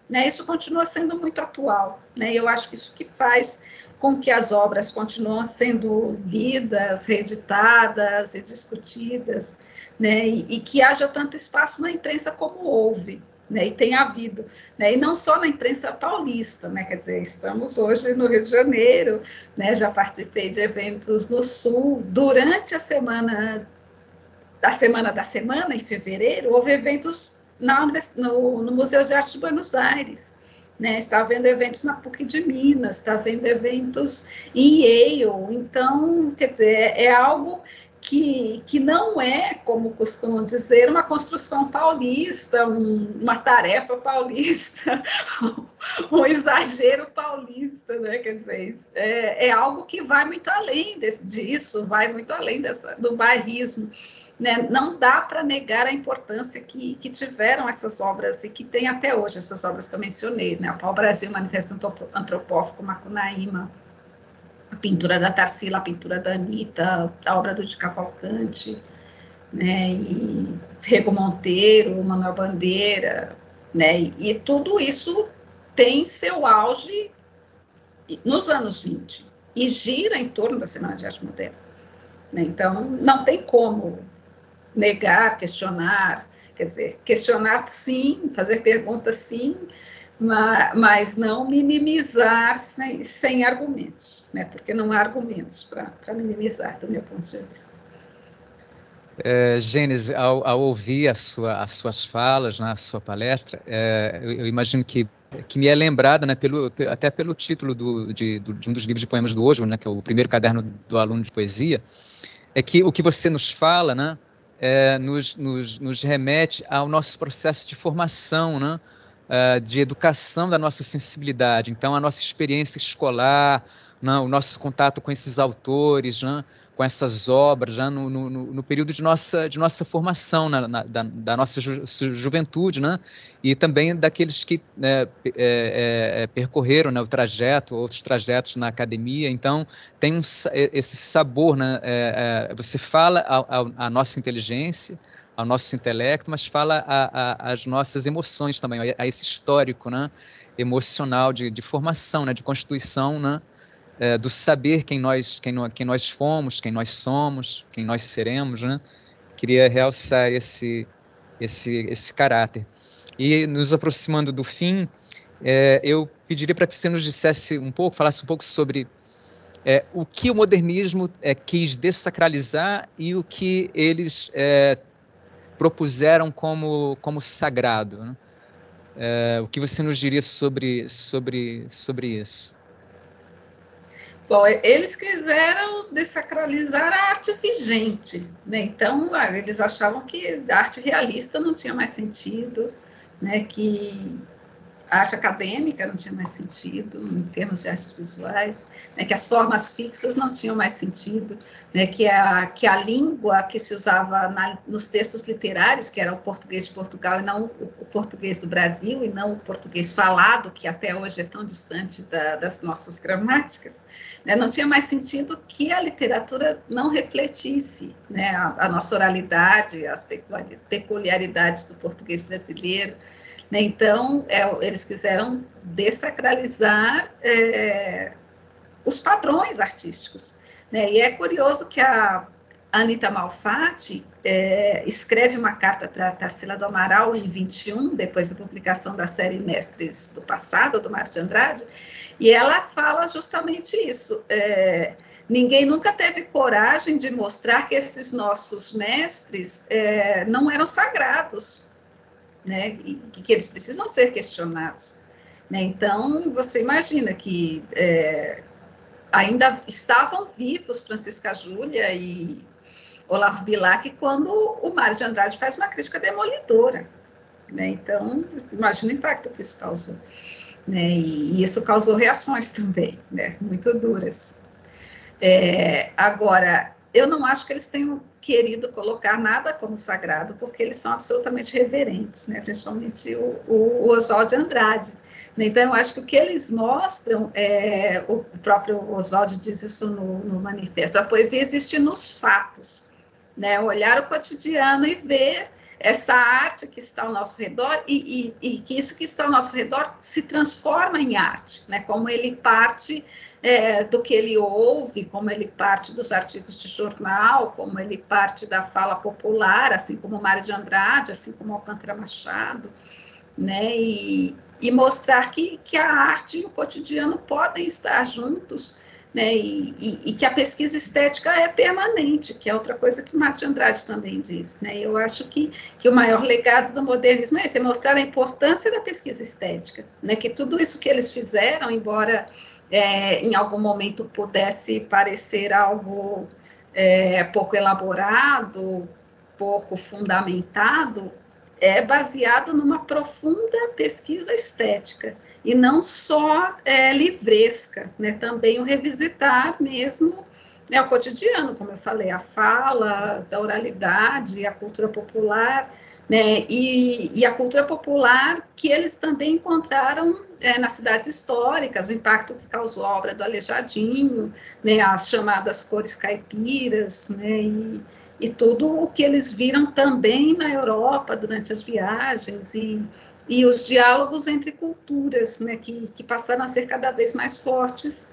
S2: Né? Isso continua sendo muito atual, né? E eu acho que isso que faz com que as obras continuam sendo lidas, reeditadas e discutidas, né? E que haja tanto espaço na imprensa como houve, né, e tem havido, né, e não só na imprensa paulista, né, quer dizer, estamos hoje no Rio de Janeiro, né, já participei de eventos no Sul, durante a semana da semana, em fevereiro, houve eventos no Museu de Arte de Buenos Aires, né, está havendo eventos na PUC de Minas, está havendo eventos em Yale, então, quer dizer, é algo que não é, como costumam dizer, uma construção paulista, uma tarefa paulista, um exagero paulista, né? Quer dizer, é algo que vai muito além disso, vai muito além do bairrismo. Né? Não dá para negar a importância que tiveram essas obras e que tem até hoje, essas obras que eu mencionei, né? O Pau Brasil, Manifesto Antropófago, Macunaíma, a pintura da Tarsila, a pintura da Anitta, a obra do de Cavalcante, né, e Rego Monteiro, Manuel Bandeira, né, e tudo isso tem seu auge nos anos 20 e gira em torno da Semana de Arte Moderna, né, então não tem como negar, questionar, quer dizer, questionar sim, fazer perguntas sim, mas não minimizar sem argumentos, né, porque não há argumentos para minimizar, do meu ponto de vista.
S1: Gênesis, ao ouvir as suas falas, né, a sua palestra, eu imagino que me é lembrada, né, até pelo título de um dos livros de poemas do Oswald, né, que é o primeiro caderno do aluno de poesia, é que o que você nos fala, né, nos remete ao nosso processo de formação, né, de educação da nossa sensibilidade. Então, a nossa experiência escolar, né, o nosso contato com esses autores, né, com essas obras, né, no período de nossa formação, da nossa juventude, né, e também daqueles que, né, percorreram, né, o trajeto, outros trajetos na academia. Então, tem esse sabor, né, você fala à nossa inteligência, ao nosso intelecto, mas fala às nossas emoções também, a esse histórico, né, emocional de formação, né, de constituição, né, do saber quem nós fomos, quem nós somos, quem nós seremos, né? Queria realçar esse caráter. E nos aproximando do fim, eu pediria para que você nos dissesse falasse um pouco sobre o que o modernismo quis dessacralizar e o que eles propuseram como sagrado, né? O que você nos diria sobre isso?
S2: Bom, eles quiseram dessacralizar a arte vigente, né? Então, eles achavam que a arte realista não tinha mais sentido, né? Que a arte acadêmica não tinha mais sentido em termos de artes visuais, né, que as formas fixas não tinham mais sentido, né, que a língua que se usava nos textos literários, que era o português de Portugal e não o português do Brasil, e não o português falado, que até hoje é tão distante das nossas gramáticas, né, não tinha mais sentido que a literatura não refletisse, né, a nossa oralidade, as peculiaridades do português brasileiro. Então, eles quiseram dessacralizar os padrões artísticos, né? E é curioso que a Anita Malfatti escreve uma carta para Tarsila do Amaral em 21, depois da publicação da série Mestres do Passado, do Mário de Andrade, e ela fala justamente isso. Ninguém nunca teve coragem de mostrar que esses nossos mestres não eram sagrados, né, e que eles precisam ser questionados, né? Então, você imagina que ainda estavam vivos Francisca Júlia e Olavo Bilac quando o Mário de Andrade faz uma crítica demolidora, né? Então, imagina o impacto que isso causou, né? E isso causou reações também, né, muito duras. Agora, eu não acho que eles tenham querido colocar nada como sagrado, porque eles são absolutamente reverentes, né? Principalmente o Oswald de Andrade. Então, eu acho que o que eles mostram, o próprio Oswald diz isso no manifesto, a poesia existe nos fatos, né? Olhar o cotidiano e ver essa arte que está ao nosso redor e que isso que está ao nosso redor se transforma em arte, né? Como ele parte do que ele ouve, como ele parte dos artigos de jornal, como ele parte da fala popular, assim como Mário de Andrade, assim como Alcântara Machado, né? E mostrar que a arte e o cotidiano podem estar juntos, né? E que a pesquisa estética é permanente, que é outra coisa que o Mário de Andrade também diz, né? Eu acho que o maior legado do modernismo é esse, é mostrar a importância da pesquisa estética, né? Que tudo isso que eles fizeram, embora em algum momento pudesse parecer algo pouco elaborado, pouco fundamentado, é baseado numa profunda pesquisa estética, e não só livresca, né? Também o revisitar mesmo, né, o cotidiano, como eu falei, a fala, da oralidade, a cultura popular, né? E a cultura popular que eles também encontraram nas cidades históricas, o impacto que causou a obra do Aleijadinho, né? As chamadas cores caipiras, né? E tudo o que eles viram também na Europa durante as viagens e os diálogos entre culturas, né? Que passaram a ser cada vez mais fortes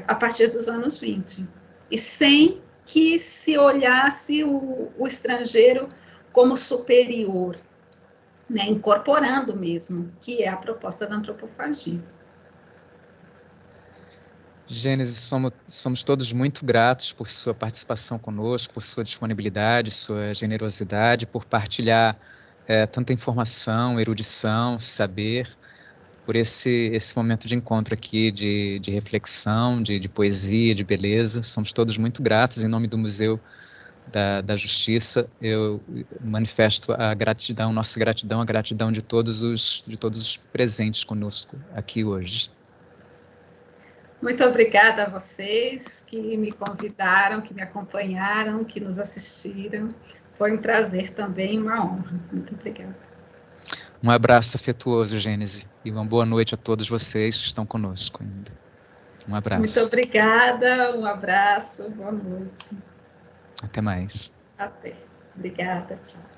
S2: a partir dos anos 20. E sem que se olhasse o estrangeiro como superior, né, incorporando mesmo, que é a proposta da antropofagia.
S1: Gênesis, somos todos muito gratos por sua participação conosco, por sua disponibilidade, sua generosidade, por partilhar tanta informação, erudição, saber, por esse momento de encontro aqui, de reflexão, de poesia, de beleza. Somos todos muito gratos. Em nome do Museu da Justiça, eu manifesto a gratidão, nossa gratidão, a gratidão de todos os presentes conosco aqui hoje.
S2: Muito obrigada a vocês que me convidaram, que me acompanharam, que nos assistiram. Foi um prazer também, uma honra. Muito obrigada.
S1: Um abraço afetuoso, Gênese, e uma boa noite a todos vocês que estão conosco ainda. Um abraço.
S2: Muito obrigada, um abraço, boa noite.
S1: Até mais.
S2: Até. Obrigada, tchau.